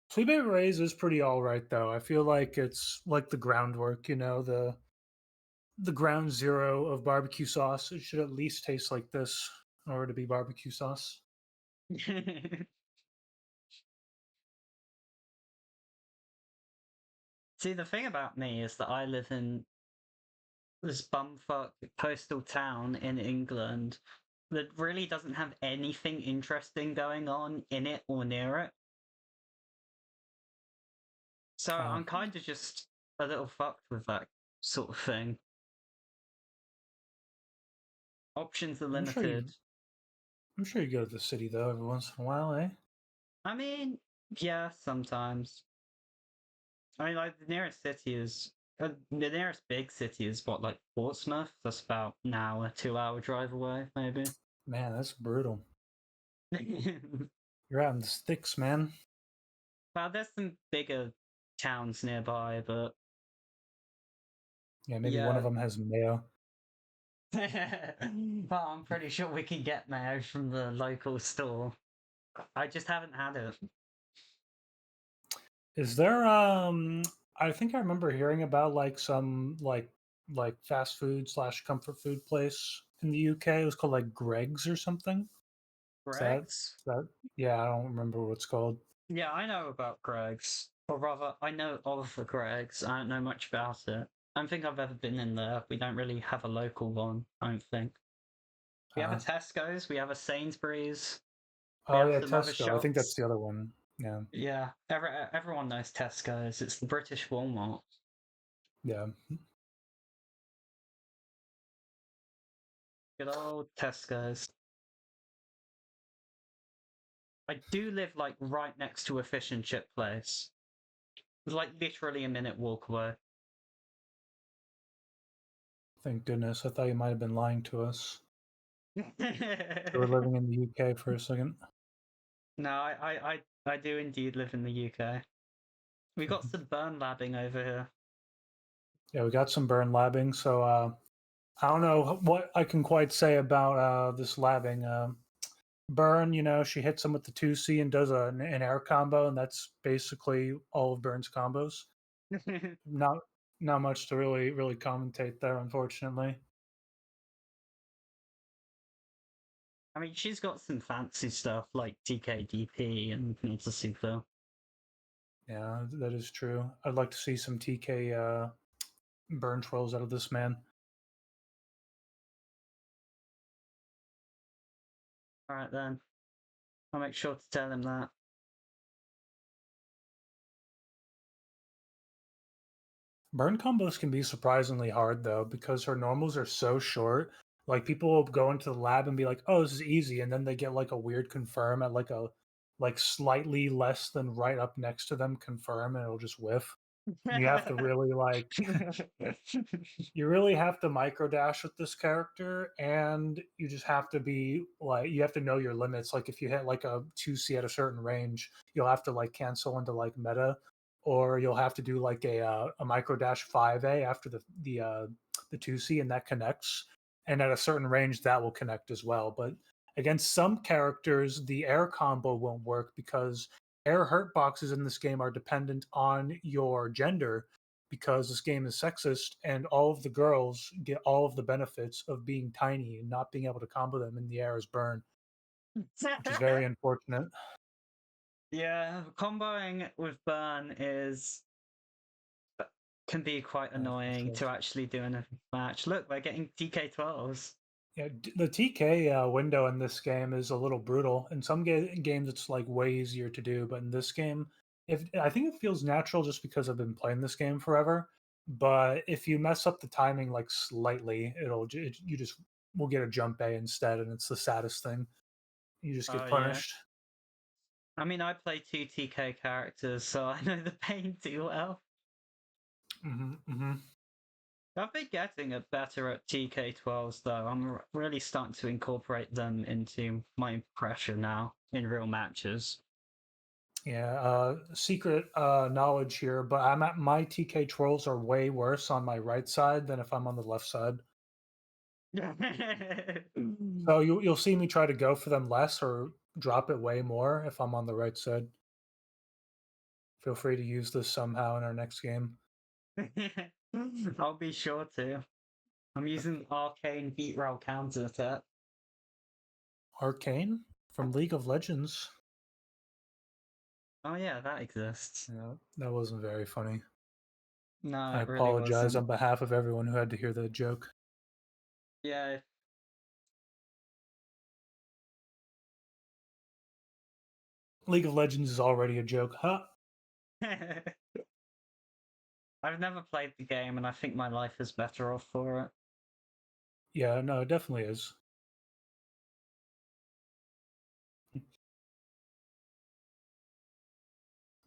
Sweet Baby Ray's is pretty all right though. I feel like it's like the groundwork, you know, the ground zero of barbecue sauce. It should at least taste like this in order to be barbecue sauce. See, the thing about me is that I live in this bumfuck coastal town in England that really doesn't have anything interesting going on in it or near it. So I'm kind of just a little fucked with that sort of thing. Options are I'm sure you limited. I'm sure you go to the city though every once in a while, eh? I mean, yeah, sometimes. I mean, like the nearest city is the nearest big city is what, like Portsmouth? That's about an hour, 2 hour drive away, maybe. Man, that's brutal. You're out in the sticks, man. Well, there's some bigger towns nearby, but Yeah, maybe one yeah. of them has mayo. Well, I'm pretty sure we can get mayo from the local store. I just haven't had it. Is there I think I remember hearing about like some like fast food slash comfort food place in the UK. It was called like Greg's or something. Is that Greg's? yeah, I don't remember what it's called. Yeah, I know about Greg's. Or rather, I know of the Greg's. I don't know much about it. I don't think I've ever been in there. We don't really have a local one, I don't think. We have a Tesco's, we have a Sainsbury's, we Oh have yeah, some other Tesco. I think that's shops. the other one. Yeah. Yeah, everyone knows Tesco's. It's the British Walmart. Yeah. Good old Tesco's. I do live like right next to a fish and chip place. It's like literally a minute walk away. Thank goodness. I thought you might have been lying to us. No, You were living in the UK for a second. I do indeed live in the UK. We got some burn labbing over here. Yeah, we got some burn labbing, so I don't know what I can quite say about this labbing. Burn, you know, she hits him with the 2C and does an air combo, and that's basically all of Burn's combos. Not not much to really commentate there, unfortunately. I mean, she's got some fancy stuff like TKDP and Ninja Super. Yeah, that is true. I'd like to see some TK burn trolls out of this man. Alright then. I'll make sure to tell him that. Burn combos can be surprisingly hard though, because her normals are so short. Like people will go into the lab and be like, "Oh, this is easy," and then they get like a weird confirm at like slightly less than right up next to them confirm, and it'll just whiff. You have to really like you really have to micro dash with this character, and you just have to be like you have to know your limits. Like if you hit like a 2C at a certain range, you'll have to like cancel into like meta, or you'll have to do like a micro dash 5A after the 2C, and that connects. And at a certain range, that will connect as well. But against some characters, the air combo won't work because air hurt boxes in this game are dependent on your gender, because this game is sexist and all of the girls get all of the benefits of being tiny and not being able to combo them in the air as burn, which is very unfortunate. Yeah, comboing with burn can be quite annoying to actually do in a match. Look, we're getting TK12s. Yeah, the TK window in this game is a little brutal. In some games, it's like way easier to do, but in this game, if I think it feels natural just because I've been playing this game forever. But if you mess up the timing like slightly, you just will get a jump A instead, and it's the saddest thing. You just get Oh, yeah. punished. I mean, I play 2 TK characters, so I know the pain too well. I've been getting better at TK12s, though. I'm really starting to incorporate them into my impression now in real matches. Yeah, secret knowledge here, but I'm at my TK trolls are way worse on my right side than if I'm on the left side. So you'll see me try to go for them less or drop it way more if I'm on the right side. Feel free to use this somehow in our next game. I'll be sure to. I'm using Arcane Beatroll counter attack. Arcane from League of Legends. Oh yeah, that exists. Yeah, that wasn't very funny. No, I it really apologize wasn't. on behalf of everyone who had to hear that joke. Yeah. League of Legends is already a joke, huh? I've never played the game, and I think my life is better off for it. Yeah, no, it definitely is.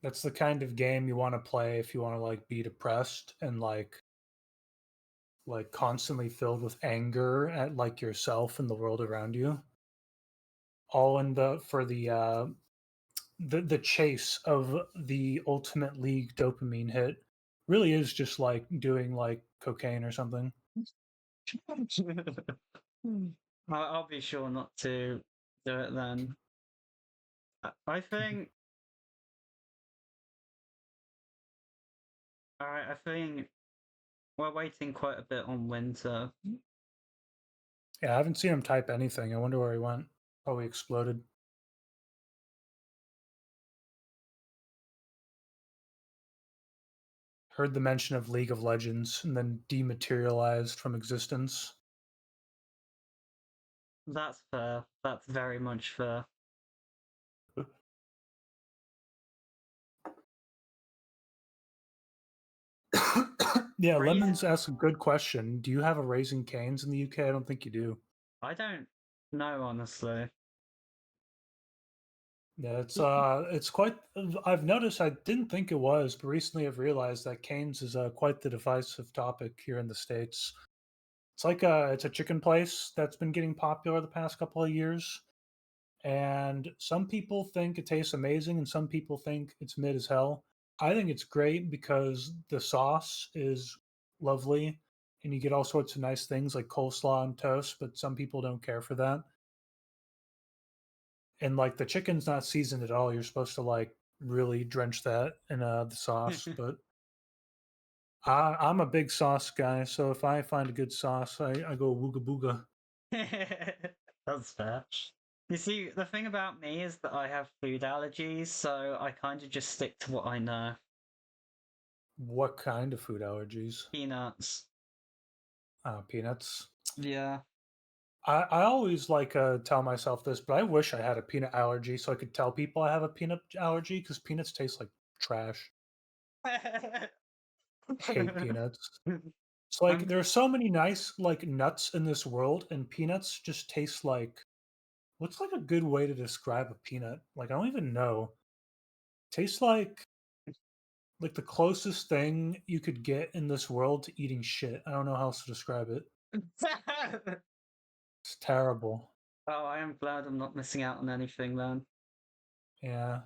That's the kind of game you want to play if you want to like be depressed and like constantly filled with anger at like yourself and the world around you. All in the chase of the ultimate league dopamine hit. Really is just like doing like cocaine or something. I'll be sure not to do it then. I think. I think we're waiting quite a bit on Winter. Yeah, I haven't seen him type anything. I wonder where he went. Probably exploded. Heard the mention of League of Legends and then dematerialized from existence. That's fair. That's very much fair. Yeah, Lemons asks a good question. Do you have a Raising Cane's in the UK? I don't think you do. I don't know, honestly. Yeah, it's quite. I've noticed. I didn't think it was, but recently I've realized that Cane's is quite the divisive topic here in the States. It's like it's a chicken place that's been getting popular the past couple of years, and some people think it tastes amazing, and some people think it's mid as hell. I think it's great because the sauce is lovely, and you get all sorts of nice things like coleslaw and toast. But some people don't care for that. And like the chicken's not seasoned at all. You're supposed to like really drench that in the sauce. But I'm a big sauce guy, so if I find a good sauce, I go wooga booga. That's fair. You see, the thing about me is that I have food allergies, so I kind of just stick to what I know. What kind of food allergies? Peanuts. Peanuts. Yeah. I always like tell myself this, but I wish I had a peanut allergy so I could tell people I have a peanut allergy because peanuts taste like trash. Hate peanuts. It's like there are so many nice like nuts in this world, and peanuts just taste like what's like a good way to describe a peanut? Like I don't even know. Tastes like the closest thing you could get in this world to eating shit. I don't know how else to describe it. It's terrible. Oh, I am glad I'm not missing out on anything then. Yeah.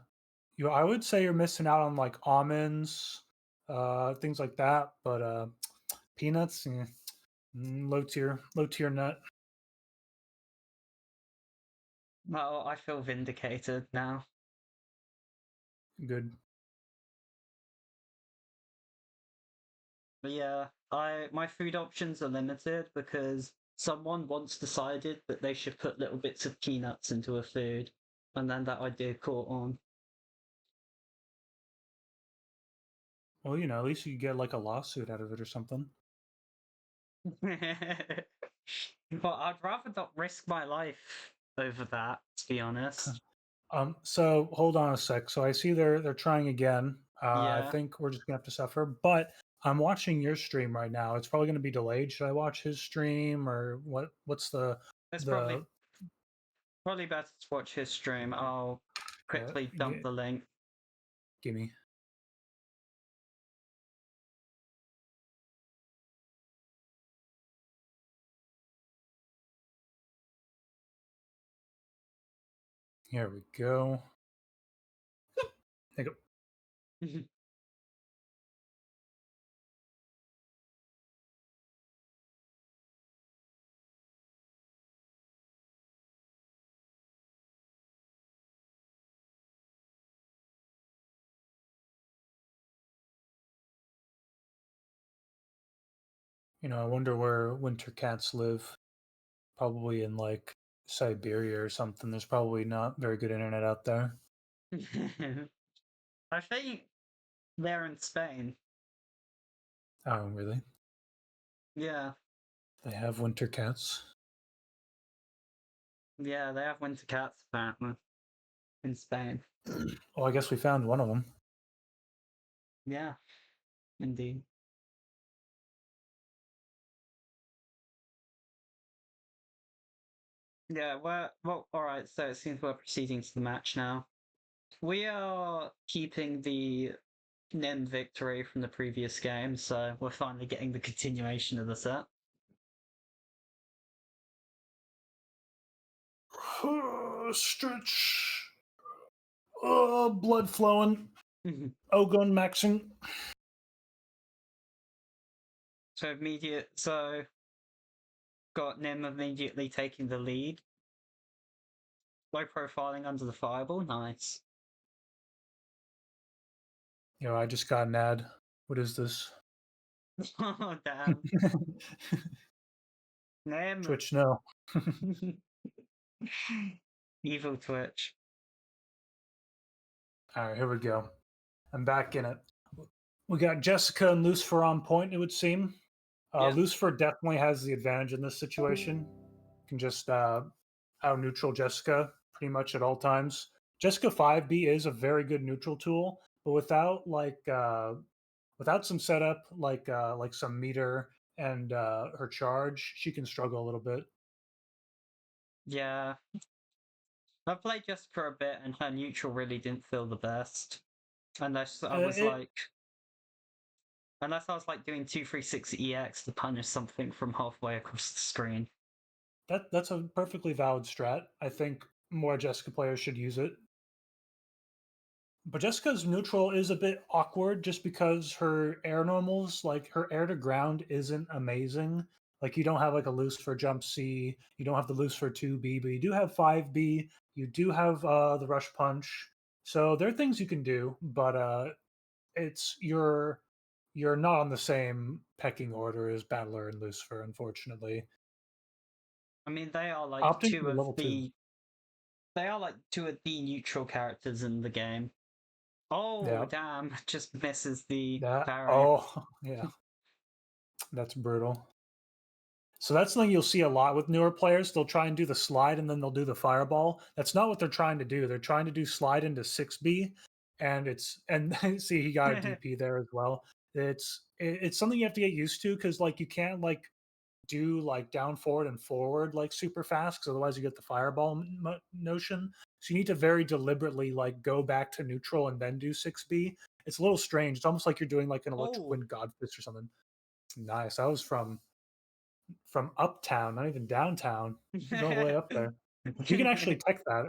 I would say you're missing out on like almonds, things like that, but peanuts, low tier nut. Oh, I feel vindicated now. Good. But yeah, my food options are limited because someone once decided that they should put little bits of peanuts into a food, and then that idea caught on. Well, at least you get like a lawsuit out of it or something. But I'd rather not risk my life over that, to be honest. So hold on a sec. So I see they're trying again. I Yeah. think we're just gonna have to suffer. But I'm watching your stream right now. It's probably gonna be delayed. Should I watch his stream or what? What's the It's the? probably better to watch his stream. I'll quickly dump the link. Gimme. Here we go. There you go. I wonder where winter cats live. Probably in like Siberia or something. There's probably not very good internet out there. I think they're in Spain. Oh, really? Yeah. They have winter cats. Yeah, they have winter cats apparently in Spain. Well, I guess we found one of them. Yeah, indeed. Yeah, well, alright, so it seems we're proceeding to the match now. We are keeping the NIM victory from the previous game, so we're finally getting the continuation of the set. Stretch. Blood flowing. Mhm. Ogun maxing. So got NIM immediately taking the lead. Low profiling under the fireball, nice. I just got an ad. What is this? Oh damn. NIM. Twitch, no. Evil Twitch. Alright, here we go. I'm back in it. We got Jessica and Lucifer on point, it would seem. Yeah. Lucifer definitely has the advantage in this situation. Can just out neutral Jessica pretty much at all times. Jessica 5B is a very good neutral tool, but without without some setup like some meter and her charge, she can struggle a little bit. Yeah. I played just for a bit and her neutral really didn't feel the best. Unless I was doing 236 EX to punish something from halfway across the screen. That's a perfectly valid strat. I think more Jessica players should use it. But Jessica's neutral is a bit awkward just because her air normals, like her air to ground, isn't amazing. Like you don't have like a Lucifer jump C, you don't have the Lucifer 2B, but you do have 5B, you do have the rush punch. So there are things you can do, but it's you're not on the same pecking order as Battler and Lucifer, unfortunately. I mean, they are like Opting two for of level 2. the they are like two of the neutral characters in the game. Oh Yep. damn! Just misses the That parry. yeah, that's brutal. So that's something you'll see a lot with newer players. They'll try and do the slide and then they'll do the fireball. That's not what they're trying to do. They're trying to do slide into 6B, and see, he got a DP there as well. It's something you have to get used to, because like you can't like do like down forward and forward like super fast, because otherwise you get the fireball notion. So you need to very deliberately like go back to neutral and then do 6B. It's a little strange. It's almost like you're doing like an electric wind godfist or something. Nice. That was from uptown, not even downtown. He's all the way up there. You can actually tech that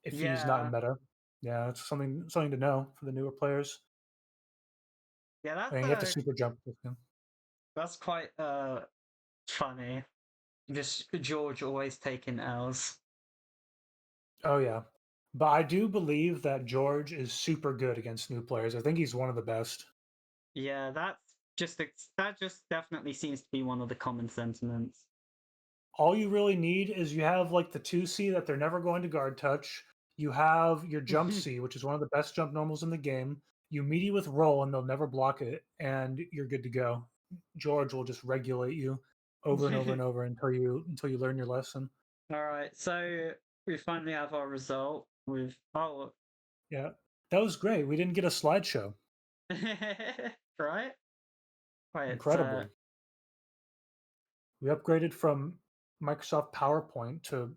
if he's not in meta. Yeah, it's something to know for the newer players. Yeah, And you have to super jump with him. that's quite funny. Just George always taking L's. Oh yeah. But I do believe that George is super good against new players. I think he's one of the best. Yeah, that just definitely seems to be one of the common sentiments. All you really need is you have like the 2C that they're never going to guard touch. You have your jump C, which is one of the best jump normals in the game. You meaty with roll and they'll never block it, and you're good to go. George will just regulate you over and over and over until you learn your lesson. All right, so we finally have our result with Yeah, that was great. We didn't get a slideshow. right? Wait, Incredible. We upgraded from Microsoft PowerPoint to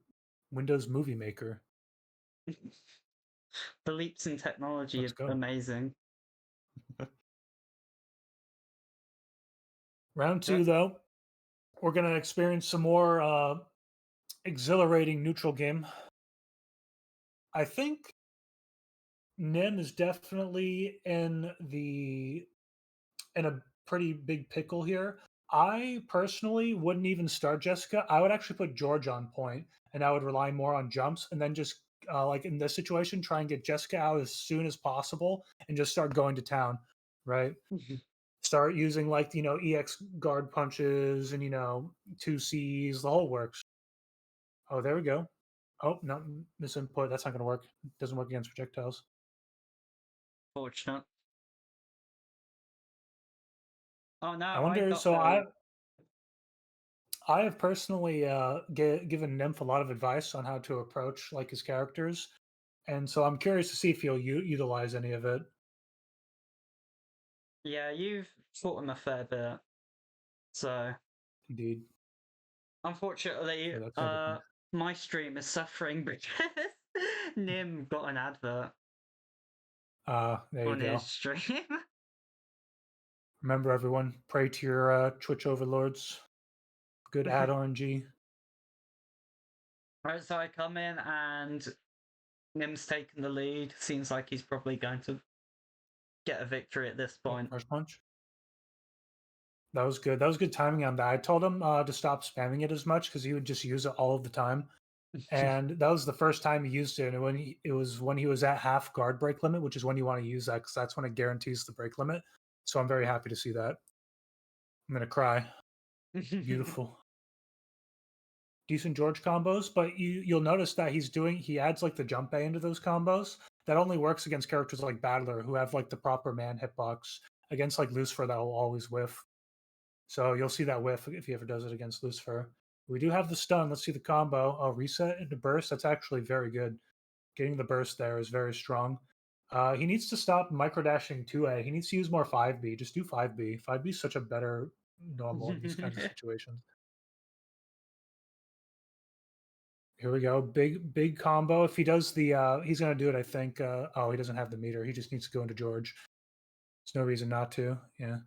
Windows Movie Maker. The leaps in technology are amazing. Round 2, though, we're going to experience some more exhilarating neutral game. I think Nim is definitely in a pretty big pickle here. I personally wouldn't even start Jessica. I would actually put George on point, and I would rely more on jumps, and then just like in this situation, try and get Jessica out as soon as possible, and just start going to town, right? Start using like EX guard punches and 2Cs, the whole works. Oh, there we go. Oh, no, misinput. That's not going to work. It doesn't work against projectiles. Fortunate. Oh no! I wonder. I have personally given Nymph a lot of advice on how to approach like his characters, and so I'm curious to see if he'll utilize any of it. Yeah, you've taught him a fair bit, so Indeed. Unfortunately, my stream is suffering because Nim got an advert. There you on go. His stream. Remember, everyone, pray to your Twitch overlords. Good ad RNG. Right, so I come in and Nim's taken the lead. Seems like he's probably going to get a victory at this point. First punch. That was good. That was good timing on that. I told him to stop spamming it as much because he would just use it all of the time. And that was the first time he used it. And it was when he was at half guard break limit, which is when you want to use that, because that's when it guarantees the break limit. So I'm very happy to see that. I'm gonna cry. Beautiful. Decent George combos, but you'll notice that he adds like the jump A into those combos. That only works against characters like Battler, who have like the proper man hitbox. Against like Lucifer, that will always whiff. So you'll see that whiff if he ever does it against Lucifer. We do have the stun. Let's see the combo. Oh, reset into burst. That's actually very good. Getting the burst there is very strong. He needs to stop microdashing 2A. He needs to use more 5B. Just do 5B. 5B is such a better normal in these kinds of situations. Here we go. Big combo. If he does the, he's going to do it, I think. Oh, he doesn't have the meter. He just needs to go into George. There's no reason not to. Yeah.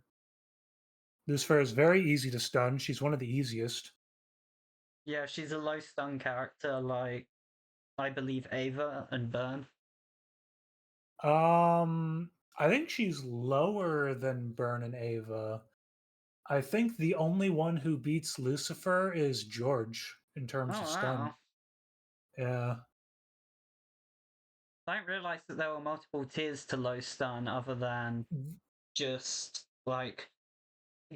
Lucifer is very easy to stun. She's one of the easiest. Yeah, she's a low stun character like, I believe, Ava and Burn. I think she's lower than Burn and Ava. I think the only one who beats Lucifer is George in terms of stun. Wow. Yeah. I didn't realize that there were multiple tiers to low stun other than just like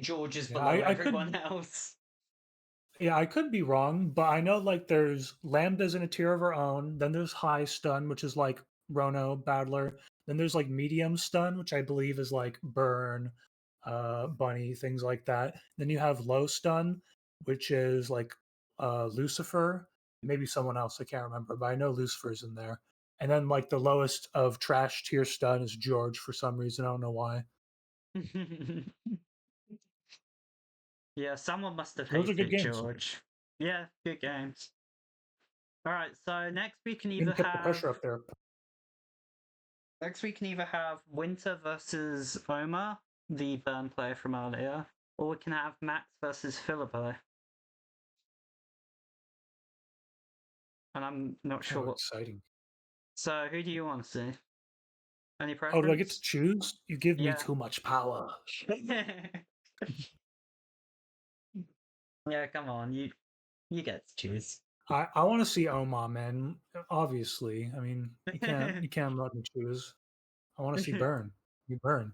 George is below everyone else. Yeah, I could be wrong, but I know like there's Lambda's in a tier of her own. Then there's high stun, which is like Rono, Battler. Then there's like medium stun, which I believe is like Burn, Bunny, things like that. Then you have low stun, which is like Lucifer, maybe someone else, I can't remember, but I know Lucifer's in there. And then like the lowest of trash tier stun is George for some reason. I don't know why. Yeah, someone must have Those are good hated games. George. Yeah, good games. Alright, so next we can You either can keep the have pressure up there. Winter versus Omar, the burn player from earlier, or we can have Max versus Philippo. And I'm not sure Oh, what. exciting. So, who do you want to see? Any Oh, preference? do I get to choose? You give me Yeah. too much power. Yeah, come on, you get to choose. I want to see Oma, man. Obviously, I mean, you can't let me choose. I want to see Burn. You Burn.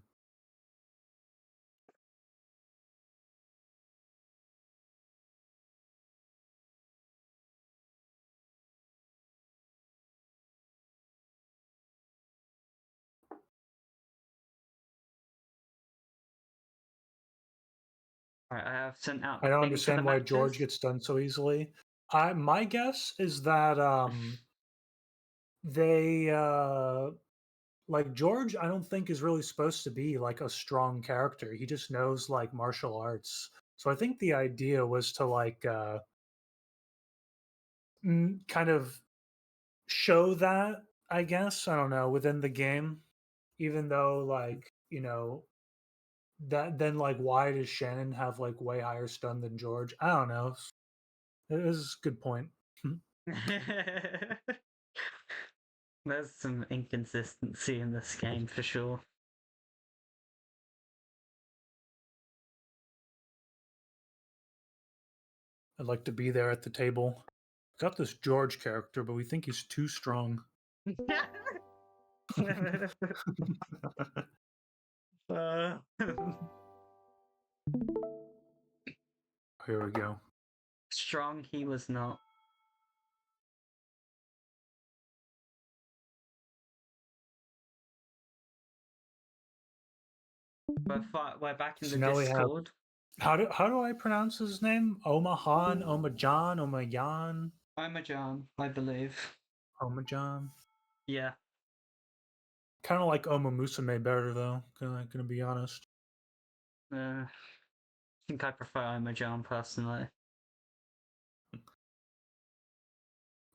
Alright, I have sent out I the don't thing for the understand why George matches. gets done so easily. My guess is that they like George. I don't think is really supposed to be like a strong character. He just knows like martial arts. So I think the idea was to like kind of show that, I guess, I don't know, within the game, even though like that then like why does Shannon have like way higher stun than George? I don't know. This is a good point. There's some inconsistency in this game for sure. I'd like to be there at the table. Got this George character, but we think he's too strong. Here we go. Strong he was not. We're back in So the now we have Discord. how do I pronounce his name? Omahan, Omajan, Omayan, Omajan, I believe. Omajan. Yeah. Kind of like Oma Musume better though. Gonna be honest. I think I prefer Omajan personally.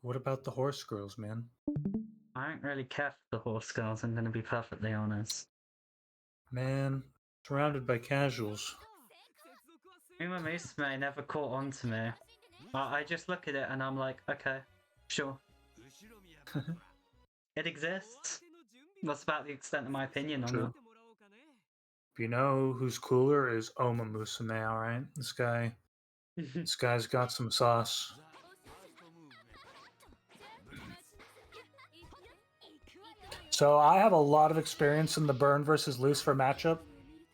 What about the horse girls, man? I don't really care for the horse girls, I'm gonna be perfectly honest. Man, surrounded by casuals. Uma Musume never caught on to me. I just look at it and I'm like, okay, sure. It exists. That's about the extent of my opinion on True. If you know who's cooler is Oma Musume, alright? This guy's got some sauce. So I have a lot of experience in the Burn versus Lucifer matchup.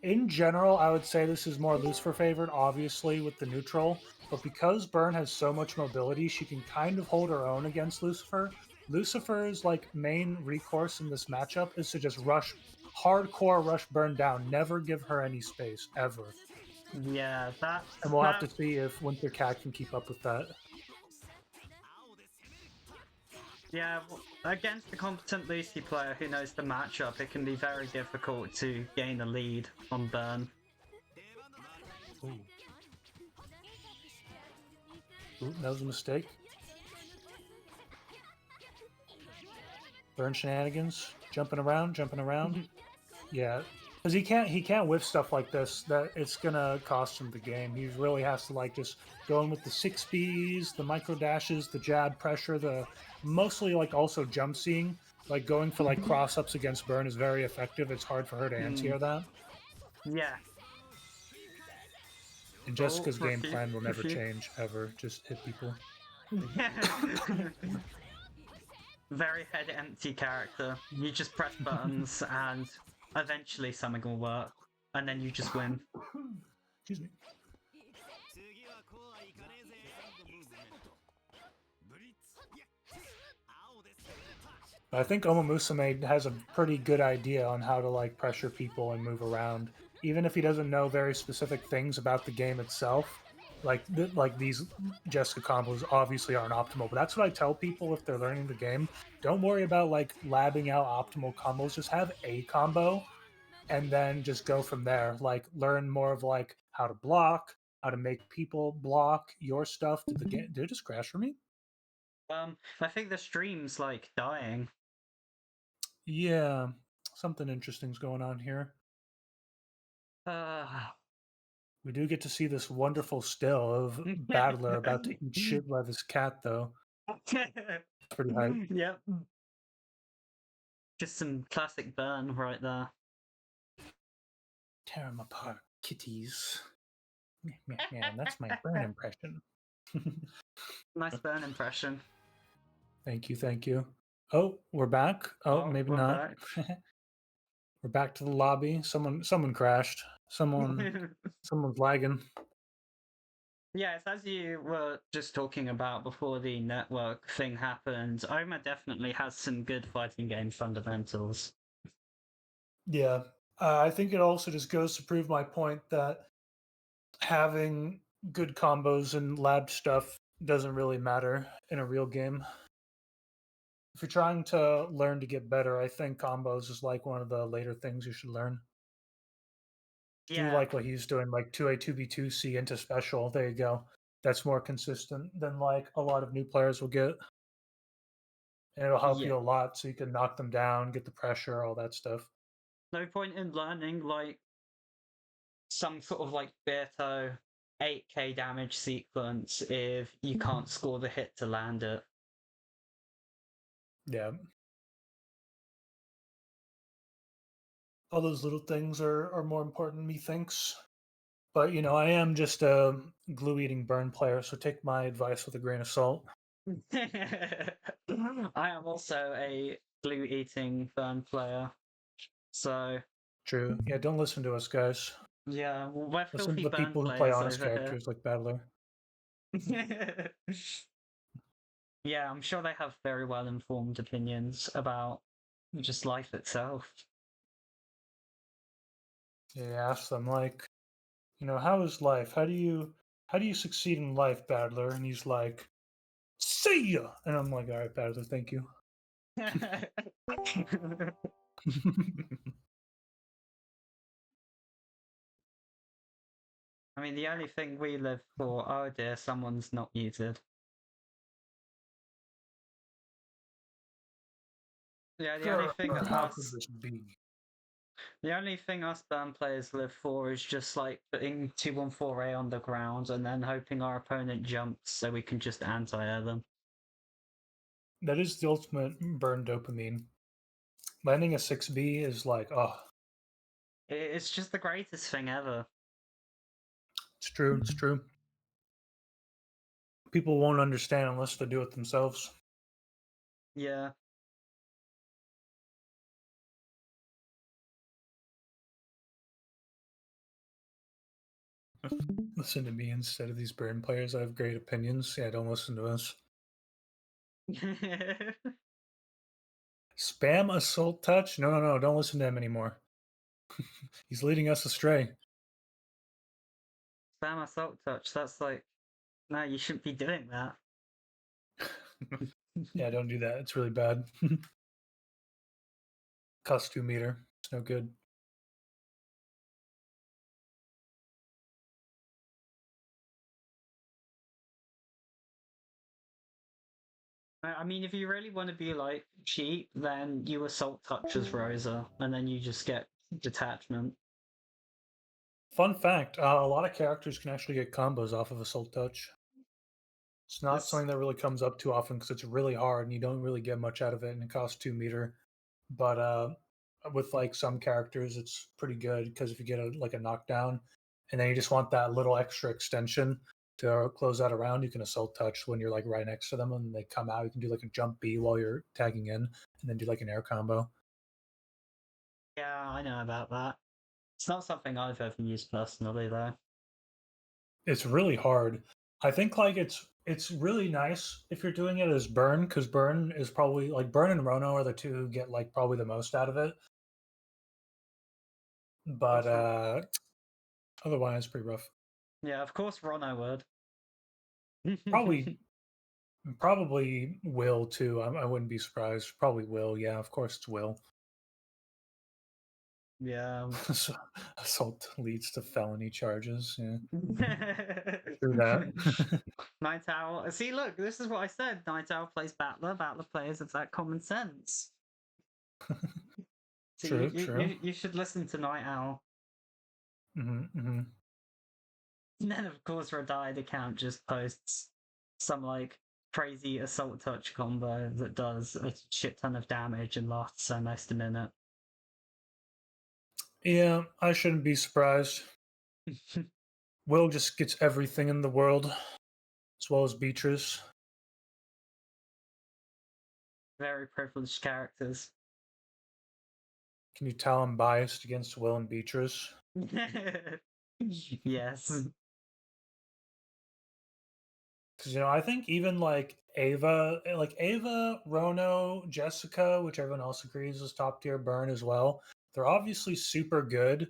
In general, I would say this is more Lucifer favored, obviously, with the neutral. But because Burn has so much mobility, she can kind of hold her own against Lucifer. Lucifer's like main recourse in this matchup is to just hardcore rush Burn down. Never give her any space, ever. Yeah, that's... And we'll have to see if Winter Cat can keep up with that. Yeah, against a competent Lucy player who knows the matchup, it can be very difficult to gain a lead on Burn. Ooh. Ooh, that was a mistake. Burn shenanigans, jumping around. Yeah, because he can't whiff stuff like this. That it's gonna cost him the game. He really has to like just go in with the 6Bs, the micro dashes, the jab pressure, the mostly like also jump seeing. Like going for like cross ups against Burn is very effective. It's hard for her to anti-air that. Yeah. And Jessica's game plan will never change ever. Just hit people. Very head empty character. You just press buttons and eventually something will work. And then you just win. Excuse me. I think Omomusume has a pretty good idea on how to like pressure people and move around, even if he doesn't know very specific things about the game itself. Like these Jessica combos obviously aren't optimal, but that's what I tell people if they're learning the game. Don't worry about like labbing out optimal combos. Just have a combo, and then just go from there. Like learn more of like how to block, how to make people block your stuff. Did the game? Did it just crash for me? I think the stream's like dying. Yeah, something interesting's going on here. We do get to see this wonderful still of Battler about to eat shit by this cat, though. Pretty hype. Yep. Just some classic burn right there. Tear them apart, kitties. Yeah, that's my burn impression. Nice burn impression. Thank you, thank you. Oh, we're back. Oh, maybe we're not. back. We're back to the lobby. Someone crashed. Someone's lagging. Yes, as you were just talking about before the network thing happened, Oma definitely has some good fighting game fundamentals. Yeah, I think it also just goes to prove my point that having good combos and lab stuff doesn't really matter in a real game. If you're trying to learn to get better, I think combos is like one of the later things you should learn. Do like what he's doing, like 2A, 2B, 2C into special. There you go. That's more consistent than like a lot of new players will get. And it'll help you a lot so you can knock them down, get the pressure, all that stuff. No point in learning like some sort of like Beato 8k damage sequence if you can't score the hit to land it. Yeah. All those little things are more important, methinks. But, you know, I am just a glue-eating burn player, so take my advice with a grain of salt. I am also a glue-eating burn player, so... True. Yeah, don't listen to us, guys. Yeah, we're Listen to filthy the burn people who play players honest over characters like Battler. here. Yeah, I'm sure they have very well-informed opinions about just life itself. Yeah, ask them like, you know, how is life? How do you succeed in life, Battler? And he's like, see ya! And I'm like, all right, Battler, thank you. I mean, the only thing we live for... Oh dear, someone's not muted. Yeah, the only thing How could us... this be? The only thing us burn players live for is just like putting 214A on the ground and then hoping our opponent jumps so we can just anti-air them. That is the ultimate burn dopamine. Landing a 6B is like, oh. It's just the greatest thing ever. It's true, it's true. People won't understand unless they do it themselves. Yeah. Listen to me instead of these burn players. I have great opinions. Yeah, don't listen to us. Spam assault touch? No, don't listen to him anymore. He's leading us astray. Spam assault touch, that's like... No, you shouldn't be doing that. Yeah, don't do that. It's really bad. Costs 2 meter. It's no good. I mean, if you really want to be like cheap, then you assault touch as Rosa, and then you just get detachment. Fun fact, a lot of characters can actually get combos off of Assault Touch. It's not something that really comes up too often because it's really hard and you don't really get much out of it and it costs 2 meter. But with like some characters, it's pretty good because if you get a knockdown and then you just want that little extra extension to close out a round, you can Assault Touch when you're like right next to them and they come out. You can do like a jump B while you're tagging in and then do like an air combo. Yeah, I know about that. It's not something I've ever used personally, though. It's really hard. I think like it's it's really nice if you're doing it as Burn, because Burn is probably like Burn and Rono are the two who get like probably the most out of it. But otherwise, pretty rough. Yeah, of course Rono would. Probably, probably Will too. I wouldn't be surprised. Probably Will. Yeah, of course it's Will. Yeah. Assault leads to felony charges. Yeah, through that. Night Owl. See, look, this is what I said. Night Owl plays Battler. Battler players have that common sense. So True, you, true. You should listen to Night Owl. And then, of course, Radied account just posts some like crazy assault touch combo that does a shit ton of damage and lasts almost a minute. Yeah, I shouldn't be surprised. Will just gets everything in the world, as well as Beatrice. Very privileged characters. Can you tell I'm biased against Will and Beatrice? Yes. Because, I think even like Ava, Rono, Jessica, which everyone else agrees is top tier Burn as well, they're obviously super good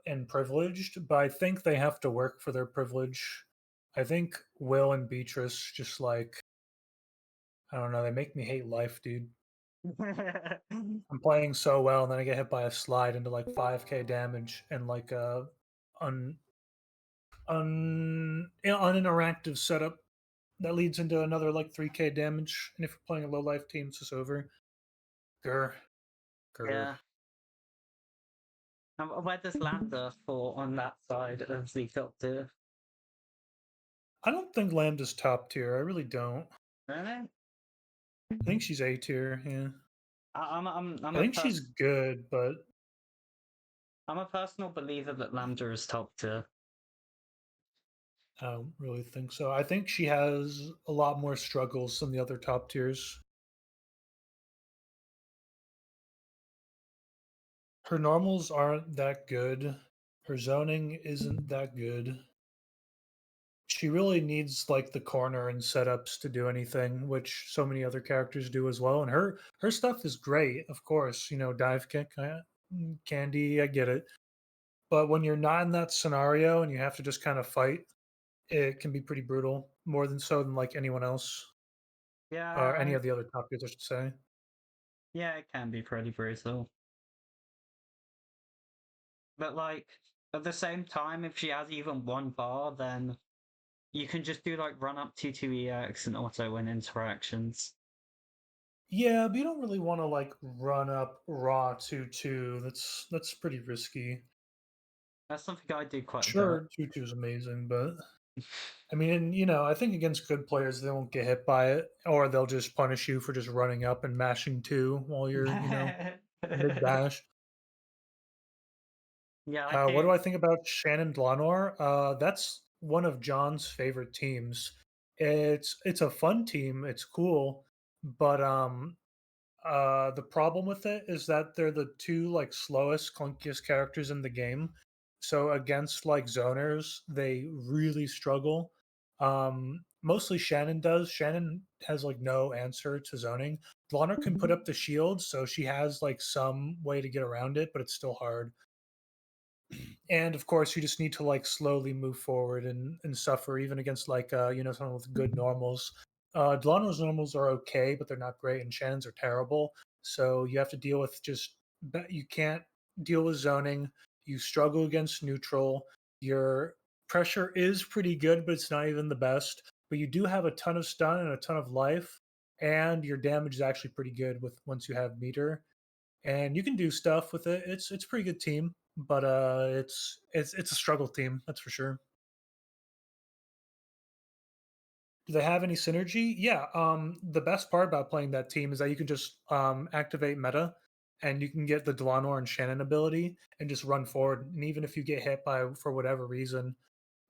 and privileged, but I think they have to work for their privilege. I think Will and Beatrice just like, I don't know, they make me hate life, dude. I'm playing so well, and then I get hit by a slide into like 5k damage and like a uninteractive setup that leads into another like 3k damage. And if you're playing a low life team, it's just over. Grr. Yeah. And where does Lambda fall on that side of the top tier? I don't think Lambda's top tier. I really don't. Really? I think she's A tier. Yeah. I'm I think she's good, but I'm a personal believer that Lambda is top tier. I don't really think so. I think she has a lot more struggles than the other top tiers. Her normals aren't that good. Her zoning isn't that good. She really needs like the corner and setups to do anything, which so many other characters do as well. And her stuff is great, of course. Dive kick, candy, I get it. But when you're not in that scenario and you have to just kind of fight, it can be pretty brutal, more than so than like anyone else Yeah. or any of the other top tiers, I should say. Yeah, it can be pretty brutal. But like at the same time, if she has even one bar, then you can just do like run up 2 EX and auto win interactions. Yeah, but you don't really want to like run up raw 2-2. That's pretty risky. That's something I do quite a Sure, 2-2 is amazing, but I mean, I think against good players they won't get hit by it, or they'll just punish you for just running up and mashing 2 while you're, mid dash. Yeah, What do I think about Shannon Dlanor? That's one of John's favorite teams. It's a fun team. It's cool, but the problem with it is that they're the two like slowest, clunkiest characters in the game. So against like zoners, they really struggle. Mostly Shannon does. Shannon has like no answer to zoning. Dlanor can put up the shield, so she has like some way to get around it, but it's still hard. And of course, you just need to like slowly move forward and suffer even against like someone with good normals. Delano's normals are okay, but they're not great, and Shannon's are terrible. So you have to deal with you can't deal with zoning. You struggle against neutral. Your pressure is pretty good, but it's not even the best. But you do have a ton of stun and a ton of life, and your damage is actually pretty good with once you have meter, and you can do stuff with it. It's a pretty good team, but it's a struggle team, that's for sure. Do they have any synergy? Yeah. The best part about playing that team is that you can just activate meta, and you can get the Delanor and Shannon ability and just run forward. And even if you get hit by for whatever reason,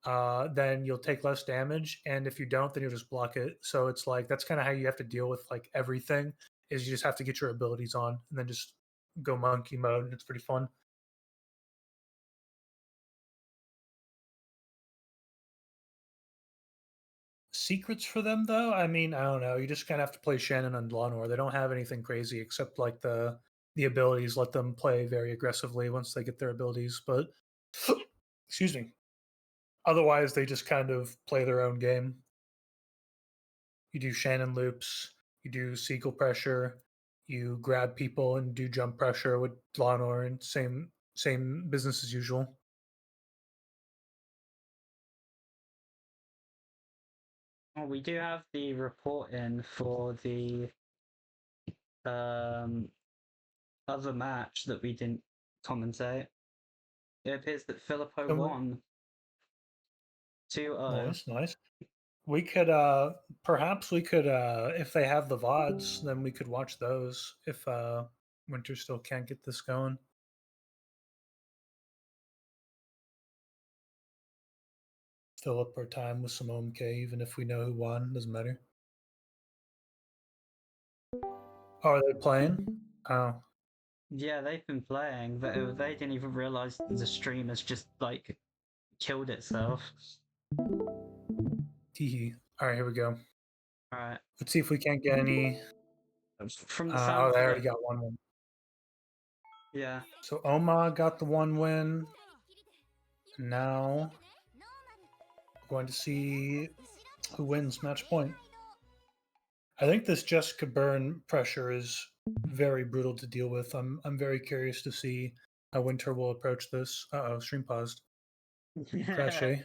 then you'll take less damage. And if you don't, then you'll just block it. So it's like that's kind of how you have to deal with like everything. Is you just have to get your abilities on and then just go monkey mode, and it's pretty fun. secrets for them though. I mean, I don't know. You just kind of have to play Shannon and Lanor. They don't have anything crazy except like the abilities let them play very aggressively once they get their abilities. But excuse me. Otherwise, they just kind of play their own game. You do Shannon loops. You do Seagull pressure. You grab people and do jump pressure with Lanor, and same business as usual. Well, we do have the report in for the other match that we didn't commentate. It appears that Filippo won 2-0. Nice. We could perhaps we could if they have the VODs, then we could watch those if Winter still can't get this going. Fill up our time with some OMK, even if we know who won, doesn't matter. Oh, are they playing? Oh. Yeah, they've been playing, but they didn't even realize the stream has just like killed itself. Teehee. All right, here we go. All right. Let's see if we can't get any. From the Oh, sound they of already it, got one win. yeah. So Oma got the one win. Now we're going to see who wins match point. I think this Jessica Byrne pressure is very brutal to deal with. I'm very curious to see how Winter will approach this. Uh-oh, stream paused. Crash, eh?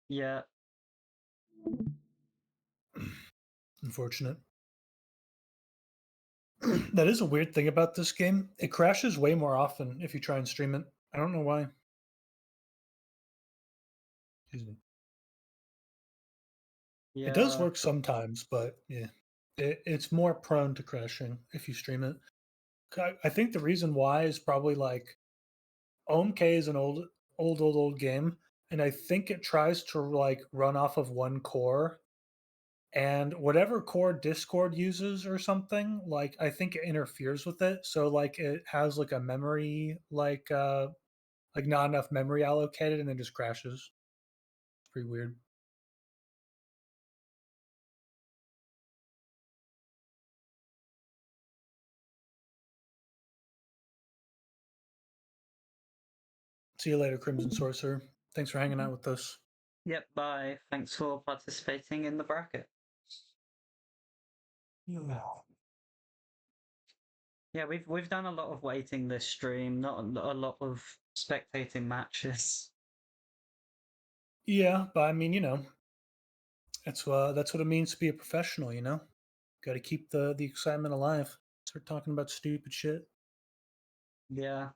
Yeah. Unfortunate. That is a weird thing about this game. It crashes way more often if you try and stream it. I don't know why. Excuse me. Yeah. It does work sometimes, but yeah, it's more prone to crashing if you stream it. I think the reason why is probably like OMK is an old game, and I think it tries to like run off of one core, and whatever core Discord uses or something, like I think it interferes with it. So like it has like a memory like not enough memory allocated, and then just crashes. It's pretty weird. See you later, Crimson Sorcerer. Thanks for hanging out with us. Yep, bye. Thanks for participating in the bracket. Yeah, we've done a lot of waiting this stream, not a lot of spectating matches. Yeah, but I mean, that's what it means to be a professional. Got to keep the excitement alive. Start talking about stupid shit. Yeah.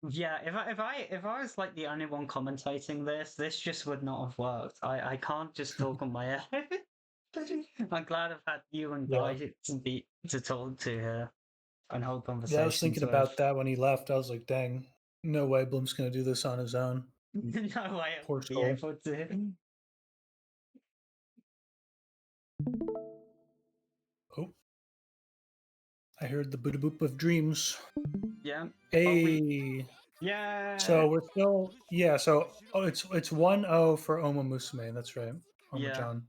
Yeah, if I was like the only one commentating this just would not have worked. I can't just talk on my own. I'm glad I've had you and Yeah. Guy to talk to here and hold conversations. Yeah, I was thinking about that when he left. I was like, dang, no way Bloom's gonna do this on his own. No way I Poor would be soul. able to. Oh, I heard the boop boop of dreams. Yeah. Hey. Yeah. So we're still So it's 1-0 for Oma Musume. That's right, Oma-chan.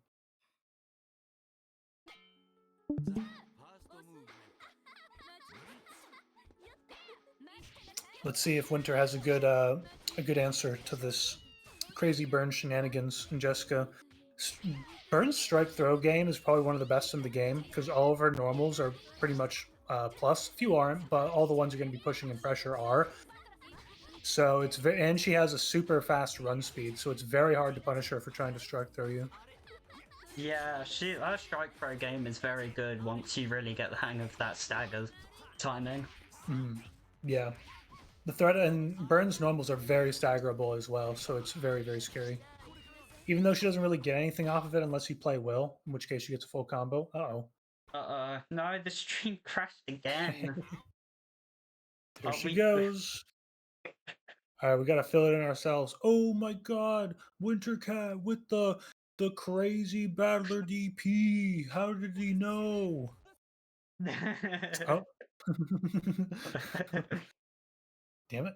Let's see if Winter has a good answer to this crazy Burn shenanigans. And Jessica, Burn's strike throw game is probably one of the best in the game because all of her normals are pretty much plus. A few aren't, but all the ones you're going to be pushing in pressure are. So it's and she has a super fast run speed, so it's very hard to punish her for trying to strike throw you. Yeah, her strike throw game is very good once you really get the hang of that stagger timing. Yeah. The threat and Burn's normals are very staggerable as well, so it's very, very scary. Even though she doesn't really get anything off of it unless you play Will, in which case she gets a full combo. Uh-oh. No, the stream crashed again. There she goes. All right, we got to fill it in ourselves. Oh my god, Wintercat with the crazy battler DP. How did he know? Oh. Damn it.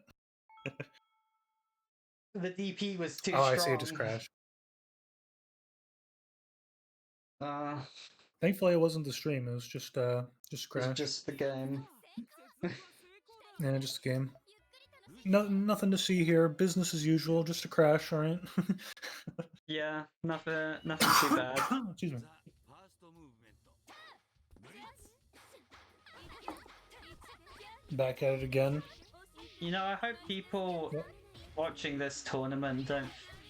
The DP was too strong. I see it just crashed. Thankfully, it wasn't the stream. It was just It's crash. just the game. Yeah, just a game. No, nothing to see here. Business as usual. Just a crash, all right. Yeah, nothing too bad. Excuse me. Back at it again. You know, I hope people watching this tournament don't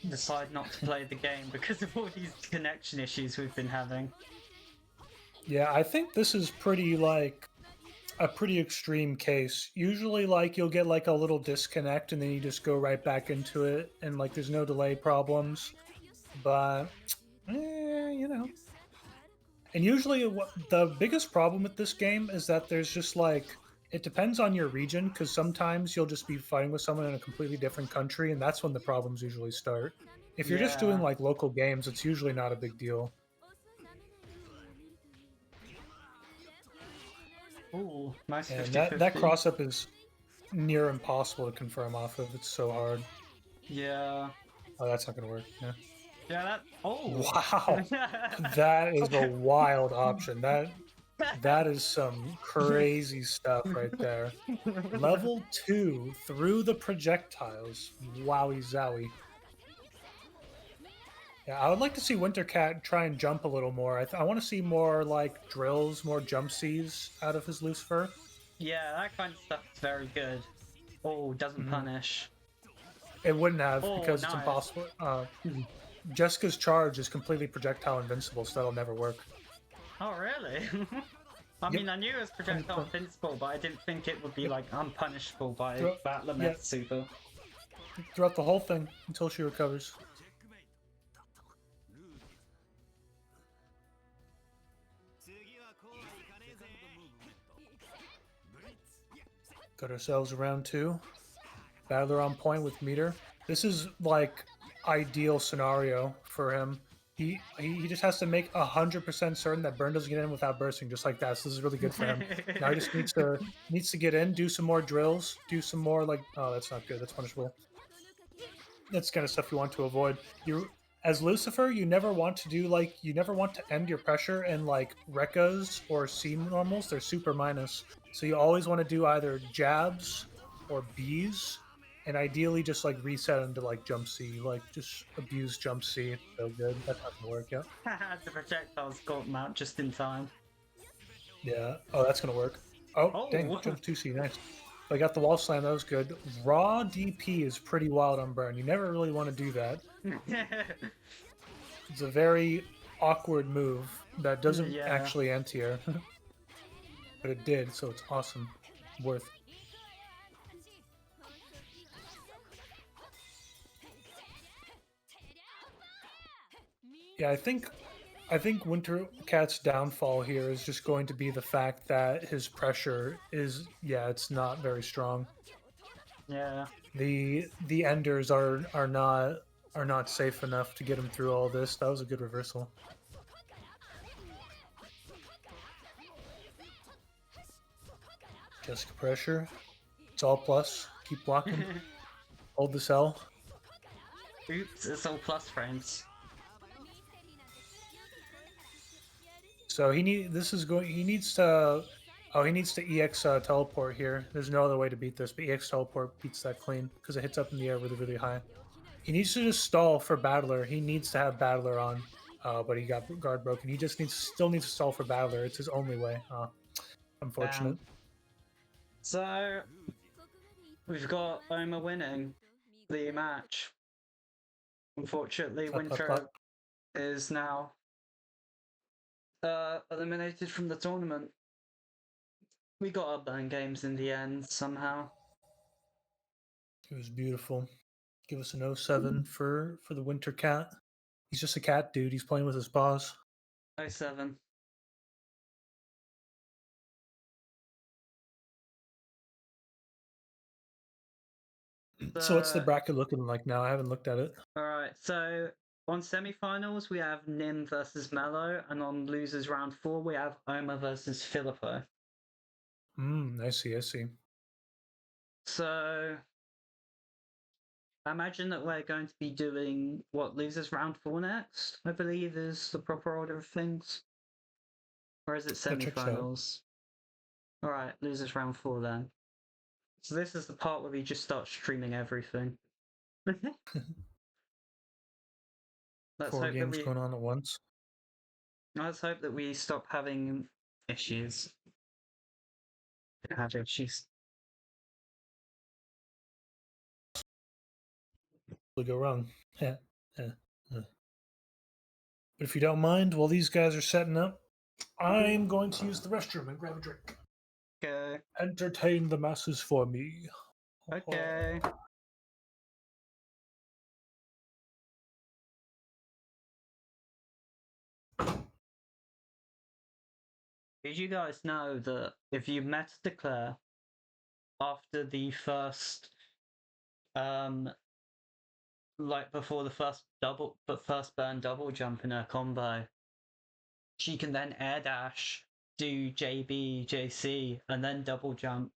decide not to play the game because of all these connection issues we've been having. Yeah, I think this is pretty like a pretty extreme case. Usually, like you'll get like a little disconnect and then you just go right back into it, and like there's no delay problems. But you know. And usually, the biggest problem with this game is that there's just like it depends on your region, because sometimes you'll just be fighting with someone in a completely different country, and that's when the problems usually start. If you're just doing Yeah. like local games, it's usually not a big deal. Ooh, nice And 50-50. that cross up is near impossible to confirm off of. It's so hard. Yeah. Oh, that's not gonna work. Yeah. Yeah, that. Oh. Wow, that is a wild option. That is some crazy stuff right there. Level 2 through the projectiles. Wowie zowie. Yeah, I would like to see Wintercat try and jump a little more. I want to see more like drills, more jump Cs out of his Lucifer. Yeah, that kind of stuff is very good. Oh, doesn't punish. It wouldn't have Oh, because it's nice. impossible. Jessica's charge is completely projectile invincible, so that'll never work. Oh, really? I mean, I knew it was projectile invincible, but I didn't think it would be like unpunishable by Battler Meth Super. Throughout the whole thing until she recovers. Got ourselves a round 2. Battler on point with meter. This is like ideal scenario for him. He just has to make 100% certain that Burn doesn't get in without bursting, just like that. So this is really good for him. Now he just needs to get in, do some more drills, do some more like that's not good. That's punishable. That's kind of stuff you want to avoid. You as Lucifer, you never want to end your pressure in like Rekkas or C normals. They're super minus. So you always want to do either jabs or Bs, and ideally just like reset into like jump C, like just abuse jump C. It's so good. That's not gonna work, yeah. The projectiles got him out just in time. Yeah. Oh, that's gonna work. Oh, dang, jump 2C, nice. I got the wall slam, that was good. Raw DP is pretty wild on Burn. You never really want to do that. It's a very awkward move that doesn't actually anti-air. But it did, so it's awesome. Worth. Yeah, I think Wintercat's downfall here is just going to be the fact that his pressure is it's not very strong. Yeah. The enders are not safe enough to get him through all this. That was a good reversal. Jessica pressure. It's all plus. Keep blocking. Hold this L. Oops, it's all plus frames. So he needs to EX teleport here. There's no other way to beat this, but EX teleport beats that clean because it hits up in the air really, really high. He needs to just stall for Battler. He needs to have Battler on, but he got guard broken. He just still needs to stall for Battler. It's his only way. Unfortunate. So we've got Oma winning the match. Unfortunately, Winter is now eliminated from the tournament. We got our burn games in the end somehow. It was beautiful. Give us an 07 for the Winter Cat. He's just a cat, dude. He's playing with his paws. 07. So what's the bracket looking like now? I haven't looked at it. Alright, so on semi-finals we have Nim versus Mello, and on losers round 4 we have Oma versus Filippo. I see. So I imagine that we're going to be doing what loses round 4 next, I believe is the proper order of things. Or is it That checks out. semi-finals? Alright, loses round 4 then. So this is the part where we just start streaming everything. Let's 4 hope that games we going on at once. let's hope that we stop having issues. Have issues. Will go wrong. Yeah. But if you don't mind, while these guys are setting up, I'm going to use the restroom and grab a drink. Okay. Entertain the masses for me. Okay. Did you guys know that if you met Declare after the first like before the first burn double jump in her combo, she can then air dash, do JB, JC, and then double jump,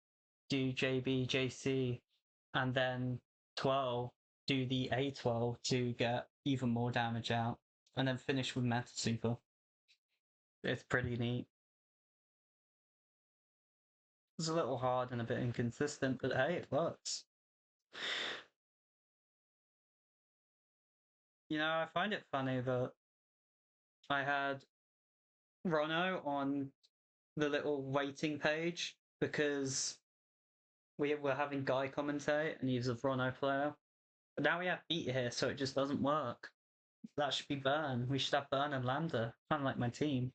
do JB, JC, and then 12, do the A12 to get even more damage out, and then finish with Meta Super. It's pretty neat. It's a little hard and a bit inconsistent, but hey, it works. You know, I find it funny that I had Rono on the little waiting page because we were having Guy commentate and he's a Rono player. But now we have Beat here, so it just doesn't work. That should be Burn. We should have Burn and Lambda, kind of like my team.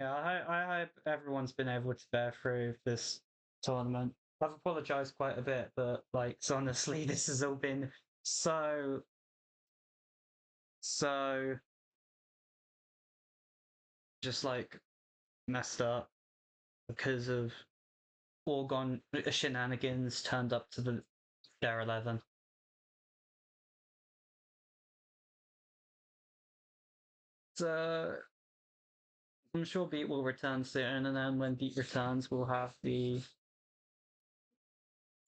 Yeah, I hope everyone's been able to bear through this tournament. I've apologized quite a bit, but like honestly, this has all been so just like messed up because of Orgon shenanigans turned up to the Dare 11. So I'm sure Beat will return soon, and then when Beat returns, we'll have the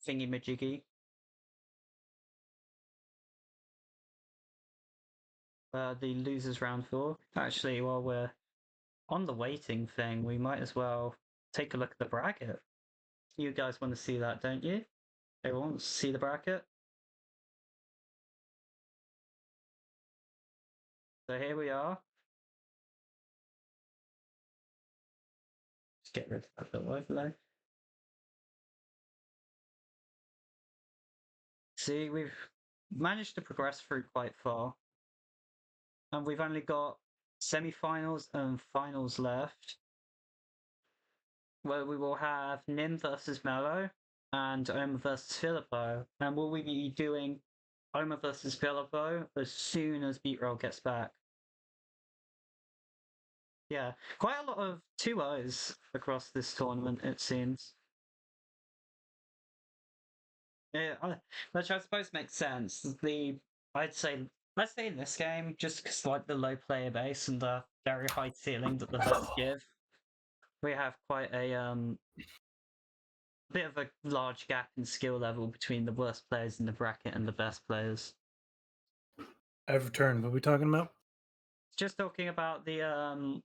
thingy majiggy. The losers round 4. Actually, while we're on the waiting thing, we might as well take a look at the bracket. You guys want to see that, don't you? Everyone wants to see the bracket? So here we are. Just get rid of that little overlay. See, we've managed to progress through quite far. And we've only got semi-finals and finals left, where we will have Nim versus Mello and Oma versus Filippo. And will we be doing Oma versus Filippo as soon as Beatroll gets back? Yeah, quite a lot of 2-0s across this tournament, it seems. Yeah, which I suppose makes sense. I'd say, let's say in this game, just because like the low player base and the very high ceiling that the votes give, we have quite a bit of a large gap in skill level between the worst players in the bracket and the best players. I've returned. What are we talking about? Just talking about the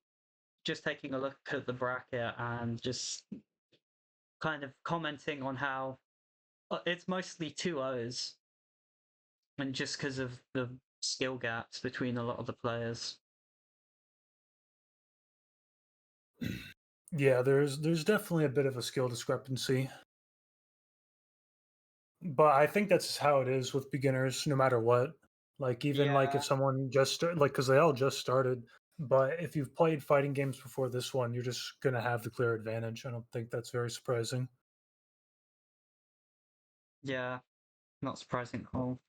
just taking a look at the bracket and just kind of commenting on how it's mostly 2-0s, and just because of the skill gaps between a lot of the players. Yeah, there's definitely a bit of a skill discrepancy. But I think that's how it is with beginners, no matter what. Like even like Yeah. if someone just like because they all just started, but if you've played fighting games before this one, you're just gonna have the clear advantage. I don't think that's very surprising. Yeah, not surprising at all.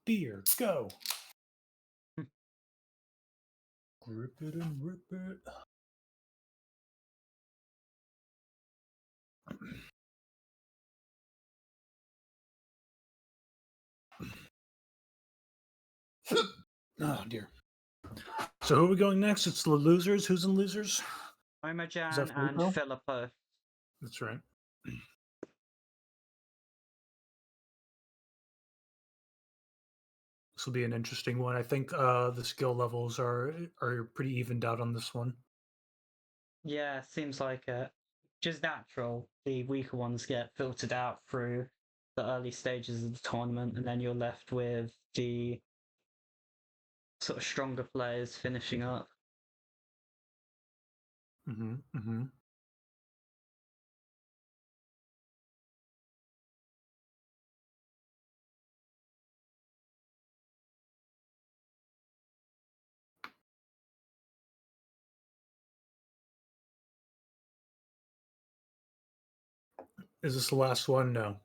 Beer, go. Grip it and rip it. Oh dear. So who are we going next? It's the losers. Who's in losers? Omojan and Filippo? Filippo. That's right. This will be an interesting one. I think the skill levels are pretty evened out on this one. Yeah, seems like it. Just natural. The weaker ones get filtered out through the early stages of the tournament, and then you're left with the sort of stronger players finishing up. Mm-hmm. Mm-hmm. Is this the last one? No.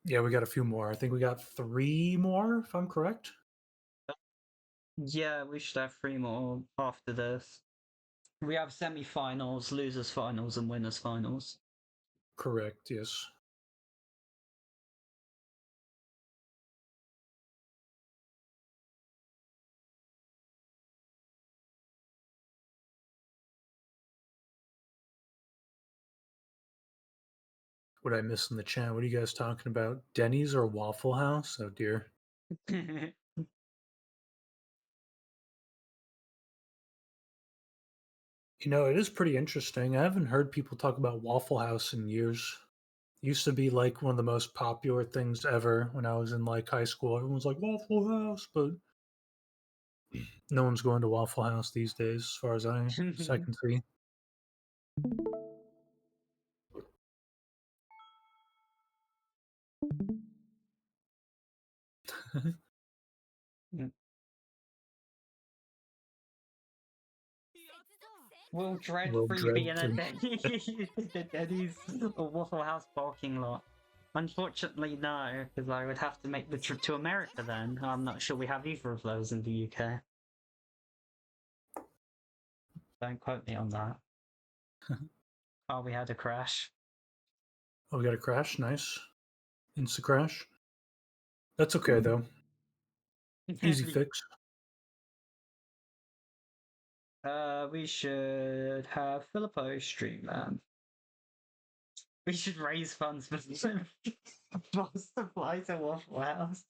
Yeah, we got a few more. I think we got 3 more, if I'm correct. Yeah, we should have 3 more after this. We have semi-finals, losers finals, and winners finals. Correct, yes. What I miss in the chat? What are you guys talking about? Denny's or Waffle House? Oh dear. You know, it is pretty interesting. I haven't heard people talk about Waffle House in years. It used to be like one of the most popular things ever when I was in like high school. Everyone's like Waffle House, but no one's going to Waffle House these days, as far as I can see. Will Dread Will Free be in a Denny's or Waffle House parking lot? Unfortunately, no, because I would have to make the trip to America then. I'm not sure we have either of those in the UK. Don't quote me on that. Oh, we had a crash. Oh, we got a crash. Nice. Insta crash. That's okay though. Easy fix. We should have Filippo stream that. We should raise funds for supply to Waffle House.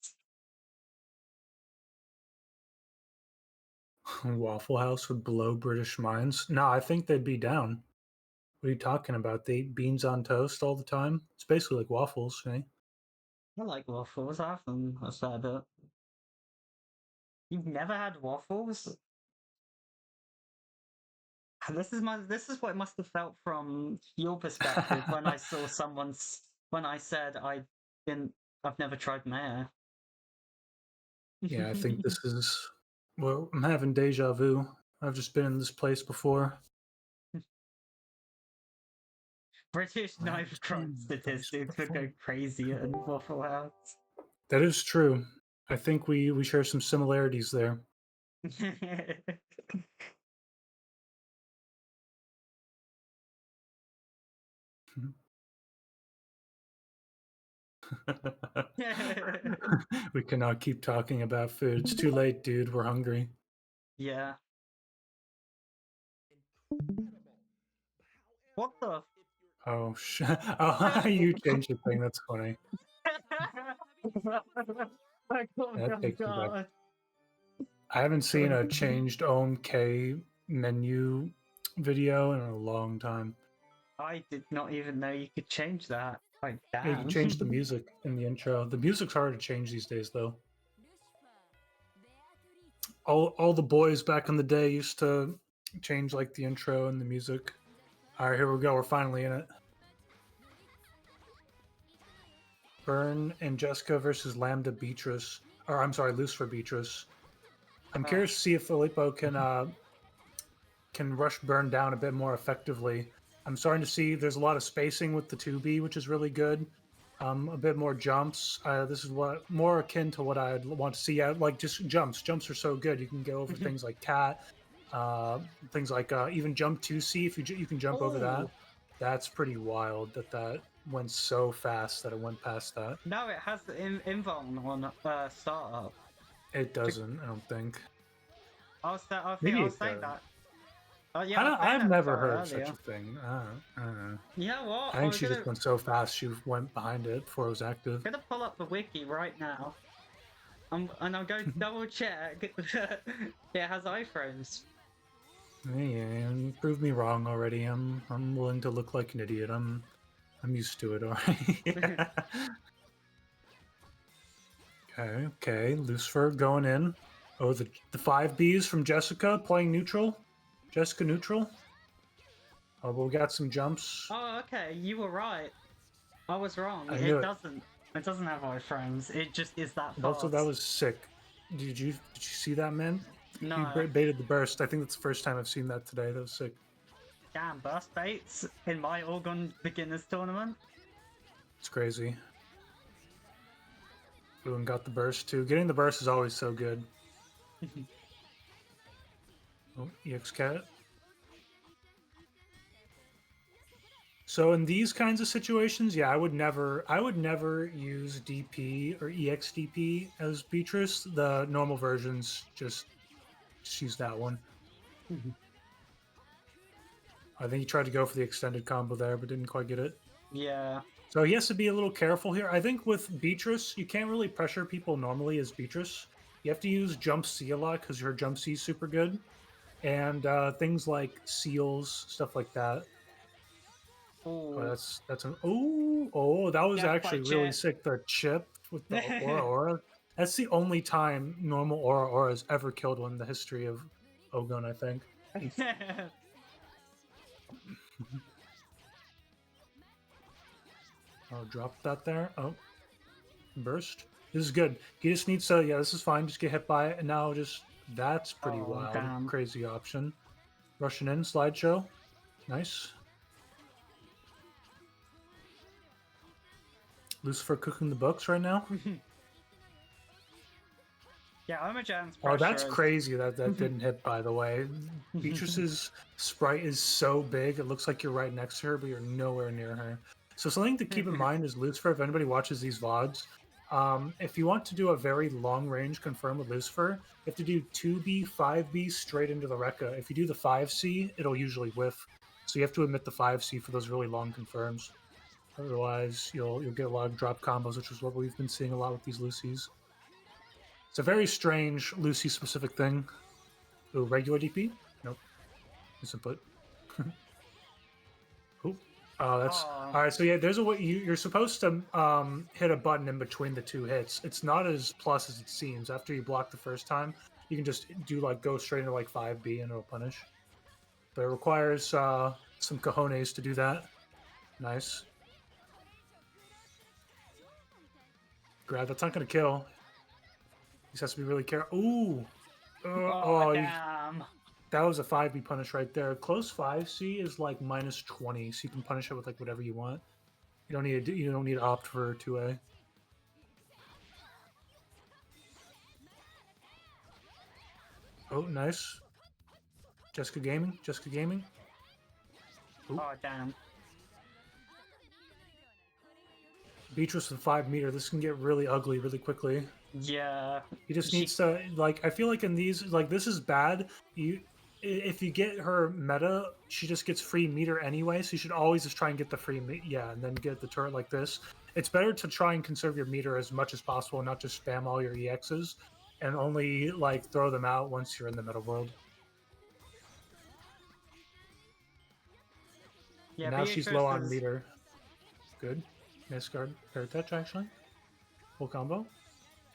Waffle House would blow British minds. No, I think they'd be down. What are you talking about? They eat beans on toast all the time. It's basically like waffles, right? I like waffles. I have them a fair bit. You've never had waffles? This is what it must have felt from your perspective when I saw when I said I've never tried mayo. Yeah, I think this is. Well, I'm having deja vu. I've just been in this place before. British knife crime statistics would go crazy at Waffle House. That is true. I think we share some similarities there. We cannot keep talking about food. It's too late, dude. We're hungry. Yeah. What the? Oh, oh, you changed the thing. That's funny. That takes me back. I haven't seen a changed OMK menu video in a long time. I did not even know you could change that. Like, Yeah, you damn. can change the music in the intro. The music's hard to change these days, though. All the boys back in the day used to change like the intro and the music. All right, here we go. We're finally in it. Burn and Jessica versus Lambda Beatrice, or I'm sorry, Lucifer Beatrice. I'm curious to see if Filippo can rush Burn down a bit more effectively. I'm starting to see there's a lot of spacing with the 2B, which is really good. A bit more jumps. This is what more akin to what I'd want to see. Like just jumps. Jumps are so good. You can go over things like cat, things like even jump 2C. If you can jump over that, that's pretty wild. That went so fast that it went past that. No, it has the invuln on startup. It doesn't. I don't think. I think I Maybe was it saying could. that. Oh yeah, I was saying I've that never to her heard of such earlier. a thing. I don't know. You know what? I think she just went so fast she went behind it before it was active. gonna pull up the wiki right now. And I'm going to double check. It has iframes. Yeah, you proved me wrong already. I'm willing to look like an idiot. I'm used to it already. Okay. Lucifer going in. Oh, the 5Bs from Jessica playing neutral. Jessica neutral. Oh, but we got some jumps. Oh, okay, you were right. I was wrong. I knew It it. doesn't. It doesn't have iframes. It just is that fast. Also, that was sick. Did you see that, man? No. He baited the burst. I think that's the first time I've seen that today. That was sick. Damn, burst baits in my Orgon beginners tournament. It's crazy. Ooh, and got the burst too. Getting the burst is always so good. Oh, EX cat. So in these kinds of situations, yeah, I would never use DP or EXDP as Beatrice. The normal versions just use that one. I think he tried to go for the extended combo there, but didn't quite get it. Yeah. So he has to be a little careful here. I think with Beatrice, you can't really pressure people normally as Beatrice. You have to use Jump C a lot because her Jump C is super good. And things like seals, stuff like that. Ooh. Oh, that's an that was Yeah, actually quite really chip. sick. The chip with the aura. That's the only time normal aura has ever killed one in the history of Ogun, I think. Oh, drop that there. Oh, burst. This is good. He just needs to. Yeah, this is fine. Just get hit by it, and now just that's pretty wild. Damn. Crazy option. Rushing in slideshow. Nice. Lucifer cooking the books right now. Yeah, Omojan's Oh, that's pressure is- crazy that didn't hit, by the way. Beatrice's sprite is so big, it looks like you're right next to her, but you're nowhere near her. So something to keep in mind is Lucifer, if anybody watches these VODs, if you want to do a very long-range confirm with Lucifer, you have to do 2B, 5B straight into the Rekka. If you do the 5C, it'll usually whiff. So you have to omit the 5C for those really long confirms. Otherwise, you'll get a lot of drop combos, which is what we've been seeing a lot with these Lucy's. It's a very strange Lucy-specific thing. Ooh, regular DP? Nope. Misinput. Ooh. Oh, that's... Aw. Alright, so yeah, there's a way... You're supposed to hit a button in between the two hits. It's not as plus as it seems. After you block the first time, you can just go straight into, 5B and it'll punish. But it requires some cojones to do that. Nice. Grab, that's not going to kill. He just has to be really careful. Ooh! damn. That was a 5B punish right there. Close 5C is minus 20, so you can punish it with whatever you want. You don't need to opt for 2A. Oh, nice. Jessica Gaming. Ooh. Oh, damn. Beatrice with 5 meter. This can get really ugly really quickly. Yeah. He just needs to I feel like in these this is bad. If you get her meta, she just gets free meter anyway, so you should always just try and get the free and then get the turret like this. It's better to try and conserve your meter as much as possible and not just spam all your EXs and only throw them out once you're in the meta world. Yeah, And now she's low on Beatrice is- meter. Good. Nice guard. Fair touch, actually. Full combo.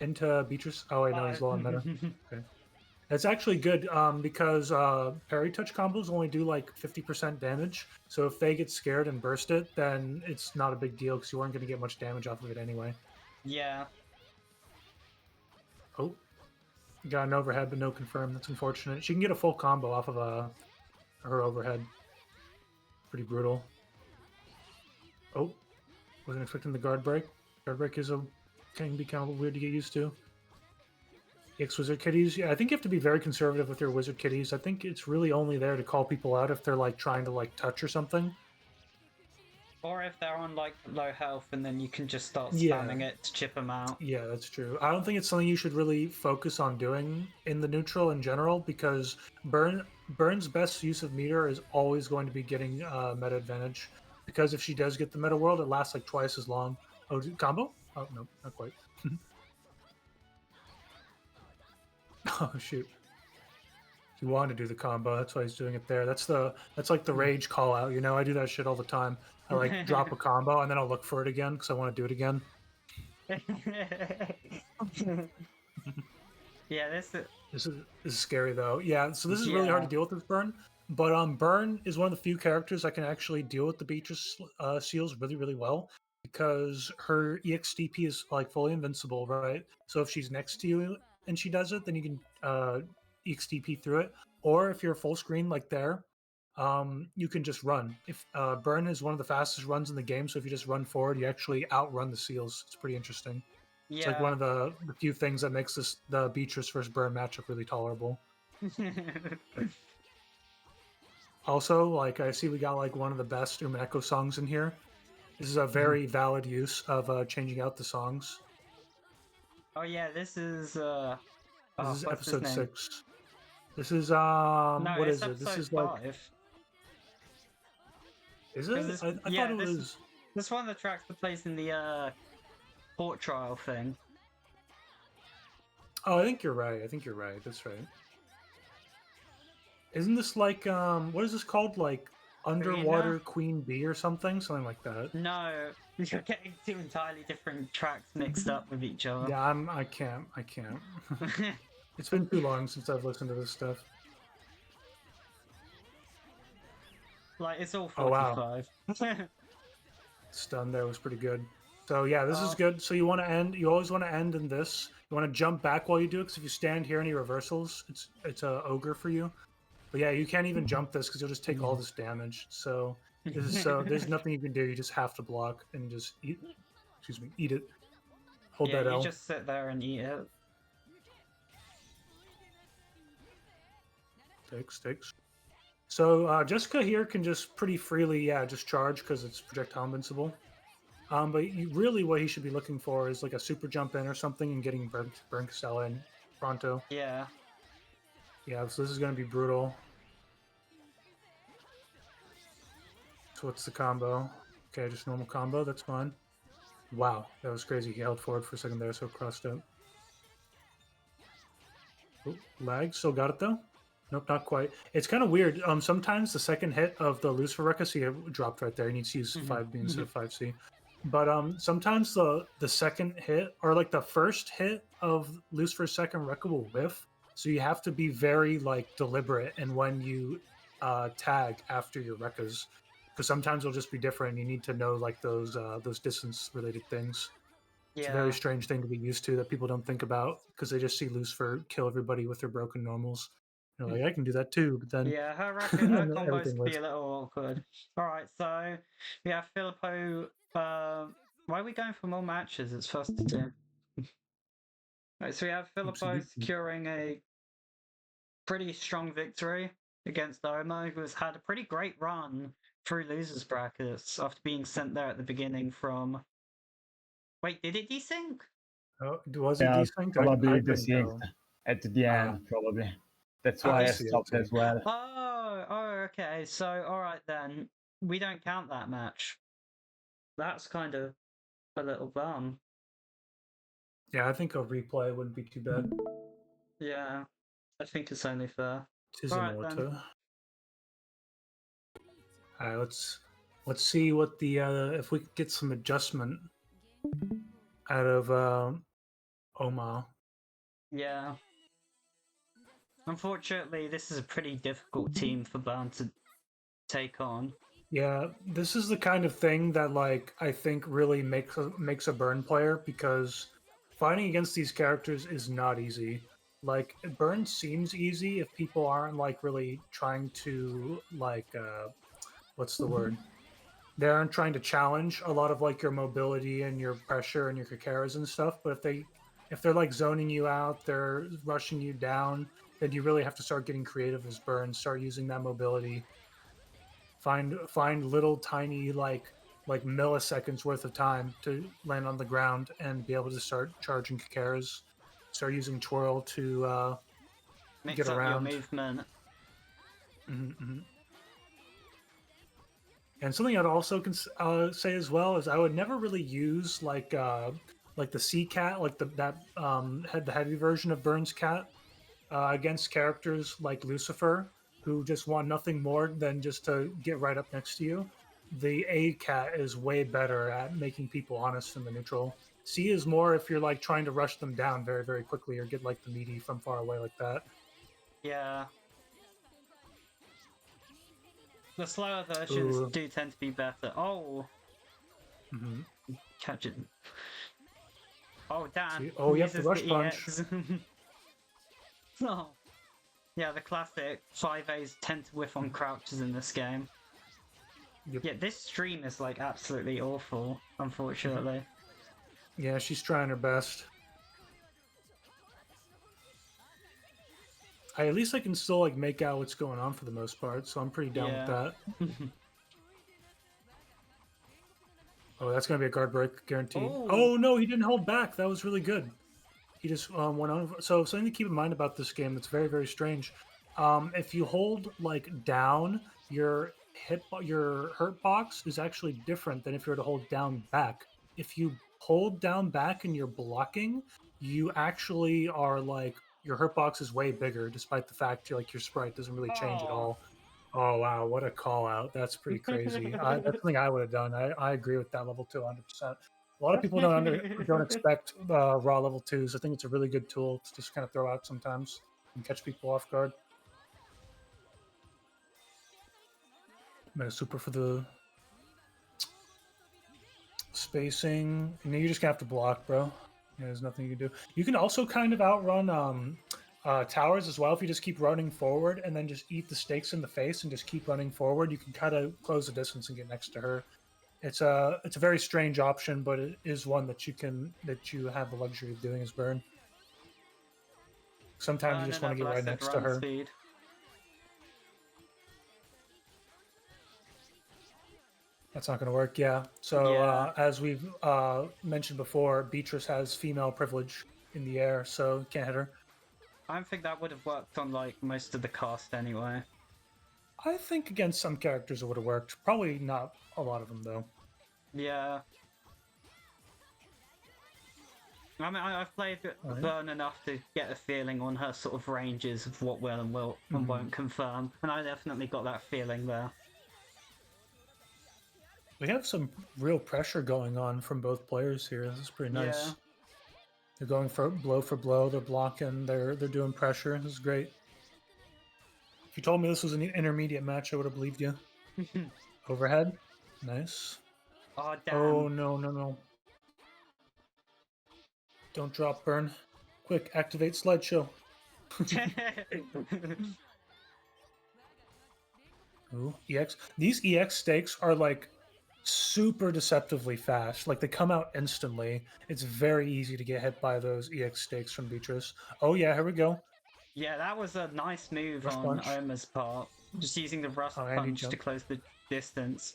Into Beatrice. Oh, wait, no, he's low on meta. Okay. That's actually good because parry touch combos only do 50% damage. So if they get scared and burst it, then it's not a big deal because you weren't going to get much damage off of it anyway. Yeah. Oh. Got an overhead, but no confirm. That's unfortunate. She can get a full combo off of her overhead. Pretty brutal. Oh. Wasn't expecting the guard break. Guard break can be kind of weird to get used to. EX Wizard Kitties. Yeah, I think you have to be very conservative with your Wizard Kitties. I think it's really only there to call people out if they're trying to touch or something. Or if they're on like low health, and then you can just start Yeah. spamming it to chip them out. Yeah, that's true. I don't think it's something you should really focus on doing in the neutral in general, because Burn's best use of meter is always going to be getting meta advantage. Because if she does get the meta world, it lasts like twice as long. Oh, combo? Oh no, not quite. Oh shoot. He wanted to do the combo, that's why he's doing it there. That's like the rage call out, you know. I do that shit all the time. I like drop a combo and then I'll look for it again because I want to do it again. Yeah, This is scary though. Yeah, so this is really hard to Yeah. deal with this Burn. But Burn is one of the few characters that can actually deal with the Beatrice seals really, really well, because her EXDP is like fully invincible, right? So if she's next to you and she does it, then you can EXDP through it. Or if you're full screen like there, you can just run. If Burn is one of the fastest runs in the game, so if you just run forward, you actually outrun the seals. It's pretty interesting. Yeah. It's like one of the few things that makes the Beatrice versus Burn matchup really tolerable. Also, like, I see we got like one of the best Umineko songs in here. This is a very valid use of changing out the songs. Oh yeah, this is This is what's his episode name? 6. This is No, what it's is it? This episode is like 5. is it? This- I yeah, thought it this- was. This one of the tracks that plays in the court trial thing. Oh, I think you're right. That's right. Isn't this like what is this called? Like Underwater Queen Bee or something like that? No, you're getting two entirely different tracks mixed up with each other. Yeah, I can't. It's been too long since I've listened to this stuff. Like, it's all Oh, wow. 45. Stun there was pretty good. So yeah, this is Oh. good. So you want to end. You always want to end in this. You want to jump back while you do it, because if you stand here any reversals, it's a ogre for you. But yeah, you can't even jump this because you'll just take all this damage. So there's nothing you can do. You just have to block and just eat. Excuse me, eat it. Hold Yeah, that you L. just sit there and eat it. Takes. So Jessica here can just pretty freely, just charge because it's projectile invincible. But really what he should be looking for is like a super jump in or something and getting Burn Castella in pronto. Yeah. Yeah, so this is going to be brutal. So what's the combo? Okay, just normal combo, that's fine. Wow, that was crazy. He held forward for a second there, so crossed up. Ooh, lag, still got it though? Nope, not quite. It's kind of weird. Sometimes the second hit of the Lucifer Ruckus, he dropped right there. He needs to use 5B instead of 5C. But sometimes the second hit, or like the first hit of Lucifer's second Rekka will whiff. So you have to be very like deliberate in when you tag after your Rekkas, because sometimes it'll just be different. You need to know like those distance related things. It's a very strange thing to be used to that people don't think about, because they just see Lucifer kill everybody with their broken normals. They're like, I can do that too, but then Yeah, her then combos everything can be was. a little awkward. Alright, so we have Filippo. Why are we going for more matches? It's first to do. Right, so we have Filippo Absolutely. securing a pretty strong victory against Omo, who has had a pretty great run through losers brackets after being sent there at the beginning from. Wait, did it desync? Oh, was it Yeah, desynced? probably I the couldn't sync tell. at the end, probably. That's I why I see, I stopped see. as well. Oh, okay. So, alright then. We don't count that match. That's kind of a little bum. Yeah, I think a replay wouldn't be too bad. Yeah, I think it's only fair. Tis Alright, in then. order. All right, let's see what the if we can get some adjustment out of Oma. Yeah. Unfortunately, this is a pretty difficult team for Burn to take on. Yeah, this is the kind of thing that like I think really makes a Burn player, because fighting against these characters is not easy. Like, Burn seems easy if people aren't like really trying to like what's the word? They aren't trying to challenge a lot of like your mobility and your pressure and your Kakeras and stuff. But if they're like zoning you out, they're rushing you down, then you really have to start getting creative as Burn, start using that mobility. Find little tiny like like milliseconds worth of time to land on the ground and be able to start charging Kakeras, start using twirl to Mix get up your around. movement. Mm-hmm. And something I'd also say as well is I would never really use like the sea cat, like the heavy version of Burns cat against characters like Lucifer, who just want nothing more than just to get right up next to you. The A cat is way better at making people honest in the neutral. C is more if you're like trying to rush them down very, very quickly or get like the meaty from far away like that. Yeah. The slower versions Ooh. do tend to be better. Oh, Mm-hmm. catch it. Oh, damn. See? Oh, yep, the Uses rush punch. EX. Oh. Yeah, the classic 5As tend to whiff on crouches in this game. Yep. Yeah, this stream is like absolutely awful, unfortunately. Yeah, she's trying her best. At least I can still like make out what's going on for the most part, so I'm pretty down with that. Oh, that's gonna be a guard break, guaranteed. Oh no, he didn't hold back. That was really good. He just went on. So something to keep in mind about this game that's very, very strange. If you hold like down, your hurt box is actually different than if you were to hold down back. If you hold down back and you're blocking, you actually are like your hurt box is way bigger, despite the fact your sprite doesn't really change at all. Oh wow, what a call out! That's pretty crazy. That's something I would have done. I agree with that level 2 100%. A lot of people don't expect raw level 2s. I think it's a really good tool to just kind of throw out sometimes and catch people off guard. Meta super for the spacing. You just have to block, bro. Yeah, there's nothing you can do. You can also kind of outrun towers as well if you just keep running forward and then just eat the stakes in the face and just keep running forward. You can kind of close the distance and get next to her. It's a very strange option, but it is one that you have the luxury of doing as Burn. Sometimes you just want to get right next to her. Speed. That's not going to work, yeah. So as we've mentioned before, Beatrice has female privilege in the air, so can't hit her. I don't think that would have worked on like most of the cast anyway. I think against some characters it would have worked. Probably not a lot of them though. Yeah. I mean, I've played Burn enough to get a feeling on her sort of ranges of what will and won't confirm, and I definitely got that feeling there. We have some real pressure going on from both players here. This is pretty nice. Yeah. They're going for blow. They're blocking. They're doing pressure. This is great. If you told me this was an intermediate match, I would have believed you. Overhead, nice. Oh damn! Oh no! Don't drop Burn. Quick, activate slideshow. Ooh, EX. These EX stakes are like super deceptively fast. Like they come out instantly. It's very easy to get hit by those EX stakes from Beatrice. Oh yeah, here we go. Yeah, that was a nice move Rush on punch. Oma's part. Just using the rush punch to close the distance.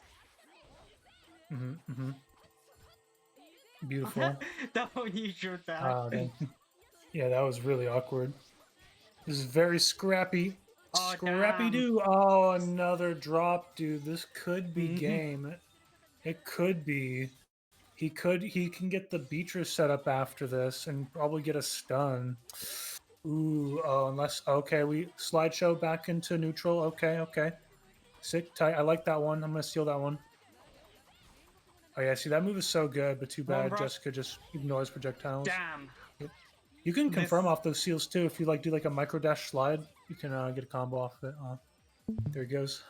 Beautiful. Double neutral dash. Yeah, that was really awkward. This is very scrappy. Oh, Scrappy damn. do. Oh, another drop, dude. This could be game. It could be. He can get the Beatrice set up after this and probably get a stun. Ooh, unless we slideshow back into neutral. Okay. Sick, tight. I like that one. I'm gonna steal that one. Oh yeah, see that move is so good, but too bad Jessica just ignores projectiles. Damn. Yep. You can confirm off those seals too if you like do like a micro dash slide. You can get a combo off it. There he goes.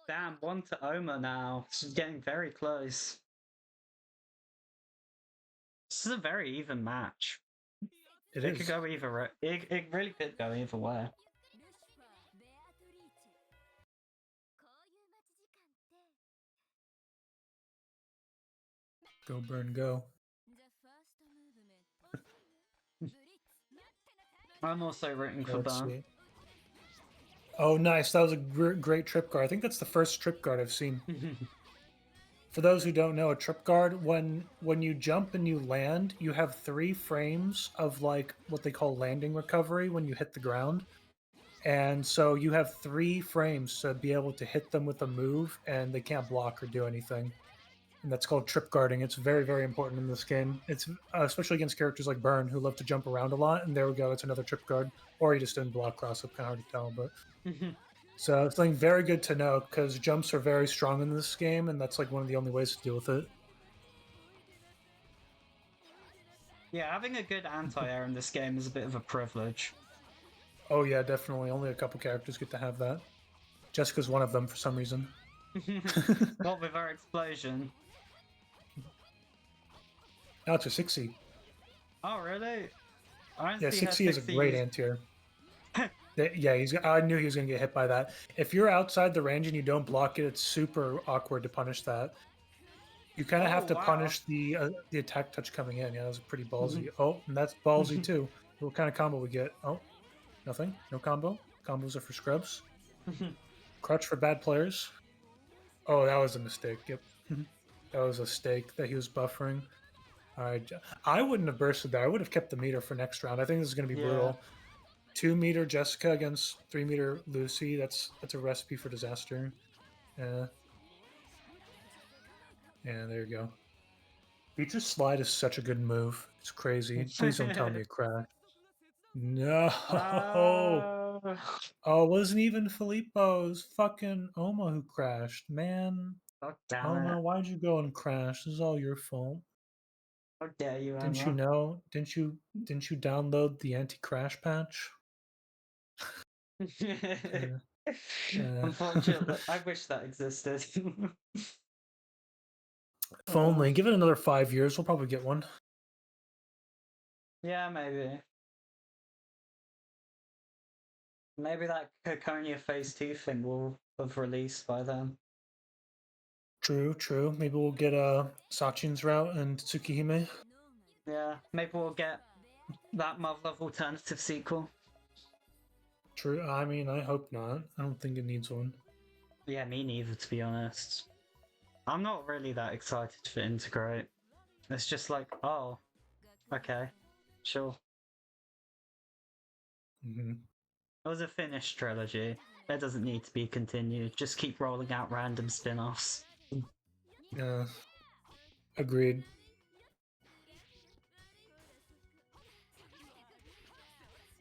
Damn, 1 to Oma now. This is getting very close. This is a very even match. It could go either. It really could go either way. Go Burn, go. I'm also rooting for Burn. Oh, nice. That was a great trip guard. I think that's the first trip guard I've seen. For those who don't know, a trip guard, when you jump and you land, you have 3 frames of like what they call landing recovery when you hit the ground. And so you have 3 frames to be able to hit them with a move, and they can't block or do anything. And that's called trip guarding. It's very, very important in this game. It's especially against characters like Burn, who love to jump around a lot. And there we go. It's another trip guard. Or he just didn't block cross up. Kind of hard to tell, but so it's something very good to know because jumps are very strong in this game, and that's like one of the only ways to deal with it. Yeah, having a good anti-air in this game is a bit of a privilege. Oh yeah, definitely. Only a couple characters get to have that. Jessica's one of them for some reason. What with our explosion? Now it's a 6C. Oh, really? I don't Yeah, see how 6C is a 6C great anti-air. Yeah, I knew he was going to get hit by that. If you're outside the range and you don't block it, it's super awkward to punish that. You kind of have to wow. punish the attack touch coming in. Yeah, that was pretty ballsy. Oh, and that's ballsy too. What kind of combo we get? Oh, nothing. No combo. Combos are for scrubs. Crutch for bad players. Oh, that was a mistake. Yep. That was a stake that he was buffering. All right. I wouldn't have bursted that. I would have kept the meter for next round. I think this is going to be brutal. 2 meter Jessica against 3 meter Lucy. That's a recipe for disaster. Yeah, there you go. Beatrice slide is such a good move. It's crazy. Please don't tell me it crashed. No. Oh, it wasn't even Filippo's. Fucking Oma who crashed. Man. Oh, damn Oma, it. why'd you go and crash? This is all your fault. How dare you, Didn't you Emma? know? Didn't you download the anti-crash patch? Unfortunately, I wish that existed. If only. Give it another 5 years, we'll probably get one. Yeah, maybe. Maybe that Kokonia Phase 2 thing will have released by then. True, true. Maybe we'll get Sachin's route and Tsukihime. Yeah, maybe we'll get that Love alternative sequel. True. I mean, I hope not. I don't think it needs one. Yeah, me neither, to be honest. I'm not really that excited for Integrate. It's just like, oh, okay, sure. It was a finished trilogy. It doesn't need to be continued. Just keep rolling out random spin-offs. Yeah. Agreed.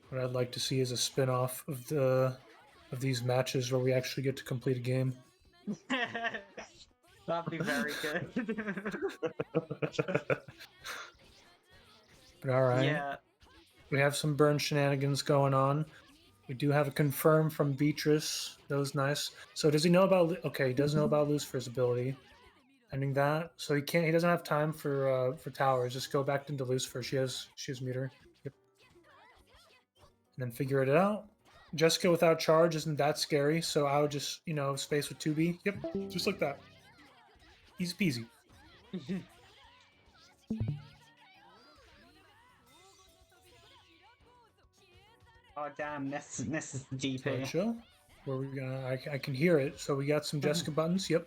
What I'd like to see is a spin-off of these matches where we actually get to complete a game. That'd be very good. But alright. Yeah. We have some burn shenanigans going on. We do have a confirm from Beatrice. That was nice. So does he know about... Okay, he does know about Lucifer's ability. Ending that. So he doesn't have time for towers. Just go back into Lucifer. She has meter. Yep. And then figure it out. Jessica without charge isn't that scary, so I would just, space with 2B. Yep, just like that. Easy peasy. Oh damn, this is the DP. Show. Where we gonna? I can hear it. So we got some Jessica buttons. Yep.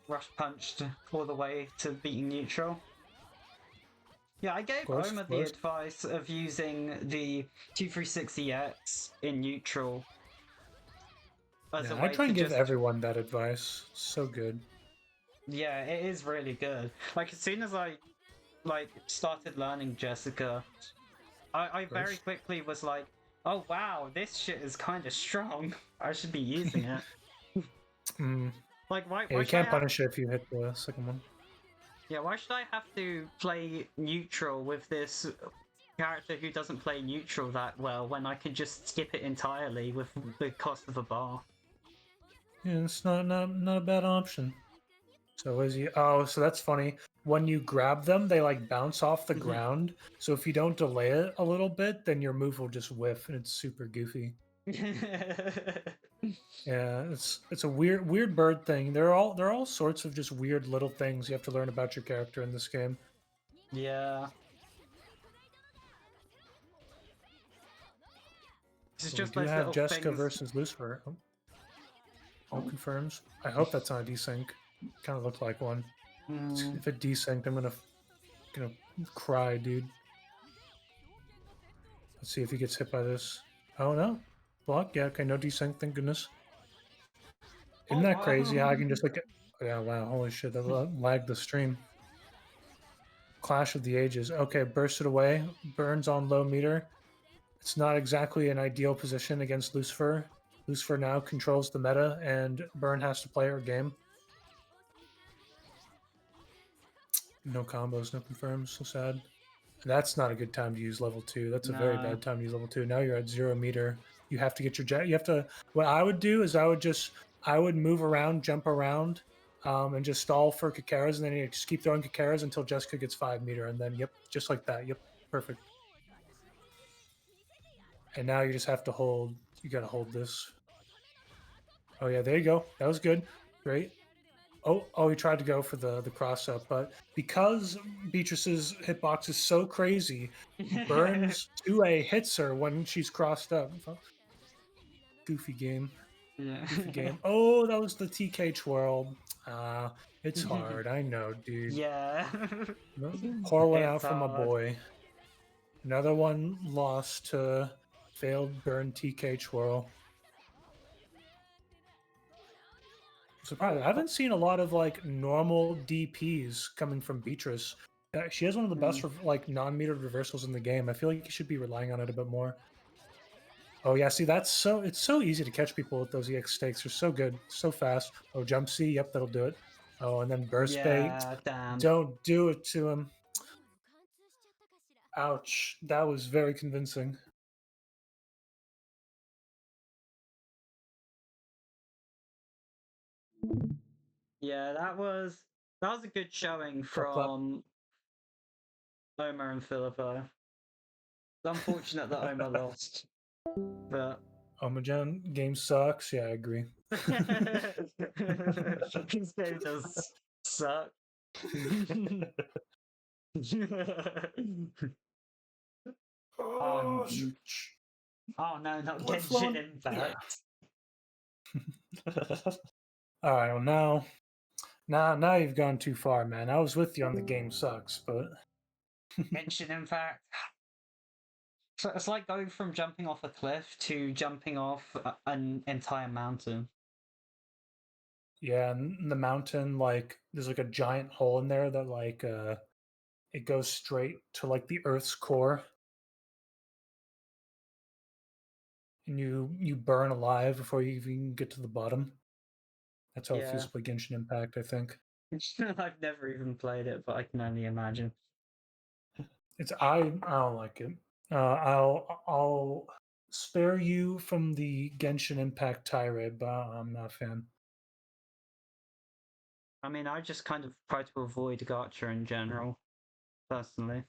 Rush punched all the way to beating neutral. Yeah, I gave Oma the advice of using the 2360X in neutral. I try and give everyone that advice. So good. Yeah, it is really good. Like, as soon as I started learning Jessica, I very quickly was like, oh wow, this shit is kind of strong. I should be using it. Like, why you can't punish it if you hit the second one. Yeah, why should I have to play neutral with this character who doesn't play neutral that well when I can just skip it entirely with the cost of a bar? Yeah, it's not a bad option. So is he? Oh, so that's funny. When you grab them, they like bounce off the ground. So if you don't delay it a little bit, then your move will just whiff, and it's super goofy. Yeah, it's a weird bird thing. There are all sorts of just weird little things you have to learn about your character in this game. Yeah. This is just have Jessica versus Lucifer. Oh, confirms. I hope that's not a desync. Kind of looked like one. Mm. If it desynced, I'm gonna cry, dude. Let's see if he gets hit by this. Oh no, block. Yeah, okay, no desync. Thank goodness. Isn't that crazy? How I can just like, yeah, wow, holy shit, that lagged the stream. Clash of the Ages. Okay, burst it away. Burns on low meter. It's not exactly an ideal position against Lucifer. Lucifer now controls the meta, and Burn has to play her game. No combos, no confirms. So sad. That's not a good time to use level 2. That's a very No. bad time to use level 2. Now you're at 0 meter. You have to get your jet. You have to. What I would do is I would move around, jump around, and just stall for Kakeras, and then you just keep throwing Kakeras until Jessica gets 5 meter, and then yep, just like that. Yep, perfect. And now you just have to hold. You got to hold this. Oh yeah, there you go. That was good. Great. Oh, he tried to go for the cross up, but because Beatrice's hitbox is so crazy, Burns 2A hits her when she's crossed up. Goofy game. Yeah. Goofy game. Oh, that was the TK twirl. It's hard. I know, dude. Yeah. Pour one It's out for my hard. boy. Another one lost to failed burn TK twirl. Surprised. I haven't seen a lot of like normal DPs coming from Beatrice. She has one of the best like non-metered reversals in the game. I feel like you should be relying on it a bit more. Oh yeah, see it's so easy to catch people with those EX stakes. They're so good, so fast. Oh, jump C, yep, that'll do it. Oh, and then burst bait. Yeah, damn. Don't do it to him. Ouch, that was very convincing. Yeah, that was a good showing Clap, clap. from Omar and Filippo. It's unfortunate that Omar lost, but Omajan game sucks. Yeah, I agree. this game does suck. Oh, Oh no, not Blood Genshin flowing. Impact. All right, well now you've gone too far, man. I was with you on the game sucks, but Genshin Impact. So it's like going from jumping off a cliff to jumping off an entire mountain. yeah, and the mountain, like there's like a giant hole in there that like it goes straight to like the Earth's core, and you burn alive before you even get to the bottom. That's how it feels Yeah. to play Genshin Impact, I think. I've never even played it, but I can only imagine. I don't like it. I'll spare you from the Genshin Impact tirade, but I'm not a fan. I mean, I just kind of try to avoid gacha in general, personally.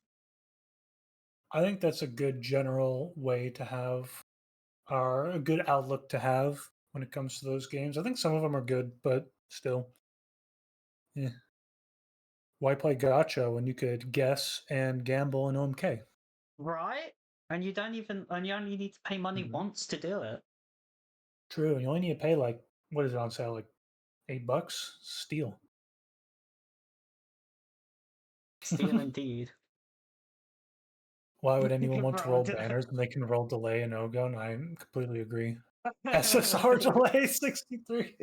I think that's a good general way to have, or a good outlook to have when it comes to those games. I think some of them are good, but still, yeah. Why play gacha when you could guess and gamble in OMK? Right? And you only need to pay money once to do it. True, and you only need to pay like, what is it on sale, like $8? Steal. Steal indeed. Why would anyone want to roll Right. banners when they can roll delay and Ogon? I completely agree. SSR delay 63.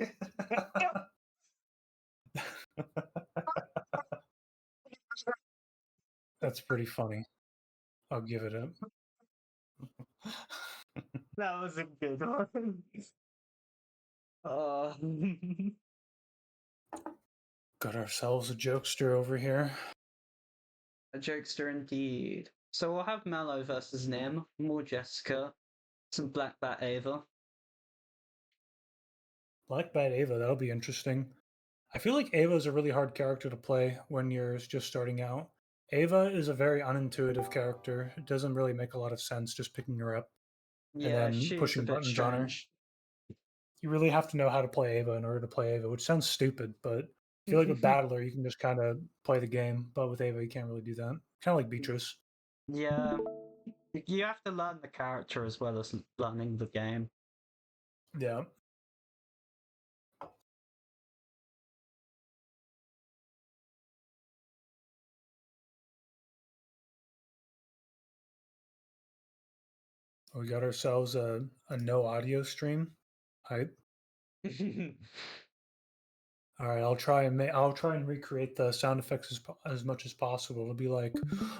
That's pretty funny. I'll give it up. That was a good one. Uh, Got ourselves a jokester over here. a jokester indeed. So we'll have Mello versus Nim, more Jessica, some Black Bat Ava. Black Bat Ava, that'll be interesting. I feel like Ava is a really hard character to play when you're just starting out. Ava is a very unintuitive character. It doesn't really make a lot of sense just picking her up and Yeah, then she's a pushing bit buttons on her. strange. You really have to know how to play Ava in order to play Ava, which sounds stupid, but I feel like with Battler, you can just kind of play the game, but with Ava, you can't really do that. Kind of like Beatrice. Yeah, you have to learn the character as well as learning the game. Yeah. We got ourselves a no audio stream. Hype. All right, I'll try and recreate the sound effects as much as possible. It'll be like,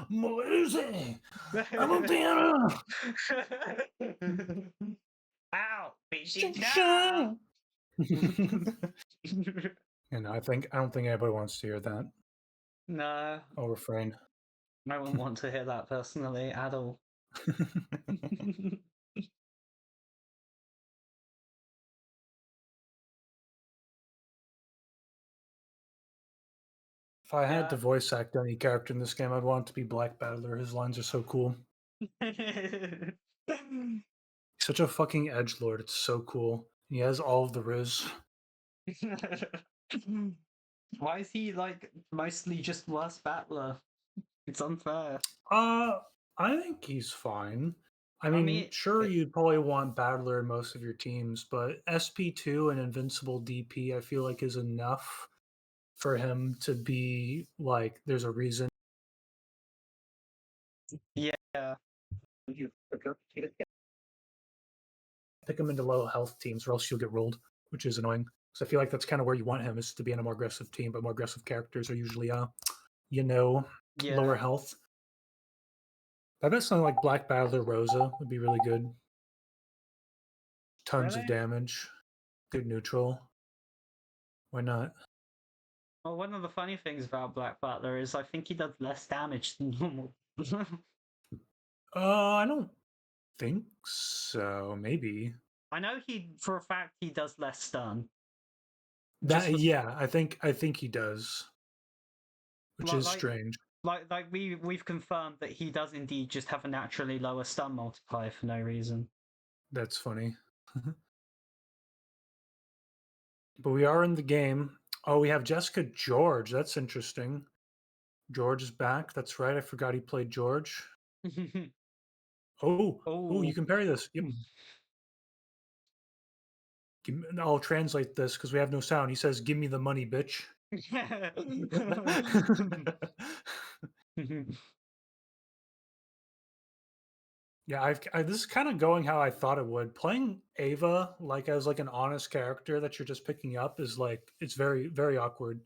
Malaysia, Montana. Ow! Ching-ching. And I don't think anybody wants to hear that. No, I'll refrain. I wouldn't want to hear that personally at all. If I had Yeah. to voice act any character in this game, I'd want it to be Black Battler. His lines are so cool. He's such a fucking edgelord. It's so cool. He has all of the riz. Why is he like mostly just worse battler? It's unfair. I think he's fine. I I mean, mean, sure, you'd probably want Battler in most of your teams, but SP2 and Invincible DP, I feel like, is enough for him to be like, there's a reason. Yeah. Pick him into low health teams, or else you'll get rolled, which is annoying. Because I feel like that's kind of where you want him, is to be in a more aggressive team, but more aggressive characters are usually, lower Yeah. health. I bet something like Black Battler Rosa would be really good. Tons of Really? damage, good neutral. Why not? Well, one of the funny things about Black Butler is I think he does less damage than normal. I don't think so. Maybe I know for a fact he does less stun. that. for- Yeah, I think he does, which is Like- strange. Like we've confirmed that he does indeed just have a naturally lower stun multiplier for no reason. That's funny. But we are in the game. Oh, we have Jessica George. That's interesting. George is back. That's right. I forgot he played George. Oh, you can parry this. Yep. I'll translate this because we have no sound. He says, "Give me the money, bitch." Yeah, this is kind of going how I thought it would. Playing Ava like as like an honest character that you're just picking up is like it's very very awkward.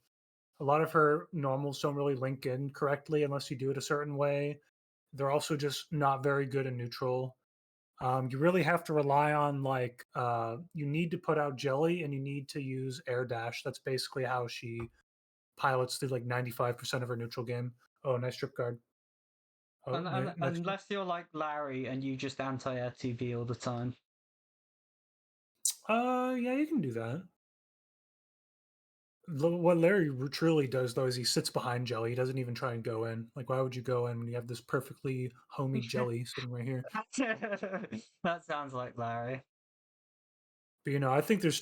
A lot of her normals don't really link in correctly unless you do it a certain way. They're also just not very good in neutral. You really have to rely on like you need to put out jelly and you need to use air dash. That's basically how she pilots through like 95% of her neutral game. Oh, nice trip guard. Oh, next. Unless you're like Larry and you just anti-air TV all the time. Yeah, you can do that. What Larry truly does though is he sits behind jelly. He doesn't even try and go in. Like, why would you go in when you have this perfectly homey jelly sitting right here? That sounds like Larry. But I think there's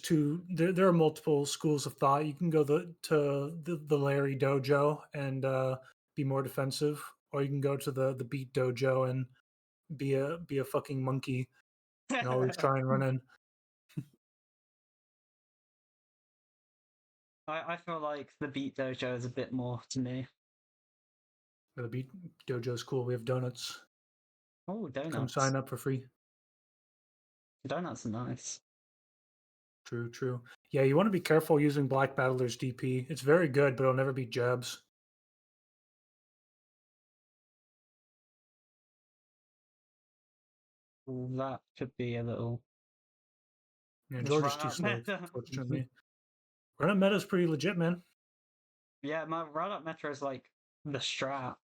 there are multiple schools of thought. You can go to the Larry dojo and be more defensive, or you can go to the Beat dojo and be a fucking monkey and always try and run in. I feel like the Beat Dojo is a bit more to me. The Beat dojo is cool. We have donuts. Oh, donuts. Come sign up for free. Donuts are nice. True. Yeah, you want to be careful using Black Battler's DP. It's very good, but it'll never beat jabs. Ooh, that could be a little. Yeah, Just George is run too up slow, meta. unfortunately. Run up meta is pretty legit, man. Yeah, my run up metro is like the strat.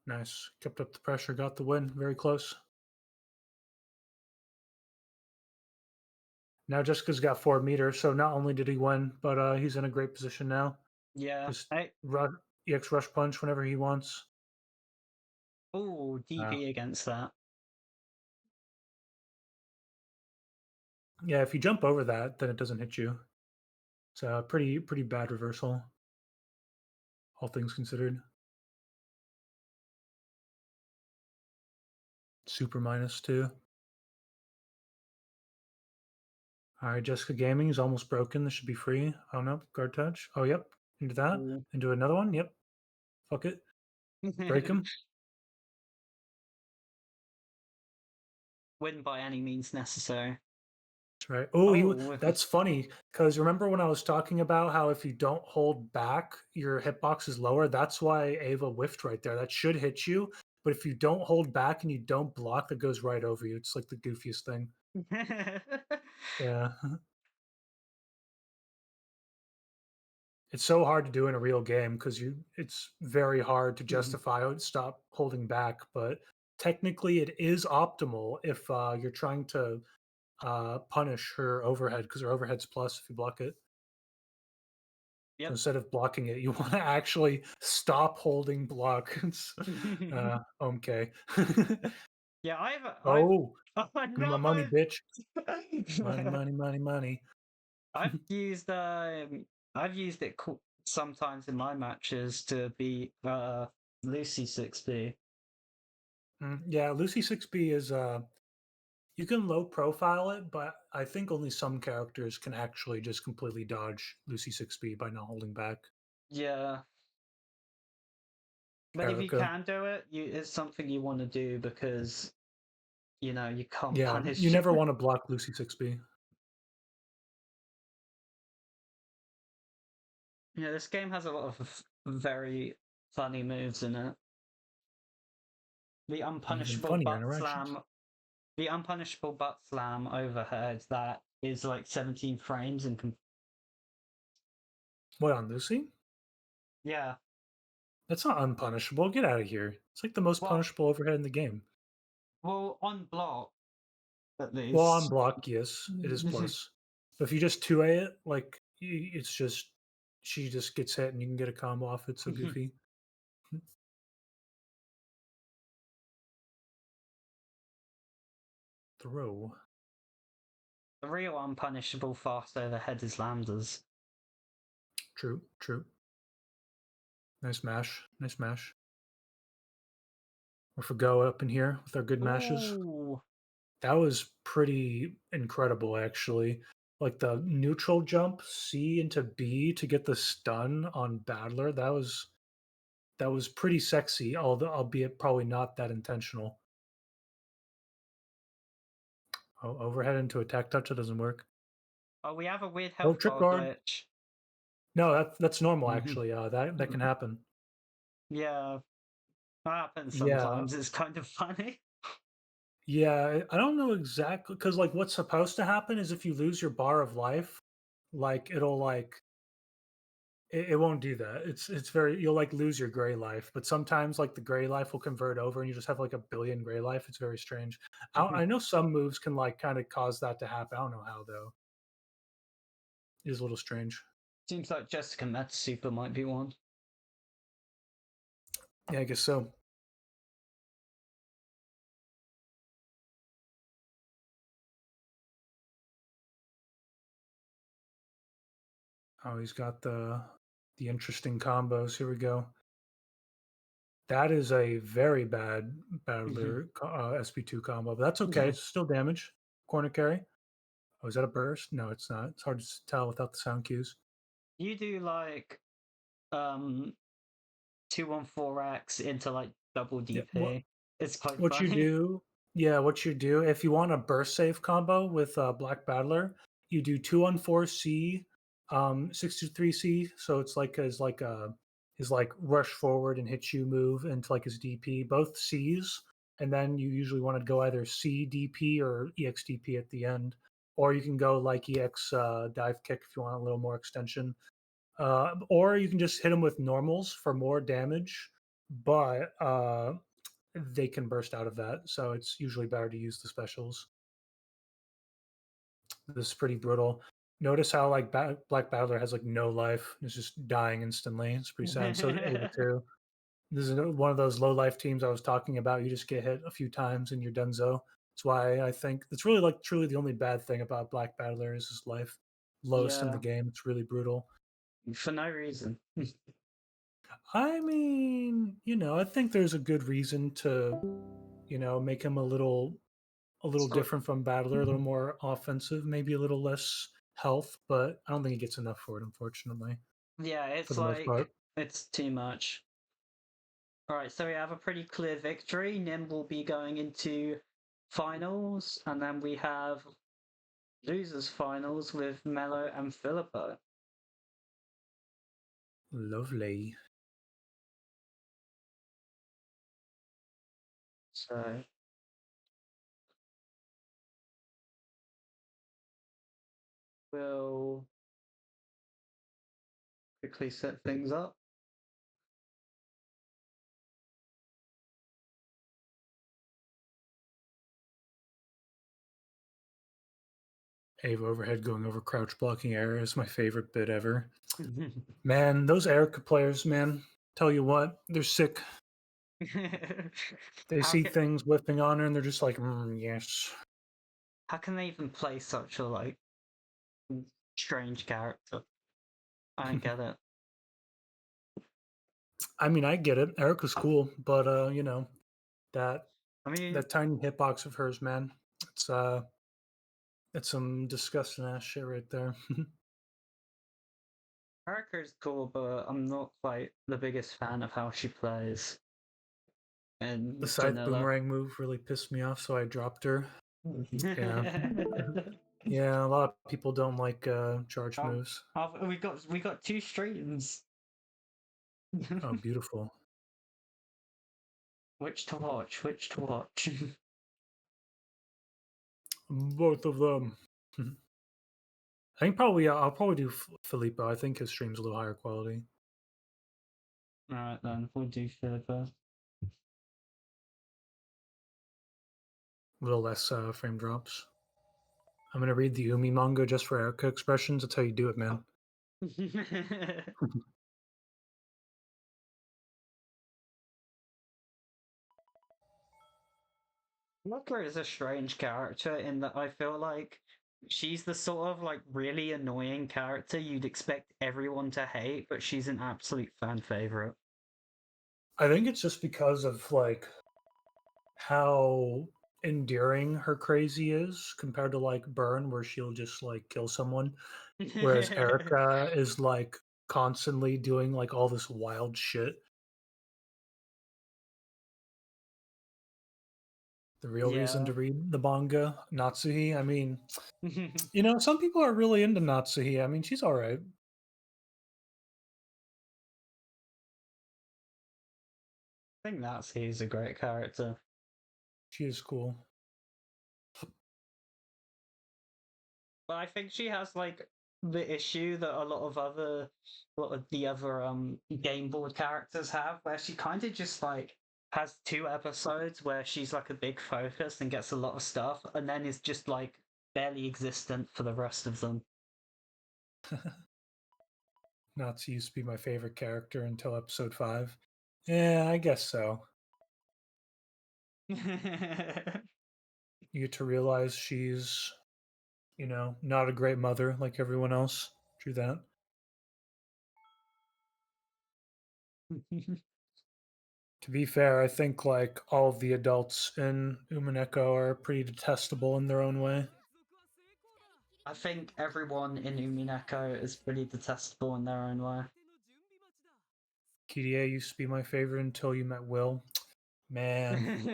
Nice. Kept up the pressure, got the win. Very close. Now Jessica's got 4 meters, so not only did he win, but he's in a great position now. Yeah. Just EX rush punch whenever he wants. Oh, DP against that. Yeah, if you jump over that, then it doesn't hit you. It's a pretty bad reversal, all things considered. Super minus 2. All right, Jessica Gaming is almost broken. This should be free. Oh no, guard touch. Oh yep, into that. Ooh. Into another one. Yep. Fuck it. Break him. win by any means necessary. That's right. Oh, Oh. that's funny because remember when I was talking about how if you don't hold back, your hitbox is lower? That's why Ava whiffed right there. That should hit you, but if you don't hold back and you don't block, that goes right over you. It's like the goofiest thing. Yeah. It's so hard to do in a real game because it's very hard to justify stop holding back, but technically it is optimal if you're trying to punish her overhead because her overhead's plus if you block it. Yep. So instead of blocking it, you want to actually stop holding block. Okay. Yeah, I've Oh, oh, give me my money, bitch. Money. I've used it sometimes in my matches to beat Lucy 6B. Yeah, Lucy 6B is you can low profile it, but I think only some characters can actually just completely dodge Lucy 6B by not holding back. Yeah. But if you Erica. can do it, it's something you want to do because you can't Yeah, punish. you never want to block Lucy 6B. Yeah, this game has a lot of very funny moves in it. The Even unpunishable funnier butt interactions. slam. The unpunishable butt slam overhead that is like 17 frames and What, on Lucy? yeah. That's not unpunishable. Get out of here. It's like the most Well, punishable overhead in the game. well, on block at Well, on least. block, yes, it is plus. But if you just 2A it, like, it's just, she just gets hit and you can get a combo off it, so goofy. Throw. The real unpunishable fast overhead is lambdas. True. Nice mash. Or for go up in here with our good mashes. Ooh. That was pretty incredible, actually. Like the neutral jump C into B to get the stun on Battler. That was pretty sexy, although albeit probably not that intentional. Oh, overhead into attack touch, that doesn't work. Oh, we have a weird Oh, health trip bar guard. glitch. No, that's normal actually. That can happen. Yeah, that happens Yeah. sometimes. It's kind of funny. Yeah, I don't know exactly because like what's supposed to happen is if you lose your bar of life, like it'll like it won't do that. It's very you'll like lose your gray life, but sometimes like the gray life will convert over and you just have like a billion gray life. It's very strange. I know some moves can like kind of cause that to happen. I don't know how though. It is a little strange. Seems like Jessica Meta Super might be one. Yeah, I guess so. Oh, he's got the interesting combos. Here we go. That is a very bad battler SP2 combo, but that's okay. It's still damage. Corner carry. Oh, is that a burst? No, it's not. It's hard to tell without the sound cues. You do like 214x into like double DP. Yeah, It's quite what funny. you do, what you do, if you want a burst save combo with Black Battler, you do 214C, 63C. So it's like his rush forward and hit you move into like his DP, both C's, and then you usually want to go either C DP or EX DP at the end, or you can go like EX dive kick if you want a little more extension. Or you can just hit them with normals for more damage, but they can burst out of that. So it's usually better to use the specials. This is pretty brutal. Notice how like Black Battler has like no life. It's just dying instantly. It's pretty sad. So is Ava too. This is one of those low life teams I was talking about. You just get hit a few times and you're donezo. That's why I think it's really like truly the only bad thing about Black Battler is his life. Lowest in the game. It's really brutal. For no reason. I mean, I think there's a good reason to, make him a little different from Battler, a little more offensive, maybe a little less health, but I don't think he gets enough for it, unfortunately. Yeah, For it's the most part. it's too much. Alright, so we have a pretty clear victory. Nim will be going into finals, and then we have losers finals with Mello and Filippo. Lovely. So we'll quickly set things up. Ava overhead going over crouch blocking air is my favorite bit ever. Man, those Erica players, man, tell you what, they're sick. They How see ca- things whipping on her and they're just like, yes. How can they even play such a like strange character? I don't get it. I mean, I get it. Erica's cool, but you know, that I mean, that tiny hitbox of hers, man, it's some disgusting ass shit right there. Erica's cool, but I'm not quite the biggest fan of how she plays. And The scythe boomerang move really pissed me off, so I dropped her. Yeah. Yeah, a lot of people don't like charge moves. we got two streams. Oh, beautiful. Which to watch? Which to watch? Both of them. I think probably I'll probably do Filippo. I think his stream's a little higher quality. All right then, we'll do Filippo. A little less frame drops. I'm gonna read the Umi manga just for Erica expressions. That's how you do it, man. Locker is a strange character in that I feel like she's the sort of like really annoying character you'd expect everyone to hate, but she's an absolute fan favorite. I think it's just because of like how endearing her crazy is compared to like Burn, where she'll just like kill someone. Whereas Erica is like constantly doing like all this wild shit. The real reason to read the manga, Natsuhi. I mean, you know, some people are really into Natsuhi. I mean, she's all right. I think Natsuhi's a great character. She is cool. But I think she has like the issue that a lot of the other game board characters have, where she kind of just like has 2 episodes where she's like a big focus and gets a lot of stuff, and then is just like barely existent for the rest of them. Natsu used to be my favorite character until episode 5. Yeah, I guess so. You get to realize she's, you know, not a great mother like everyone else. True that. To be fair, I think like all of the adults in Umineko are pretty detestable in their own way. I think everyone in Umineko is pretty detestable in their own way. Kirie used to be my favorite until you met Will. Man.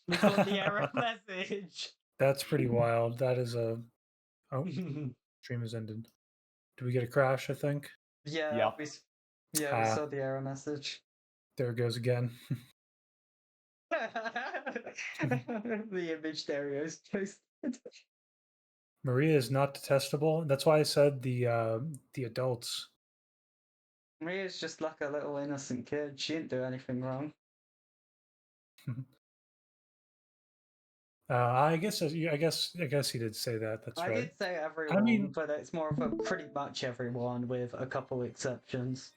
We got the error message. That's pretty wild. That is a... Oh, stream has ended. Do we get a crash, I think? Yeah, Yep. we saw the error message. There it goes again. The image stereo is posted. Maria is not detestable. That's why I said the adults. Maria's just like a little innocent kid. She didn't do anything wrong. I guess he did say that. That's I right. did say everyone, mean- but it's more of a pretty much everyone with a couple exceptions.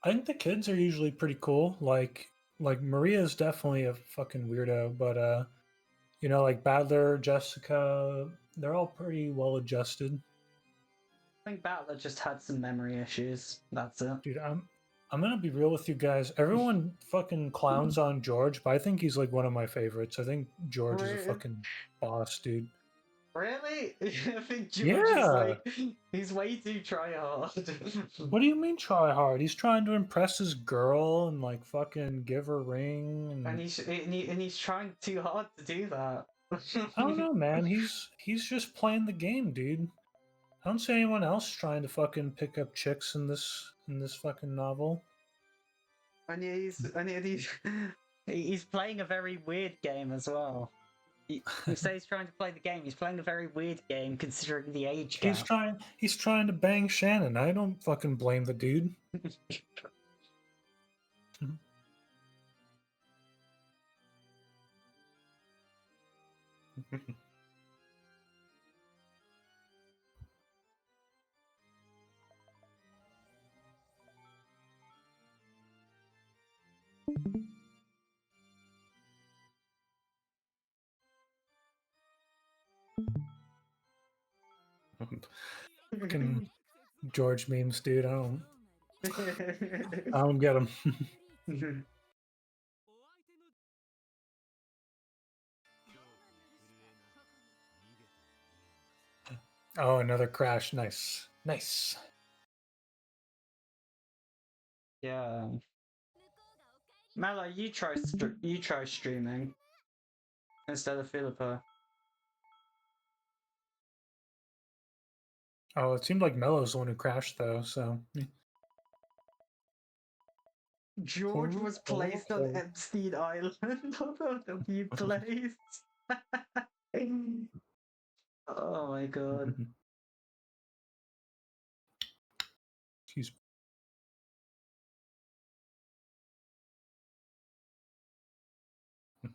I think the kids are usually pretty cool. Like Maria is definitely a fucking weirdo, but you know, like Badler, Jessica, they're all pretty well adjusted. I think Battler just had some memory issues. That's it. Dude, I'm gonna be real with you guys. Everyone fucking clowns on George, but I think he's like one of my favorites. I think George is a Really? fucking boss, dude. Really? I think George is Yeah. like, he's way too try hard. What do you mean try hard? He's trying to impress his girl and like fucking give her a ring and and he's trying too hard to do that. I don't know, man. He's just playing the game, dude. I don't see anyone else trying to fucking pick up chicks in this fucking novel. And he's playing a very weird game as well. He says he's trying to play the game. He's playing a very weird game considering the age gap. He's trying to bang Shannon. I don't fucking blame the dude. Fucking George memes, dude. I don't get them. Oh, another crash. Nice. Nice. Yeah. Mallow, you try streaming instead of Philippa. Oh, it seemed like Mello's the one who crashed though, so George was placed on Epstein Island. Both of you placed. Oh my god. Excuse me.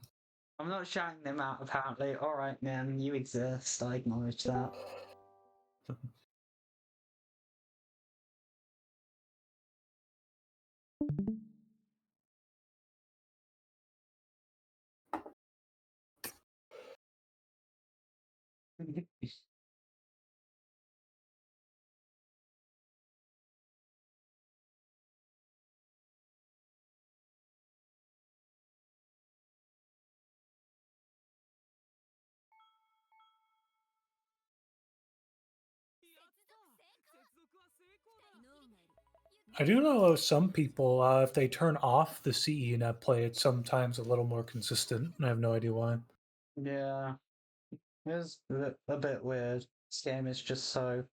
I'm not shouting them out apparently. Alright man, you exist. I acknowledge that. I do know some people, if they turn off the CE net play, it's sometimes a little more consistent. I have no idea why. Yeah. It's a bit weird. This game is just so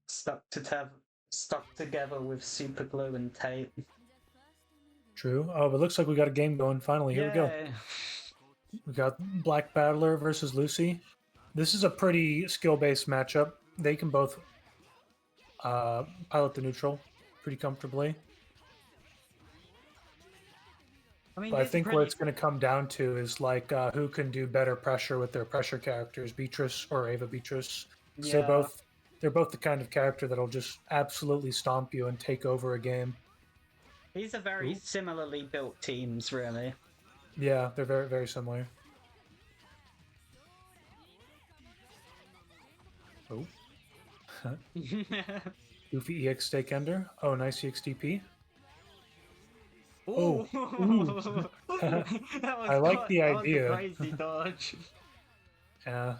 stuck together with super glue and tape. True. Oh, but it looks like we got a game going finally. Here we go. Yay. We got Black Battler versus Lucy. This is a pretty skill-based matchup. They can both pilot the neutral pretty comfortably. I mean, But I it's think pretty... what it's going to come down to is like who can do better pressure with their pressure characters, Beatrice or Ava Beatrice. Yeah. They're both the kind of character that'll just absolutely stomp you and take over a game. These are very similarly built teams, really. Yeah, they're very, very similar. Oh. Goofy EX Stake Ender. Oh, nice EXTP. Ooh. Oh. I like the idea. That was a crazy dodge. Yeah.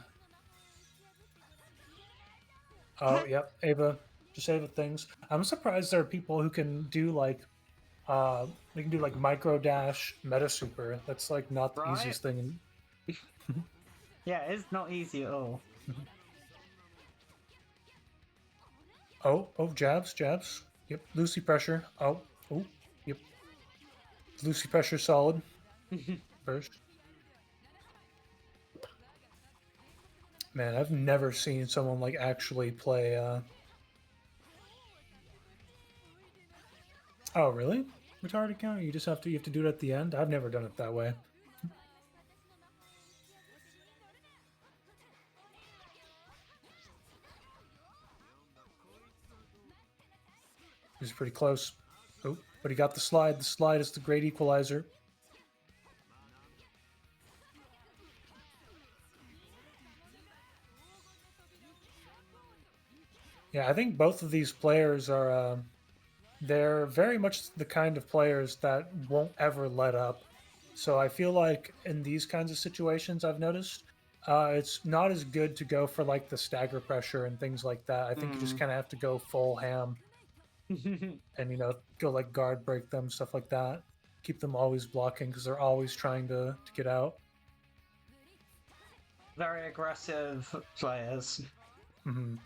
Oh, yep. Ava. Just Ava things. I'm surprised there are people who can do like they can do like micro dash meta super. That's like not the easiest thing. Yeah, it's not easy at all. Oh, jabs. Yep, Lucy pressure. Oh, yep. Lucy pressure solid. First. Man, I've never seen someone like actually play Oh, really? Retarded count? You have to do it at the end? I've never done it that way. This is pretty close. Oh, but he got the slide. The slide is the great equalizer. Yeah, I think both of these players are they're very much the kind of players that won't ever let up. So I feel like in these kinds of situations, I've noticed It's not as good to go for like the stagger pressure and things like that. I think you just kind of have to go full ham and go like guard break them, stuff like that. Keep them always blocking because they're always trying to get out. Very aggressive players. Mm-hmm.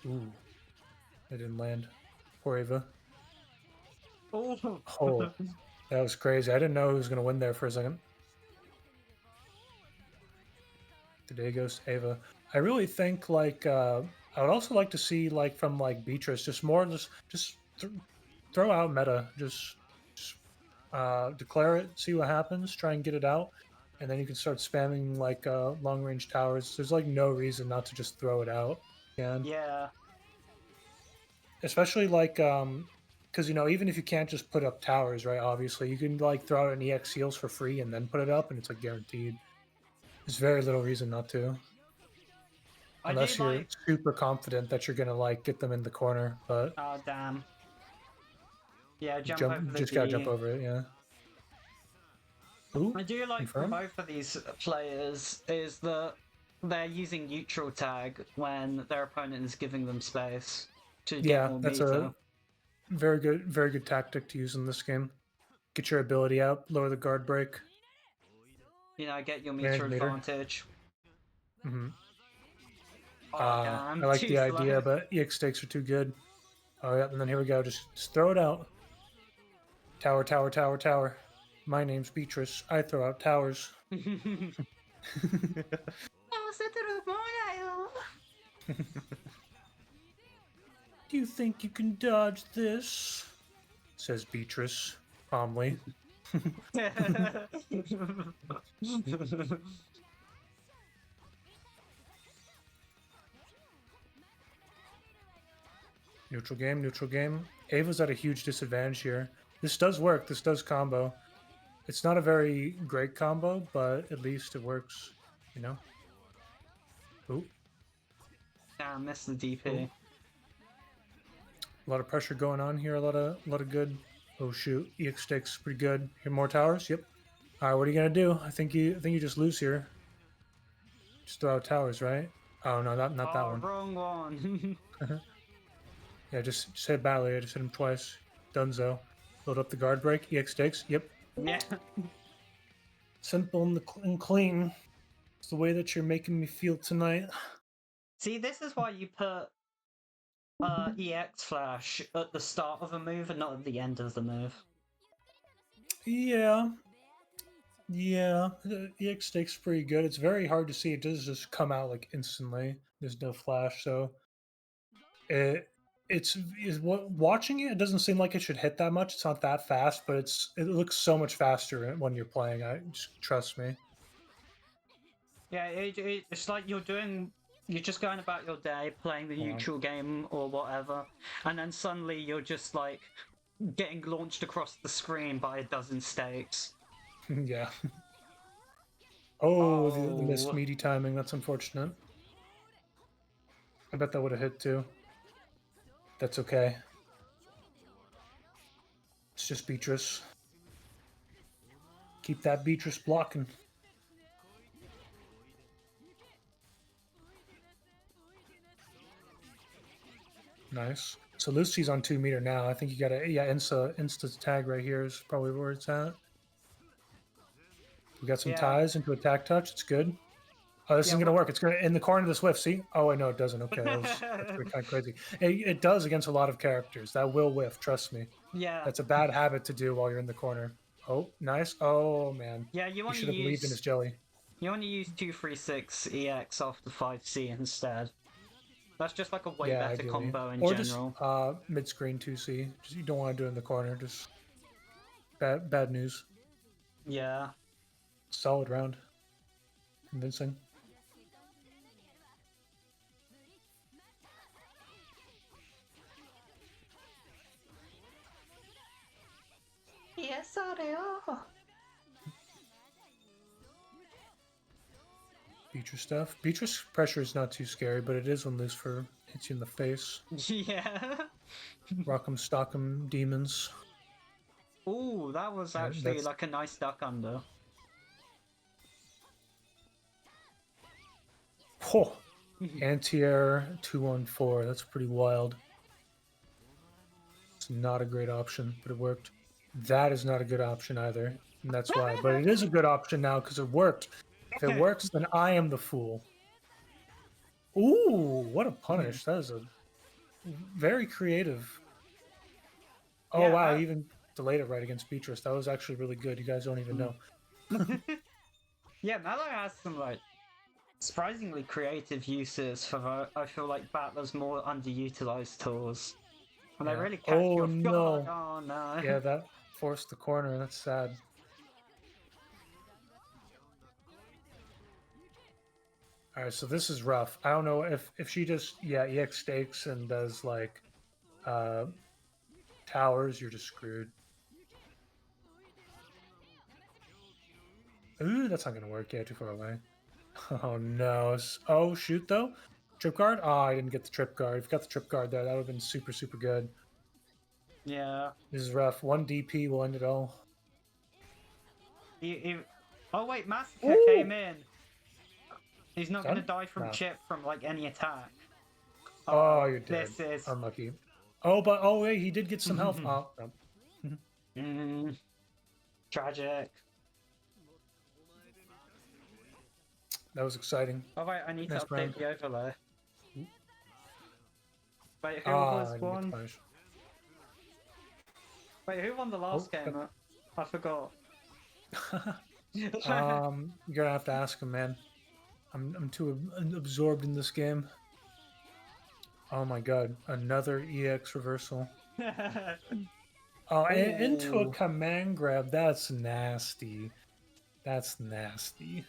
Ooh, it didn't land. Poor Ava. Oh, Oh, that was crazy. I didn't know who was going to win there for a second. Today goes to Ava. I really think like I would also like to see like from like Beatrice just more just throw out meta. Just declare it, see what happens, try and get it out, and then you can start spamming like long range towers. There's like no reason not to just throw it out. yeah. Especially like because even if you can't just put up towers, right? Obviously, you can like throw out an EX heals for free and then put it up, and it's like guaranteed. There's very little reason not to, unless you're super confident that you're gonna like get them in the corner. But oh damn. Yeah, jump over the just gotta jump over it. Yeah. Ooh, I do like confirm. from both of these players is that they're using neutral tag when their opponent is giving them space to get more that's meter. a very good tactic to use in this game. Get your ability out, lower the guard break. Get your meter advantage. Mm-hmm. Oh, I like the idea, but EX stakes are too good. Oh yeah, and then here we go. Just throw it out. Tower, tower, tower, tower. My name's Beatrice. I throw out towers. Do you think you can dodge this? Says Beatrice calmly. Neutral game, neutral game. Ava's at a huge disadvantage here. This does work. This does combo. It's not a very great combo, but at least it works, Ooh. Ah, missed the DP. Ooh. A lot of pressure going on here. A lot of good. Oh shoot, EX stakes pretty good. Here, more towers. Yep. All right, what are you gonna do? I think you just lose here. Just throw out towers, right? Oh no, not that one. Wrong one. Yeah, just hit Ballet. I just hit him twice. Dunzo. Load up the guard break. EX stakes. Yep. Yeah. Simple and clean. It's the way that you're making me feel tonight. See, this is why you put EX flash at the start of a move and not at the end of the move. Yeah. Yeah, the EX stakes pretty good. It's very hard to see. It does just come out like instantly. There's no flash, so watching it. It doesn't seem like it should hit that much. It's not that fast, but it looks so much faster when you're playing. Just trust me. Yeah, it's like you're just going about your day playing the neutral game or whatever, and then suddenly you're just like getting launched across the screen by a dozen stakes. Yeah. Oh, the missed meaty timing. That's unfortunate. I bet that would have hit too. That's okay. It's just Beatrice. Keep that Beatrice blocking. Nice. So Lucy's on 2 meter now. I think you gotta insta tag right here is probably where it's at. We got some ties into attack touch. It's good. Oh, this isn't gonna work. It's gonna in the corner of the Swift. See? Oh wait, no, it doesn't. Okay, that's kind of crazy. It does against a lot of characters. That will whiff. Trust me. Yeah. That's a bad habit to do while you're in the corner. Oh, nice. Oh man. Yeah, you should have believed in his jelly. You want to use 236 EX off the 5C instead. That's just like a way better ideally. combo in or general. Or just mid-screen 2C. You don't want to do it in the corner. Just bad news. Yeah. Solid round. Convincing. Yes, Oreo. Beatrice stuff. Beatrice pressure is not too scary, but it is when Lucifer hits you in the face. Yeah. Rock'em, stock'em, demons. Ooh, that was actually like a nice duck under. Oh, anti-air 214. That's pretty wild. It's not a great option, but it worked. That is not a good option either, and that's why. But it is a good option now because it worked. If it works, then I am the fool. Ooh, what a punish. That is a very creative. Oh, Yeah, wow, he even delayed it right against Beatrice. That was actually really good. You guys don't even know. Yeah, Mallow has some like surprisingly creative uses for the, I feel like, Battler's more underutilized tools. And they Yeah. really catch Oh, you off guard. no. Oh no. Yeah, that forced the corner. That's sad. All right, so this is rough. I don't know if she just EX stakes and does like towers, you're just screwed. Ooh, that's not gonna work. Yeah, too far away. Oh no. Oh shoot though. Trip guard? Oh, I didn't get the trip guard. If you got the trip guard there, that would have been super, super good. Yeah. This is rough. One DP will end it all. Oh wait, Massacre Ooh! came in. He's not Done? gonna die from No. chip from like any attack. Oh, you're dead. This is Unlucky. Oh, but oh wait, he did get some health. Oh, no. Tragic. That was exciting. Oh wait, I need Nice to update round. the overlay. Wait, who Ah, was I didn't get the one? punish. Wait, who won the last Oh, game? I forgot. You're gonna have to ask him, man. I'm too absorbed in this game. Oh my god, another EX reversal. Oh, and into a Ooh. command grab. That's nasty. That's nasty.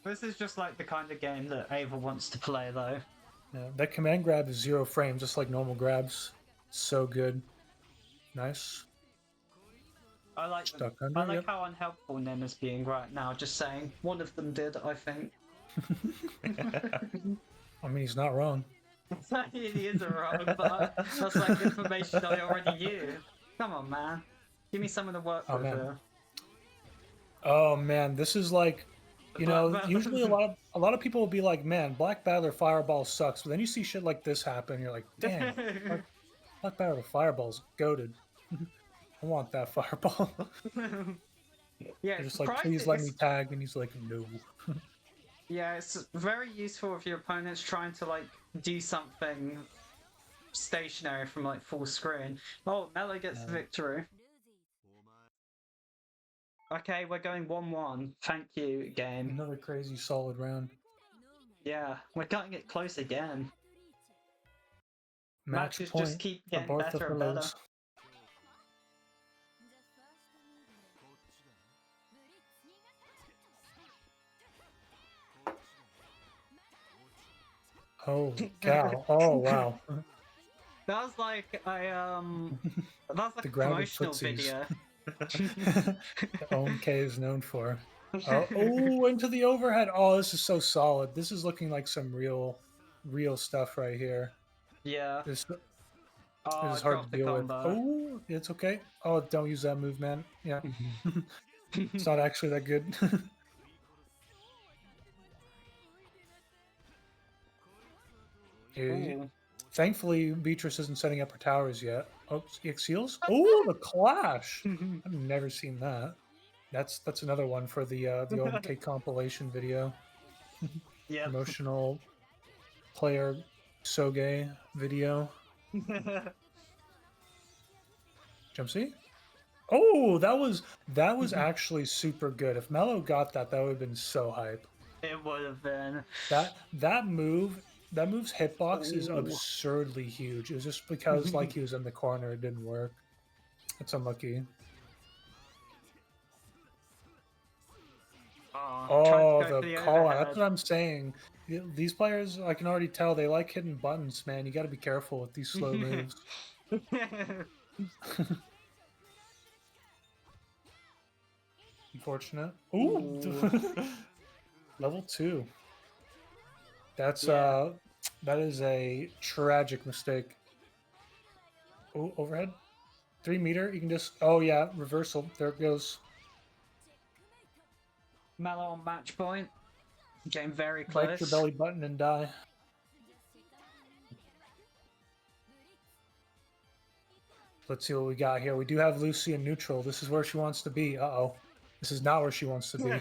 This is just like the kind of game that Ava wants to play, though. Yeah, that command grab is 0 frames, just like normal grabs. So good. Nice. I like them. Stuck under, I like yep. how unhelpful Nim is being right now. Just saying, one of them did, I think. I mean, he's not wrong. He is wrong, but that's like information I already knew. Come on, man. Give me something to work with man. here. Oh man, this is like, you know, Black usually a lot of people will be like, man, Black Battler Fireball sucks, but then you see shit like this happen, you're like, damn, Black Battler Fireball's goated. I want that fireball. Yeah, They're just like, surprised please let me tag, and he's like, no. Yeah, it's very useful if your opponent's trying to like do something stationary from like full screen. Oh, Mello gets the victory. Okay, we're going 1-1. Thank you, game. Another crazy solid round. Yeah, we're getting it close again. Match Matches point just keep for getting both better of and the better. lows. Holy cow. Oh, wow. That was like that's like The a grounded promotional footsies. video. The OMK is known for. Oh, into the overhead. Oh, this is so solid. This is looking like some real stuff right here. Yeah. This Oh, is hard to dropped the deal with. combo. Oh, it's okay. Oh, don't use that move, man. Yeah. It's not actually that good. Ooh. Thankfully, Beatrice isn't setting up her towers yet. Oh, EX seals? Oh, the clash! I've never seen that. That's another one for the OMK compilation video. Yeah. Emotional player Soge video. Jump C? Oh, that was actually super good. If Mello got that, that would have been so hype. It would have been. That move's hitbox is Ooh. absurdly huge. It was just because like he was in the corner, it didn't work. That's unlucky. Oh, the call out. That's what I'm saying. These players, I can already tell, they like hitting buttons, man. You got to be careful with these slow moves. Unfortunate. Ooh, level 2. That's that is a tragic mistake. Oh, overhead. 3 meter. You can just. Oh yeah, reversal. There it goes. Mellow on match point. Getting very Bite close. your belly button and die. Let's see what we got here. We do have Lucy in neutral. This is where she wants to be. Uh-oh. This is not where she wants to be.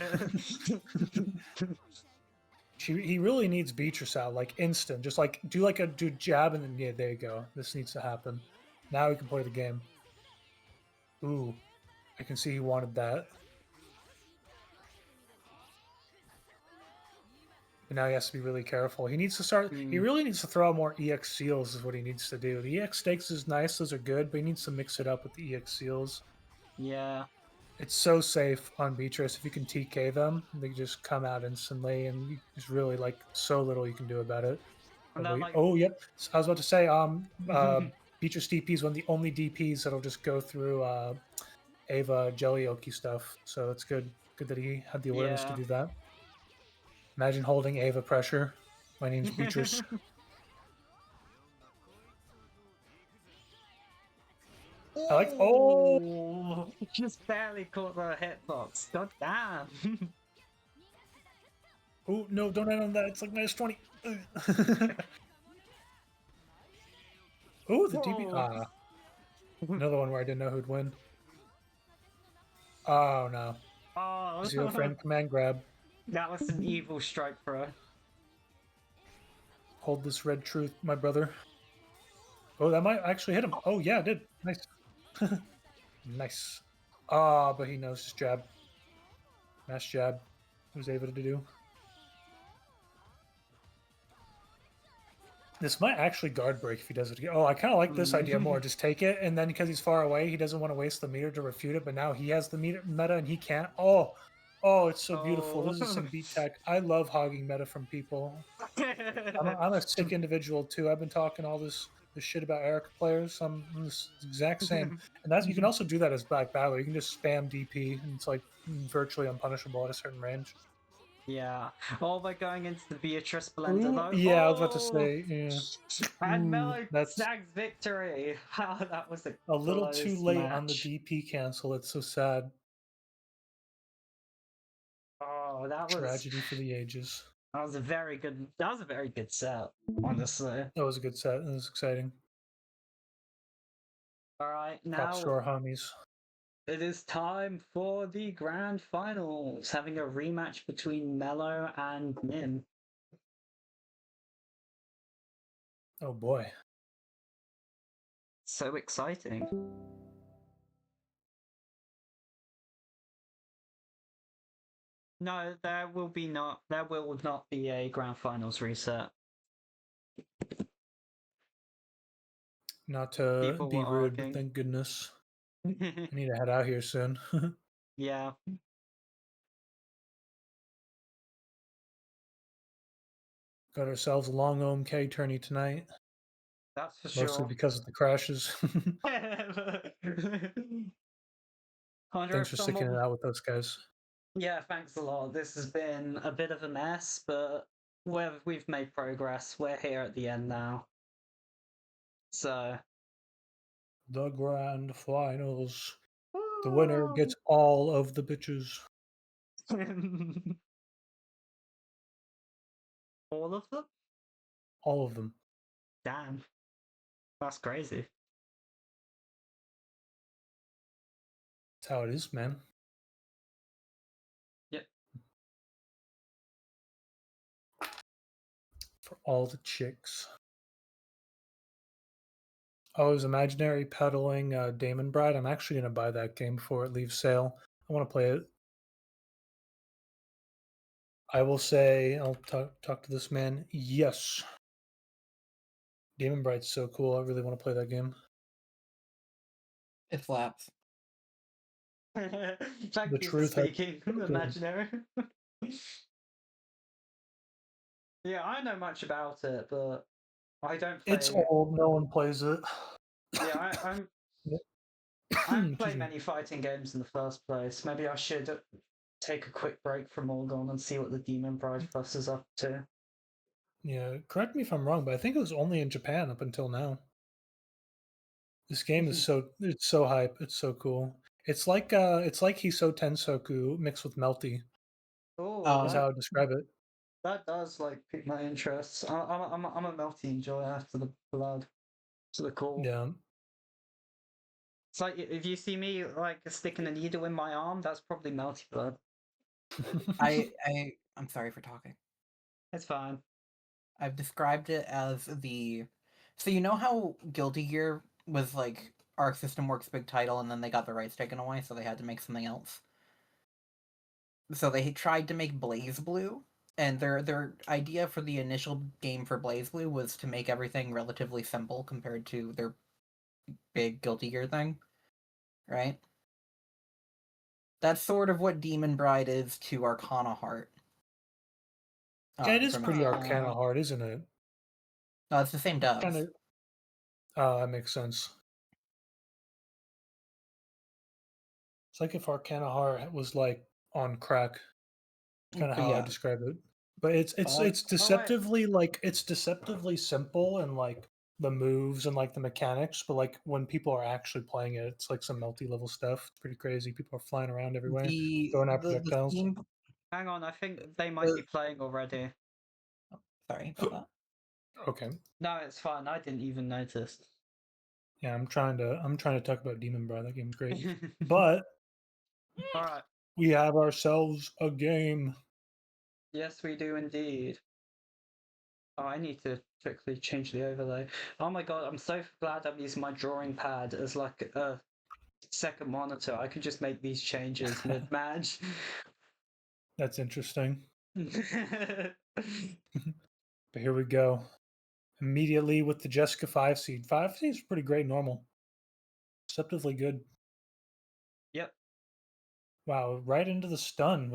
He really needs Beatrice out, like instant. Just like do jab and then yeah, there you go. This needs to happen. Now we can play the game. Ooh. I can see he wanted that. But now he has to be really careful. He needs to start. He really needs to throw out more EX seals. Is what he needs to do. The EX stakes is nice; those are good. But he needs to mix it up with the EX seals. Yeah. It's so safe on Beatrice if you can TK them. They just come out instantly, and there's really like so little you can do about it. And Oh, then, wait. like- Oh, yep. So I was about to say, Beatrice DP is one of the only DPs that'll just go through Ava Jellyoki stuff. So it's good. Good that he had the awareness to Yeah. do that. Imagine holding Ava pressure. My name's Beatrice. I like. Oh, just barely caught the hitbox. God damn. oh no! Don't end on that. It's like -20. Oh, the DP. Whoa. Another one where I didn't know who'd win. Oh no! Oh, Zero frame command grab. that was an evil strike throw. Hold this red truth, my brother. Oh, that might actually hit him. Oh yeah, it did. Nice. Nice. Ah, but he knows his jab. Mass jab. He was able to do. This might actually guard break if he does it again. Oh, I kind of like this idea more. Just take it, and then because he's far away, he doesn't want to waste the meter to refute it, but now he has the meta and he can't. Oh, it's so beautiful. This is some beat tech. I love hogging meta from people. I'm a sick individual too. I've been talking all this shit about Erica players. I'm the exact same. And that's you can also do that as Black Battler. You can just spam DP, and it's like virtually unpunishable at a certain range. Yeah. Oh, we're going into the Beatrice blender though. Yeah, I was about to say. Yeah. And Mello that's snags victory. Wow, that was a little close too late on the match. DP cancel. It's so sad. Oh, that was Tragedy for the ages. That was a very good. That was a very good set, honestly. That was a good set. It was exciting. All right, Props now to our homies. it is time for the grand finals, having a rematch between Mello and Nim. Oh boy. So exciting. No, there will not be a grand finals reset. Not to People be were rude, but arguing. thank goodness. I need to head out here soon. Yeah. Got ourselves a long OMK tourney tonight. That's for Mostly sure. because of the crashes. Thanks for sticking it out with those guys. Yeah, thanks a lot. This has been a bit of a mess, but we've made progress. We're here at the end now. So The grand finals. The winner gets all of the bitches. all of them? All of them. Damn. That's crazy. That's how it is, man. Yep. For all the chicks. Oh, is Imaginary peddling Damon Bride? I'm actually going to buy that game before it leaves sale. I want to play it. I will say, I'll talk to this man. Yes. Damon Bride's so cool. I really want to play that game. It flaps. Thank The you for truth has- speaking, Imaginary. Yeah, I know much about it, but I don't play It's old. No one plays it. Yeah, I don't play many fighting games in the first place. Maybe I should take a quick break from Orgon and see what the Demon Bride fuss is up to. Yeah, correct me if I'm wrong, but I think it was only in Japan up until now. This game is it's so hype. It's so cool. It's like Hiso Tensoku mixed with Melty. Oh, Oh, Is how I would describe it. That does like pique my interest. I'm a melty enjoyer after the blood, to the core. Yeah. It's like if you see me like sticking a needle in my arm, that's probably melty blood. I'm sorry for talking. It's fine. I've described it as the. So you know how Guilty Gear was like Arc System Works big title, and then they got the rights taken away, so they had to make something else. So they tried to make Blaze Blue, and their idea for the initial game for Blaze Blue was to make everything relatively simple compared to their big Guilty Gear thing, right? That's sort of what Demon Bride is to Arcana Heart. Yeah, it is from pretty its- Arcana hard, isn't it? No, it's the same devs. Kind of. Oh, that makes sense. It's like if Arcana Heart was like on crack. Kind of But how I yeah. describe it. But it's deceptively it's deceptively simple and like the moves and like the mechanics. But like when people are actually playing it, it's like some multi level stuff. It's pretty crazy. People are flying around everywhere, throwing out projectiles. Hang on, I think they might be playing already. Sorry about that. Okay. No, it's fine. I didn't even notice. Yeah, I'm trying to talk about Demon Bride. That game's great. But All right. we have ourselves a game. Yes, we do indeed. Oh, I need to quickly change the overlay. Oh my god, I'm so glad I'm using my drawing pad as like a second monitor. I could just make these changes mid-match. That's interesting. But here we go. Immediately with the Jessica 5 seed. 5 seed is pretty great normal. Deceptively good. Yep. Wow, right into the stun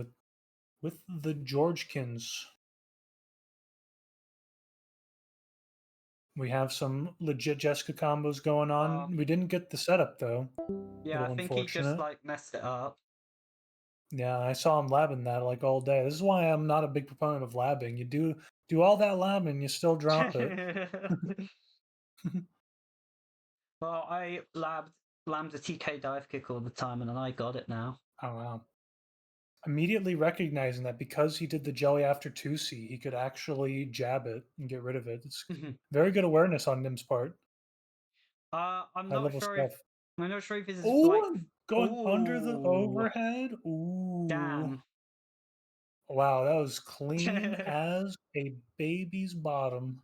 with the Georgekins. We have some legit Jessica combos going on. We didn't get the setup though. Yeah, I think he just like messed it up. Yeah, I saw him labbing that like all day. This is why I'm not a big proponent of labbing. You do all that labbing, you still drop it. Well, I lammed a TK dive kick all the time, and then I got it now. Oh wow. Immediately recognizing that because he did the jelly after 2C, he could actually jab it and get rid of it. It's very good awareness on Nim's part. I'm not sure if this is going under the overhead. Ooh. Damn. Wow, that was clean as a baby's bottom.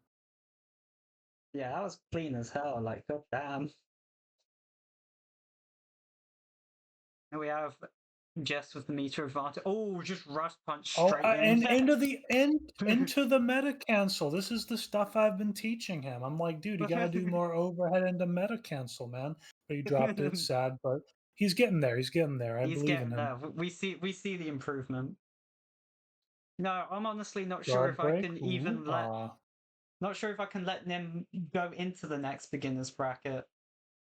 Yeah, that was clean as hell. Like, god damn. And we have Jess with the meter advantage. Oh, just rust punch straight in. And into the meta cancel. This is the stuff I've been teaching him. I'm like, dude, you gotta do more overhead into meta cancel, man. But he dropped it. Sad, but he's getting there. He's getting there. I believe in him. There. We see the improvement. No, I'm honestly not sure Guard if break? I can even not sure if I can let Nim go into the next beginner's bracket.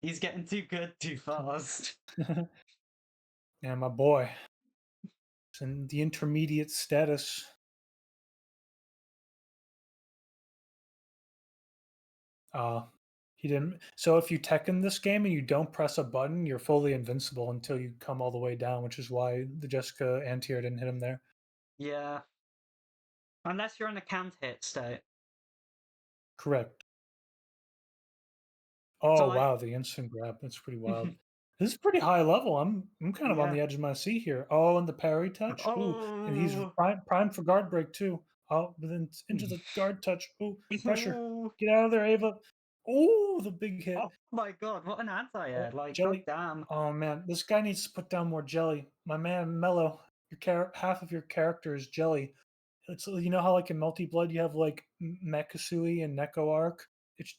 He's getting too good too fast. Yeah, my boy. It's in the intermediate status. He didn't. So if you Tekken this game and you don't press a button, you're fully invincible until you come all the way down, which is why the Jessica anti-air didn't hit him there. Yeah. Unless you're in a can't hit state. Correct. Oh wow, the instant grab. That's pretty wild. This is pretty high level. I'm kind of on the edge of my seat here. Oh, and the parry touch. Ooh, and he's prime for guard break too. Oh, but then into the guard touch. Ooh, pressure. Get out of there, Ava. Oh, the big hit. Oh my god, what an anti-air. Like, jelly. God damn. Oh man, this guy needs to put down more jelly. My man, Mello, half of your character is jelly. It's, you know how like in Multi Blood you have like Mekasui and Neko Arc?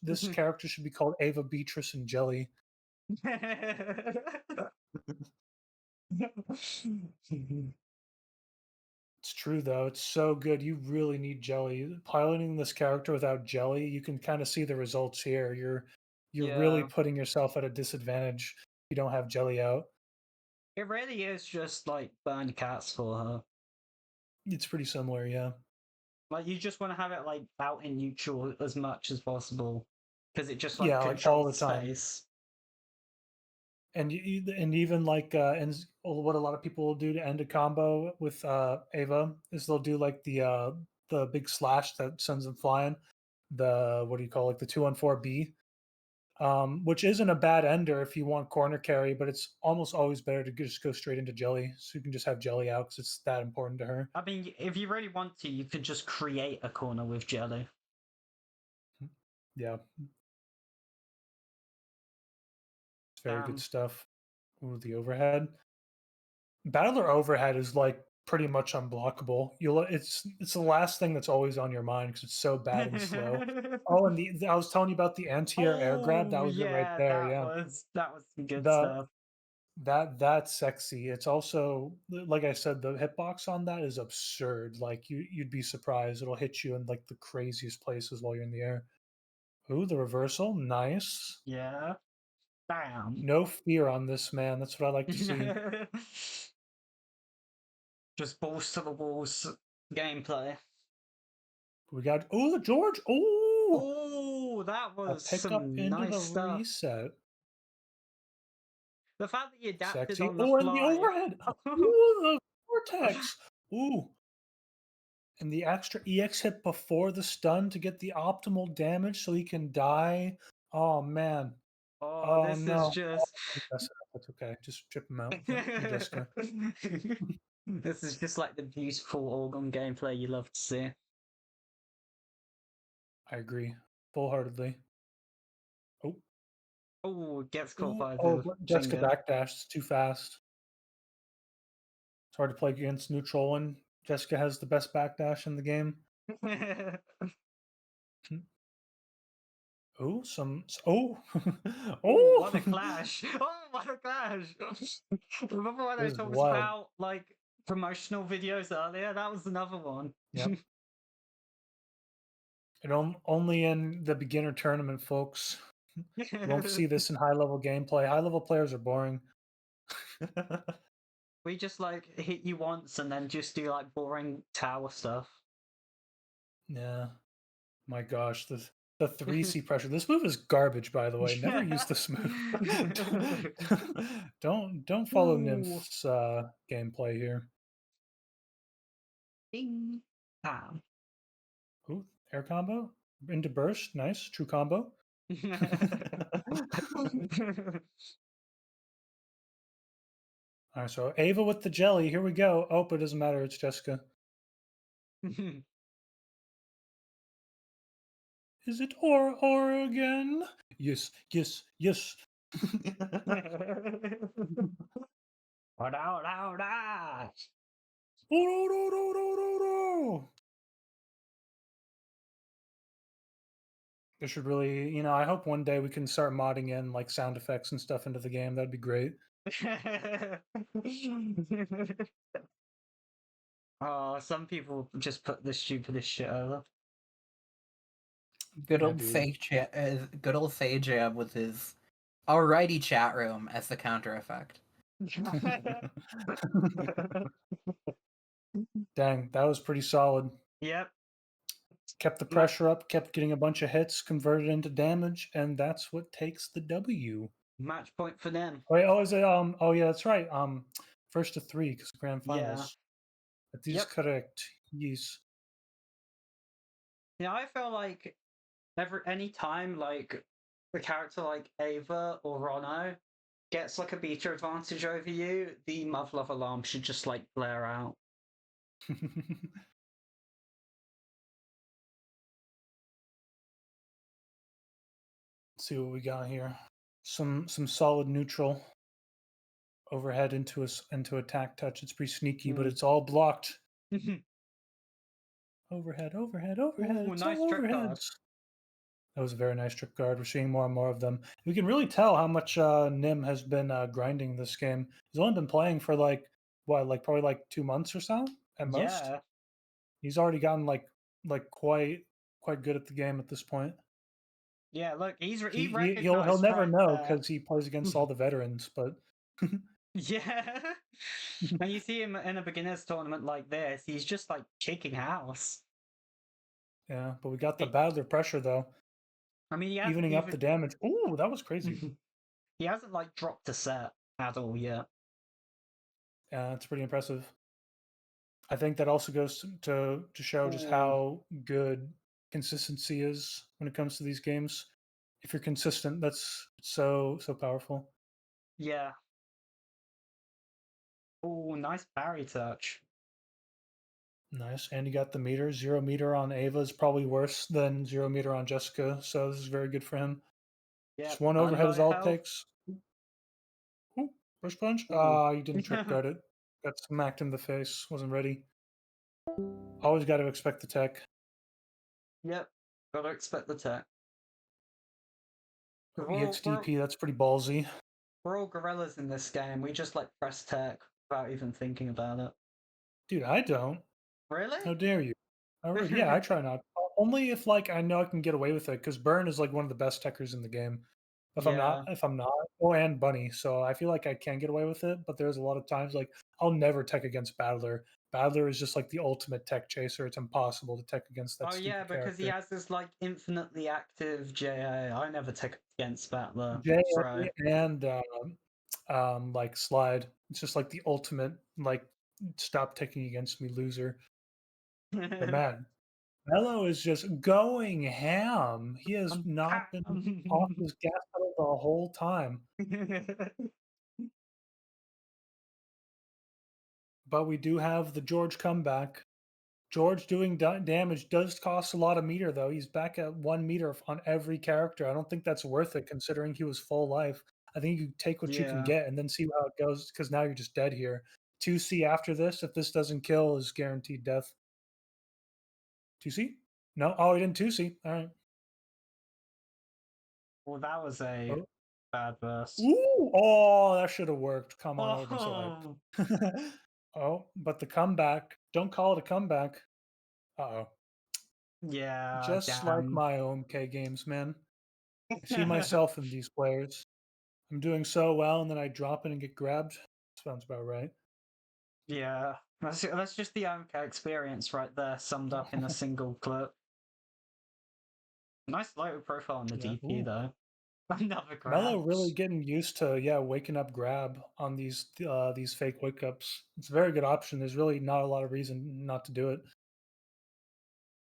This character should be called Ava, Beatrice, and Jelly. It's true though. It's so good. You really need jelly. Piloting this character without jelly, you can kind of see the results here. You're really putting yourself at a disadvantage if you don't have jelly out. It really is just like burn cats for her. It's pretty similar, yeah. Like you just want to have it like out in neutral as much as possible because it just like like controls all the time. space. And even like what a lot of people will do to end a combo with Ava is they'll do like the the big slash that sends them flying. The what do you call it? The 2-on-4B. Which isn't a bad ender if you want corner carry, but it's almost always better to just go straight into Jelly, so you can just have Jelly out because it's that important to her. I mean, if you really want to, you could just create a corner with Jelly. Yeah. It's very good stuff. Ooh, the overhead. Battler overhead is like pretty much unblockable. It's the last thing that's always on your mind because it's so bad and slow. Oh, and I was telling you about the anti-air air grab. That was it right there. That was some good The- stuff. That's sexy. It's also, like I said, the hitbox on that is absurd. Like you'd be surprised. It'll hit you in like the craziest places while you're in the air. Ooh, the reversal, nice. Yeah. Bam. No fear on this man. That's what I like to see. Just balls to the walls gameplay. We got the George. Oh, that A was pick up some into nice the stuff. reset. The fact that you adapted Sexy. on the And the fly. overhead. Ooh, the vortex. Ooh. And the extra EX hit before the stun to get the optimal damage so he can die. Oh, man. Oh, this no. is just. That's okay. Just trip him out. Yep, Jessica. This is just like the beautiful organ gameplay you love to see. I agree. Full-heartedly. Oh, gets caught Ooh, by oh, the Jessica finger. backdash. It's too fast. It's hard to play against neutral, and Jessica has the best backdash in the game. Oh, oh, Oh, what a clash! Oh, what a clash! Remember when I This is talked wild. about like promotional videos earlier? That was another one. Yep. And only in the beginner tournament, folks. You won't see this in high-level gameplay. High-level players are boring. We just like hit you once and then just do like boring tower stuff. Yeah. My gosh, the 3C pressure. This move is garbage, by the way. Never use this move. don't follow Ooh. Nymph's gameplay here. Ding. Bam. Ooh, air combo into burst. Nice, true combo. All right, so Ava with the jelly. Here we go. Oh, but it doesn't matter. It's Jessica. Is it or again? Yes, yes, yes. They should really, I hope one day we can start modding in like sound effects and stuff into the game. That'd be great. Oh, some people just put the stupidest shit over. Good Yeah, old dude. good old Sajab with his alrighty chat room as the counter effect. Dang, that was pretty solid. Yep. Kept the pressure up, kept getting a bunch of hits, converted into damage, and that's what takes the W. Match point for them. Wait, is it oh yeah, that's right. First to 3 because grand finals. That is correct. Yes. Yeah, I feel like any time like the character like Ava or Rono gets like a beta advantage over you, the Mother Love alarm should just like blare out. Let's see what we got here. Some solid neutral overhead into attack touch. It's pretty sneaky, but it's all blocked. Overhead. Ooh, It's nice all trick overheads. guard. That was a very nice trip guard. We're seeing more and more of them. We can really tell how much Nim has been grinding this game. He's only been playing for probably like 2 months or so at most. Yeah. He's already gotten like quite good at the game at this point. Yeah, look, he He'll recognized never right know there. because he plays against all the veterans, but Yeah. And you see him in a beginner's tournament like this, he's just like kicking house. yeah. But we got the battler pressure though. I mean, he Evening up the damage. Ooh, that was crazy. He hasn't like dropped a set at all yet. Yeah, it's pretty impressive. I think that also goes to show just Ooh. how good consistency is when it comes to these games. If you're consistent, that's so powerful. Yeah. Oh, nice parry touch. Nice. And you got the meter. 0 meter on Ava is probably worse than 0 meter on Jessica, so this is very good for him. Yeah. Just one overhead is all it health. takes. Ooh, push punch. Ooh. Ah, you didn't trip guard it. Got smacked in the face. Wasn't ready. Always got to expect the tech. Yep. Gotta expect the tech. Oh, We're all, EXDP, that's pretty ballsy. we're all gorillas in this game. We just like press tech without even thinking about it. Dude, I don't. Really? How dare you? Yeah, I try not. Only if like I know I can get away with it, because Burn is like one of the best techers in the game. If I'm not, oh, and Bunny, so I feel like I can get away with it. But there's a lot of times like I'll never tech against Battler. Battler is just like the ultimate tech chaser. It's impossible to tech against that Oh yeah, stupid because he character. has this like infinitely active JA. I never take against Battler. JA Right. and like Slide. It's just like the ultimate like stop ticking against me loser. But man, Mello is just going ham. He has not been off his gas pedal the whole time. But we do have the George comeback. George doing damage does cost a lot of meter, though. He's back at 1 meter on every character. I don't think that's worth it, considering he was full life. I think you take what you can Yeah. get and then see how it goes, because now you're just dead here. 2C after this, if this doesn't kill, is guaranteed death. 2C? No? Oh, he didn't 2C. All right. Well, that was a Oh. bad burst. Ooh! Oh, that should have worked. Come on, I would have been so Oh, hyped. Oh, but the comeback. Don't call it a comeback. Uh-oh. yeah, Just like damn. my OMK games, man. I see myself in these players. I'm doing so well, and then I drop it and get grabbed. Sounds about right. Yeah, that's just the OMK experience right there, summed up in a single clip. Nice low profile on the Yeah. DP Ooh. though. Another grab. Mello really getting used to waking up grab on these fake wake ups. It's a very good option. There's really not a lot of reason not to do it.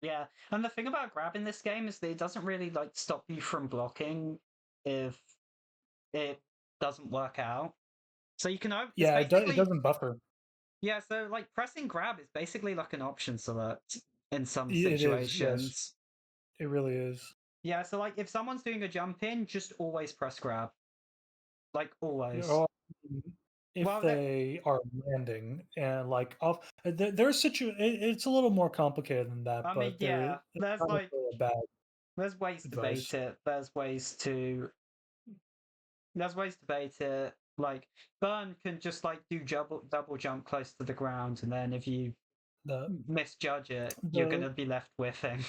Yeah, and the thing about grab in this game is that it doesn't really like stop you from blocking if it doesn't work out. So you can Yeah, it doesn't buffer. Yeah, so like pressing grab is basically like an option select in some It is, yes. situations. It really is. Yeah, so like if someone's doing a jump in, just always press grab. Like always. Or if Well, they are landing and like off, there's it's a little more complicated than that, I mean, but yeah, it's there's not like really a bad there's ways to advice. bait it. There's ways to bait it. Like Burn can just like do double jump close to the ground, and then if you The misjudge it, you're the gonna be left whiffing.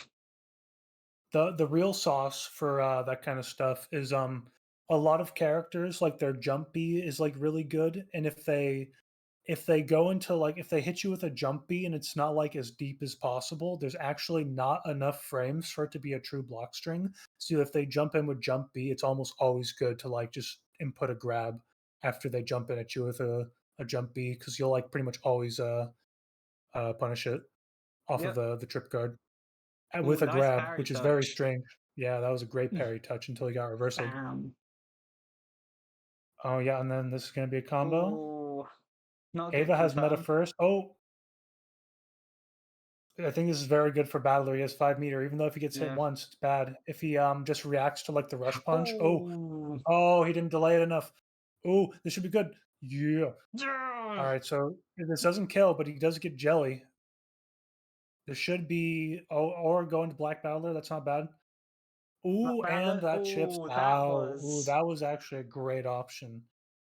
the real sauce for that kind of stuff is a lot of characters like their jump B is like really good, and if they go into like if they hit you with a jump B and it's not like as deep as possible, there's actually not enough frames for it to be a true block string. So if they jump in with jump B, it's almost always good to like just input a grab after they jump in at you with a jump B, because you'll like pretty much always punish it off Yep. of the trip guard Ooh, with a nice grab, parry which is very touch. strange. Yeah, that was a great parry touch until he got reversal. Bam. Oh yeah, and then this is gonna be a combo. Ooh, not a good Ava has meta confirm. first. Oh, I think this is very good for Battler. He has 5 meter. Even though if he gets hit Yeah. once, it's bad. If he just reacts to like the rush punch. Ooh. Oh, he didn't delay it enough. Oh, this should be good. Yeah. Yeah. All right, so this doesn't kill, but he does get jelly. This should be or go into Black Battler. That's not bad. Ooh, and that chips Ooh, out. Ooh, that was actually a great option.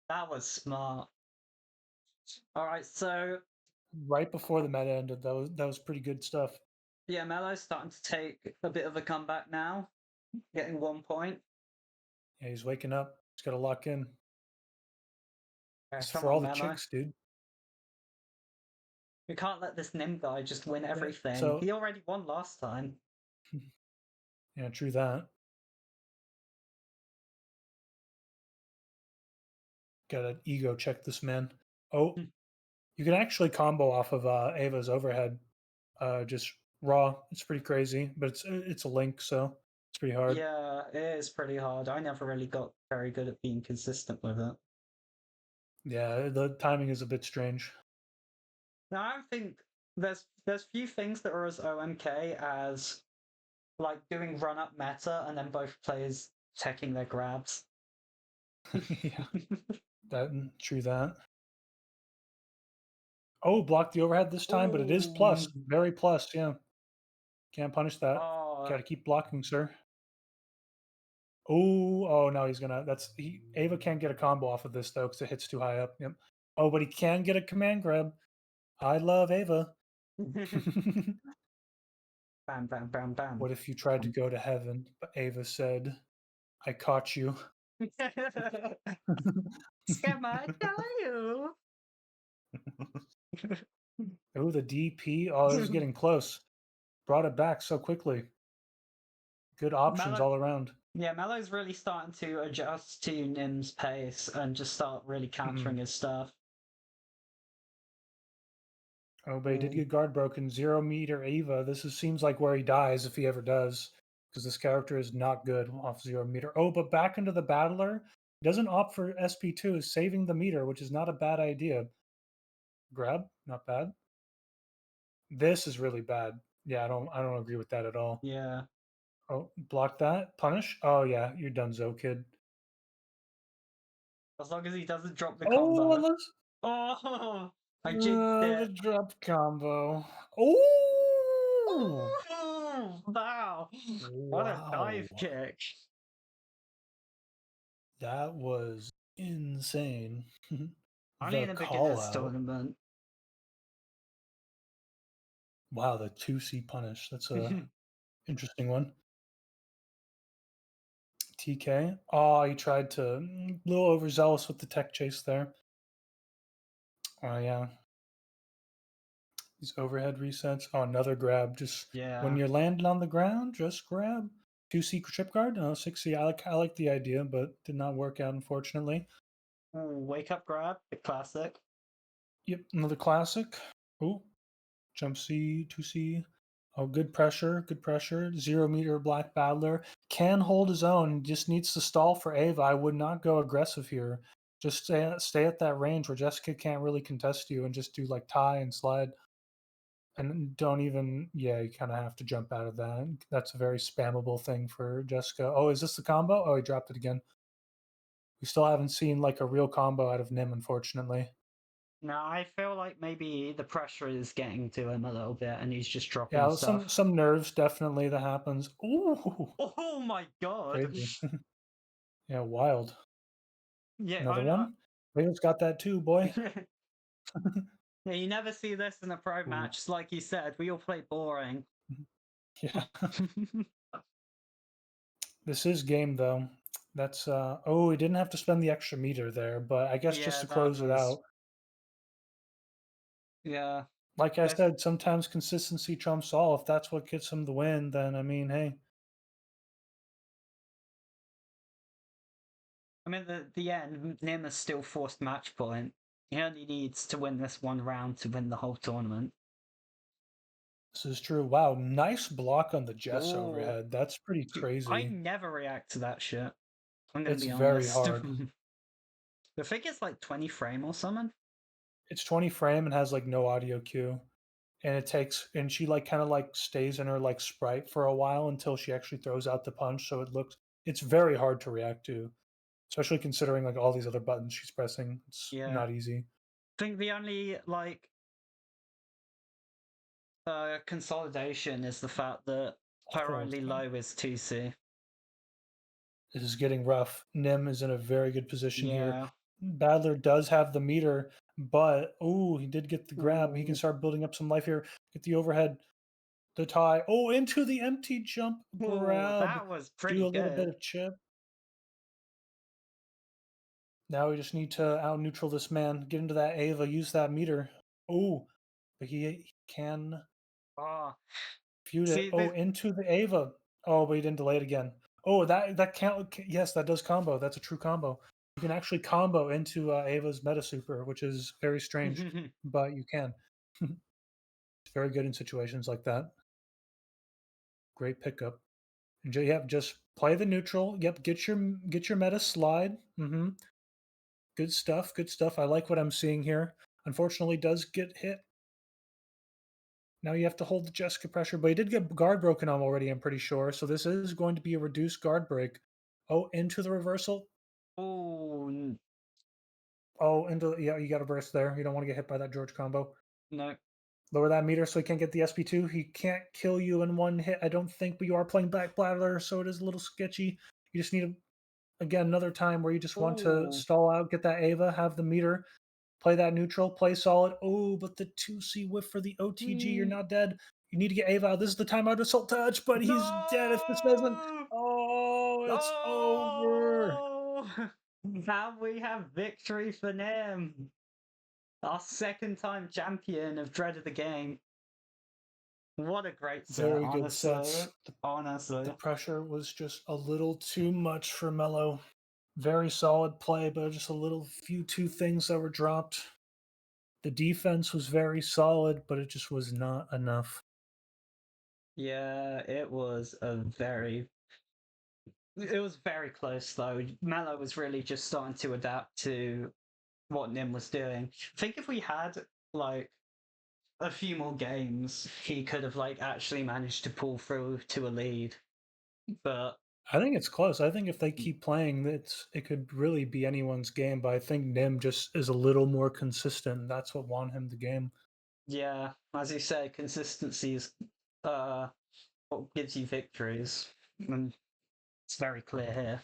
that was smart. All right, so Right before the meta ended, that was pretty good stuff. yeah, Melo's starting to take a bit of a comeback now, getting 1 point. Yeah, he's waking up. He's got to lock in. It's Come for on, all the Melo. chicks, dude. We can't let this Nim guy just win everything. so- He already won last time. Yeah, true that. Gotta ego check this man. Oh, You can actually combo off of Ava's overhead, just raw. It's pretty crazy, but it's a link, so it's pretty hard. Yeah, it is pretty hard. I never really got very good at being consistent with it. Yeah, the timing is a bit strange. Now I don't think there's few things that are as OMK as like doing run up meta and then both players checking their grabs. Yeah, true that. Oh, blocked the overhead this time, but it is plus, very plus. Yeah, can't punish that. Oh, Got to keep blocking, sir. Oh, no, he's gonna. Ava can't get a combo off of this though because it hits too high up. Yep. Oh, but he can get a command grab. I love Ava. bam, bam, bam, bam. What if you tried to go to heaven, but Ava said, "I caught you." Scammer, you. Oh, the DP. Oh, this is getting close. Brought it back so quickly. Good options Mallow- all around. Yeah, Mellow's really starting to adjust to Nim's pace and just start really countering his stuff. Oh, but he did get guard broken. 0 meter Ava. Seems like where he dies if he ever does, because this character is not good off 0 meter. Oh, but back into the battler. Doesn't opt for SP2, is saving the meter, which is not a bad idea. Grab, not bad. This is really bad. Yeah, I don't agree with that at all. Yeah. Oh, block that. Punish. Oh yeah, you're donezo, kid. As long as he doesn't drop the combo. let's. Oh, I jinxed The it. drop combo. Oh! Oh, wow. What a dive Wow. kick. That was insane. Only in The a call beginner's out. tournament. Wow, the 2C punish. That's a interesting one. TK. Oh, he tried to a little overzealous with the tech chase there. Oh yeah. These overhead resets. Oh, another grab. Just when you're landing on the ground, just grab. 2C trip guard. 6C. I like the idea, but did not work out unfortunately. Wake up grab, the classic. Yep, another classic. Oh, jump C, 2C. Oh, good pressure, good pressure. 0 meter black battler. Can hold his own, just needs to stall for Ava. I would not go aggressive here. Just stay at that range where Jessica can't really contest you and just do like tie and slide. And don't even, yeah, you kind of have to jump out of that. That's a very spammable thing for Jessica. Oh, is this the combo? Oh, he dropped it again. We still haven't seen like a real combo out of Nim, unfortunately. No, I feel like maybe the pressure is getting to him a little bit and he's just dropping Yeah, stuff. some nerves definitely that happens. Ooh. Oh my god. Crazy. Yeah, wild. Yeah, Another one? Ava's got that too, boy. Yeah, you never see this in a pro match. It's like you said, we all play boring. Yeah. This is game though. That's oh, he didn't have to spend the extra meter there, but I guess just to close it out. Yeah. Like I said, sometimes consistency trumps all. If that's what gets him the win, then I mean, hey. I mean, the end, Nim is still forced match point. He only needs to win this one round to win the whole tournament. This is true. Wow, nice block on the Jess overhead. That's pretty crazy. I never react to that shit. I'm gonna It's be very honest. hard. I think it's like 20 frame or something. It's 20 frame and has like no audio cue. And it takes, and she like kind of like stays in her like sprite for a while until she actually throws out the punch. So it's very hard to react to, especially considering like all these other buttons she's pressing. It's not easy. I think the only like consolidation is the fact that her only low is 2C. This is getting rough. Nim is in a very good position here. Battler does have the meter, but oh, he did get the grab. He can start building up some life here. Get the overhead, the tie. Oh, into the empty jump grab. That was pretty Do a good. little bit of chip. Now we just need to out neutral this man. Get into that Ava. Use that meter. Oh, but he can feud it. Oh, into the Ava. Oh, but he didn't delay it again. Oh, that can't. Yes, that does combo. That's a true combo. can actually combo into Ava's Meta Super, which is very strange, but you can. It's very good in situations like that. Great pickup. Yep, just play the neutral. Yep, get your meta slide. Good stuff. Good stuff. I like what I'm seeing here. Unfortunately, does get hit. Now you have to hold the Jessica pressure, but he did get guard broken on already, I'm pretty sure. So this is going to be a reduced guard break. Oh, into the reversal. Oh, Oh, yeah, you got a burst there. You don't want to get hit by that George combo. no. Lower that meter so he can't get the SP2. He can't kill you in one hit, I don't think, but you are playing back bladder, so it is a little sketchy. You just need, again, another time where you just want to stall out, get that Ava, have the meter, play that neutral, play solid. Oh, but the 2C whiff for the OTG, you're not dead. You need to get Ava out. This is the timeout assault touch, but he's dead if this doesn't. Oh, it's over. Now we have victory for Nim. Our second time champion of Dread of the Game. What a great set, Very good honestly. sets. Honestly. The pressure was just a little too much for Mello. Very solid play, but just a little few two things that were dropped. The defense was very solid, but it just was not enough. Yeah, it was very close though. Mello was really just starting to adapt to what Nim was doing. I think if we had like a few more games, he could have like actually managed to pull through to a lead. But I think it's close. I think if they keep playing, it could really be anyone's game. But I think Nim just is a little more consistent. That's what won him the game. yeah, as you say, consistency is what gives you victories, and it's very clear here.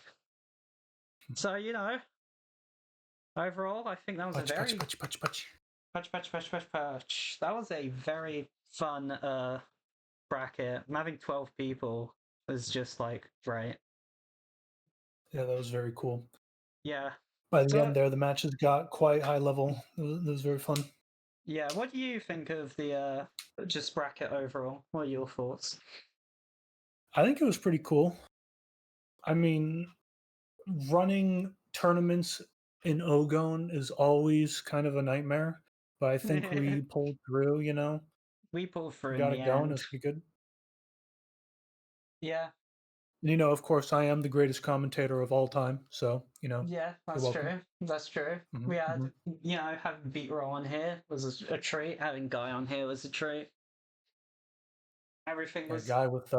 So overall, I think that was Punch. That was a very fun bracket. Having 12 people was just like great. Yeah, that was very cool. Yeah. By the end there, the matches got quite high level. It was very fun. Yeah, what do you think of the just bracket overall? What are your thoughts? I think it was pretty cool. I mean, running tournaments in Ogon is always kind of a nightmare, but I think we pulled through, We pulled through We in got the it going. end. It's pretty good. Yeah. And, of course, I am the greatest commentator of all time, so, Yeah, that's welcome. true. That's true. We had, having Beatroll on here was a treat. Having Guy on here was a treat. Everything was. Guy with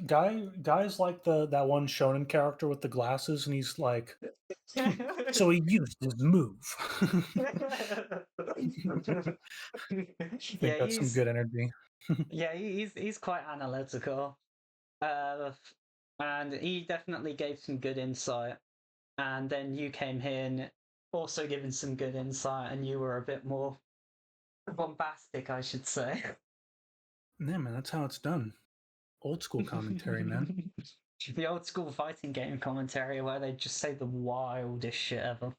Guy's like that one shonen character with the glasses, and he's like, so he used his move. I think that's some good energy. Yeah, he's quite analytical, and he definitely gave some good insight. And then you came in also giving some good insight, and you were a bit more bombastic, I should say. Yeah, man, that's how it's done. Old school commentary, man. The old school fighting game commentary where they just say the wildest shit ever.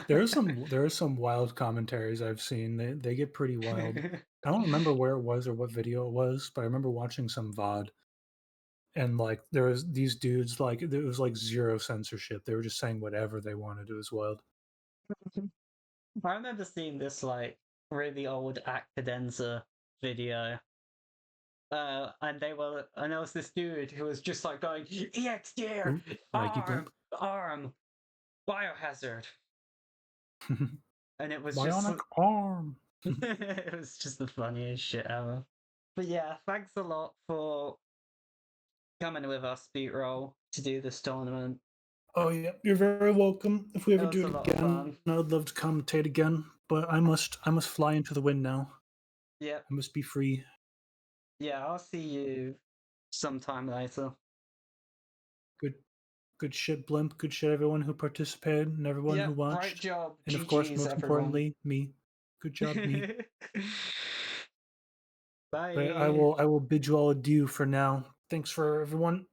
There are some wild commentaries I've seen. They get pretty wild. I don't remember where it was or what video it was, but I remember watching some VOD. And like there was these dudes, like it was like zero censorship. They were just saying whatever they wanted. It was wild. I remember seeing this like really old Cadenza video. And there was this dude who was just like going, EX gear, arm, biohazard. And it was Bionic just arm. it was just the funniest shit ever. But yeah, thanks a lot for coming with us, Beatroll, to do this tournament. Oh yeah, you're very welcome. If we ever It was do a it lot of again, fun. I'd love to commentate again. But I must fly into the wind now. Yep. I must be free. Yeah, I'll see you sometime later. Good shit, Blimp. Good shit, everyone who participated and everyone who watched. Great job. And of GGs, course, most everyone. importantly, me. Good job, me. Bye. But I will bid you all adieu for now. Thanks for everyone.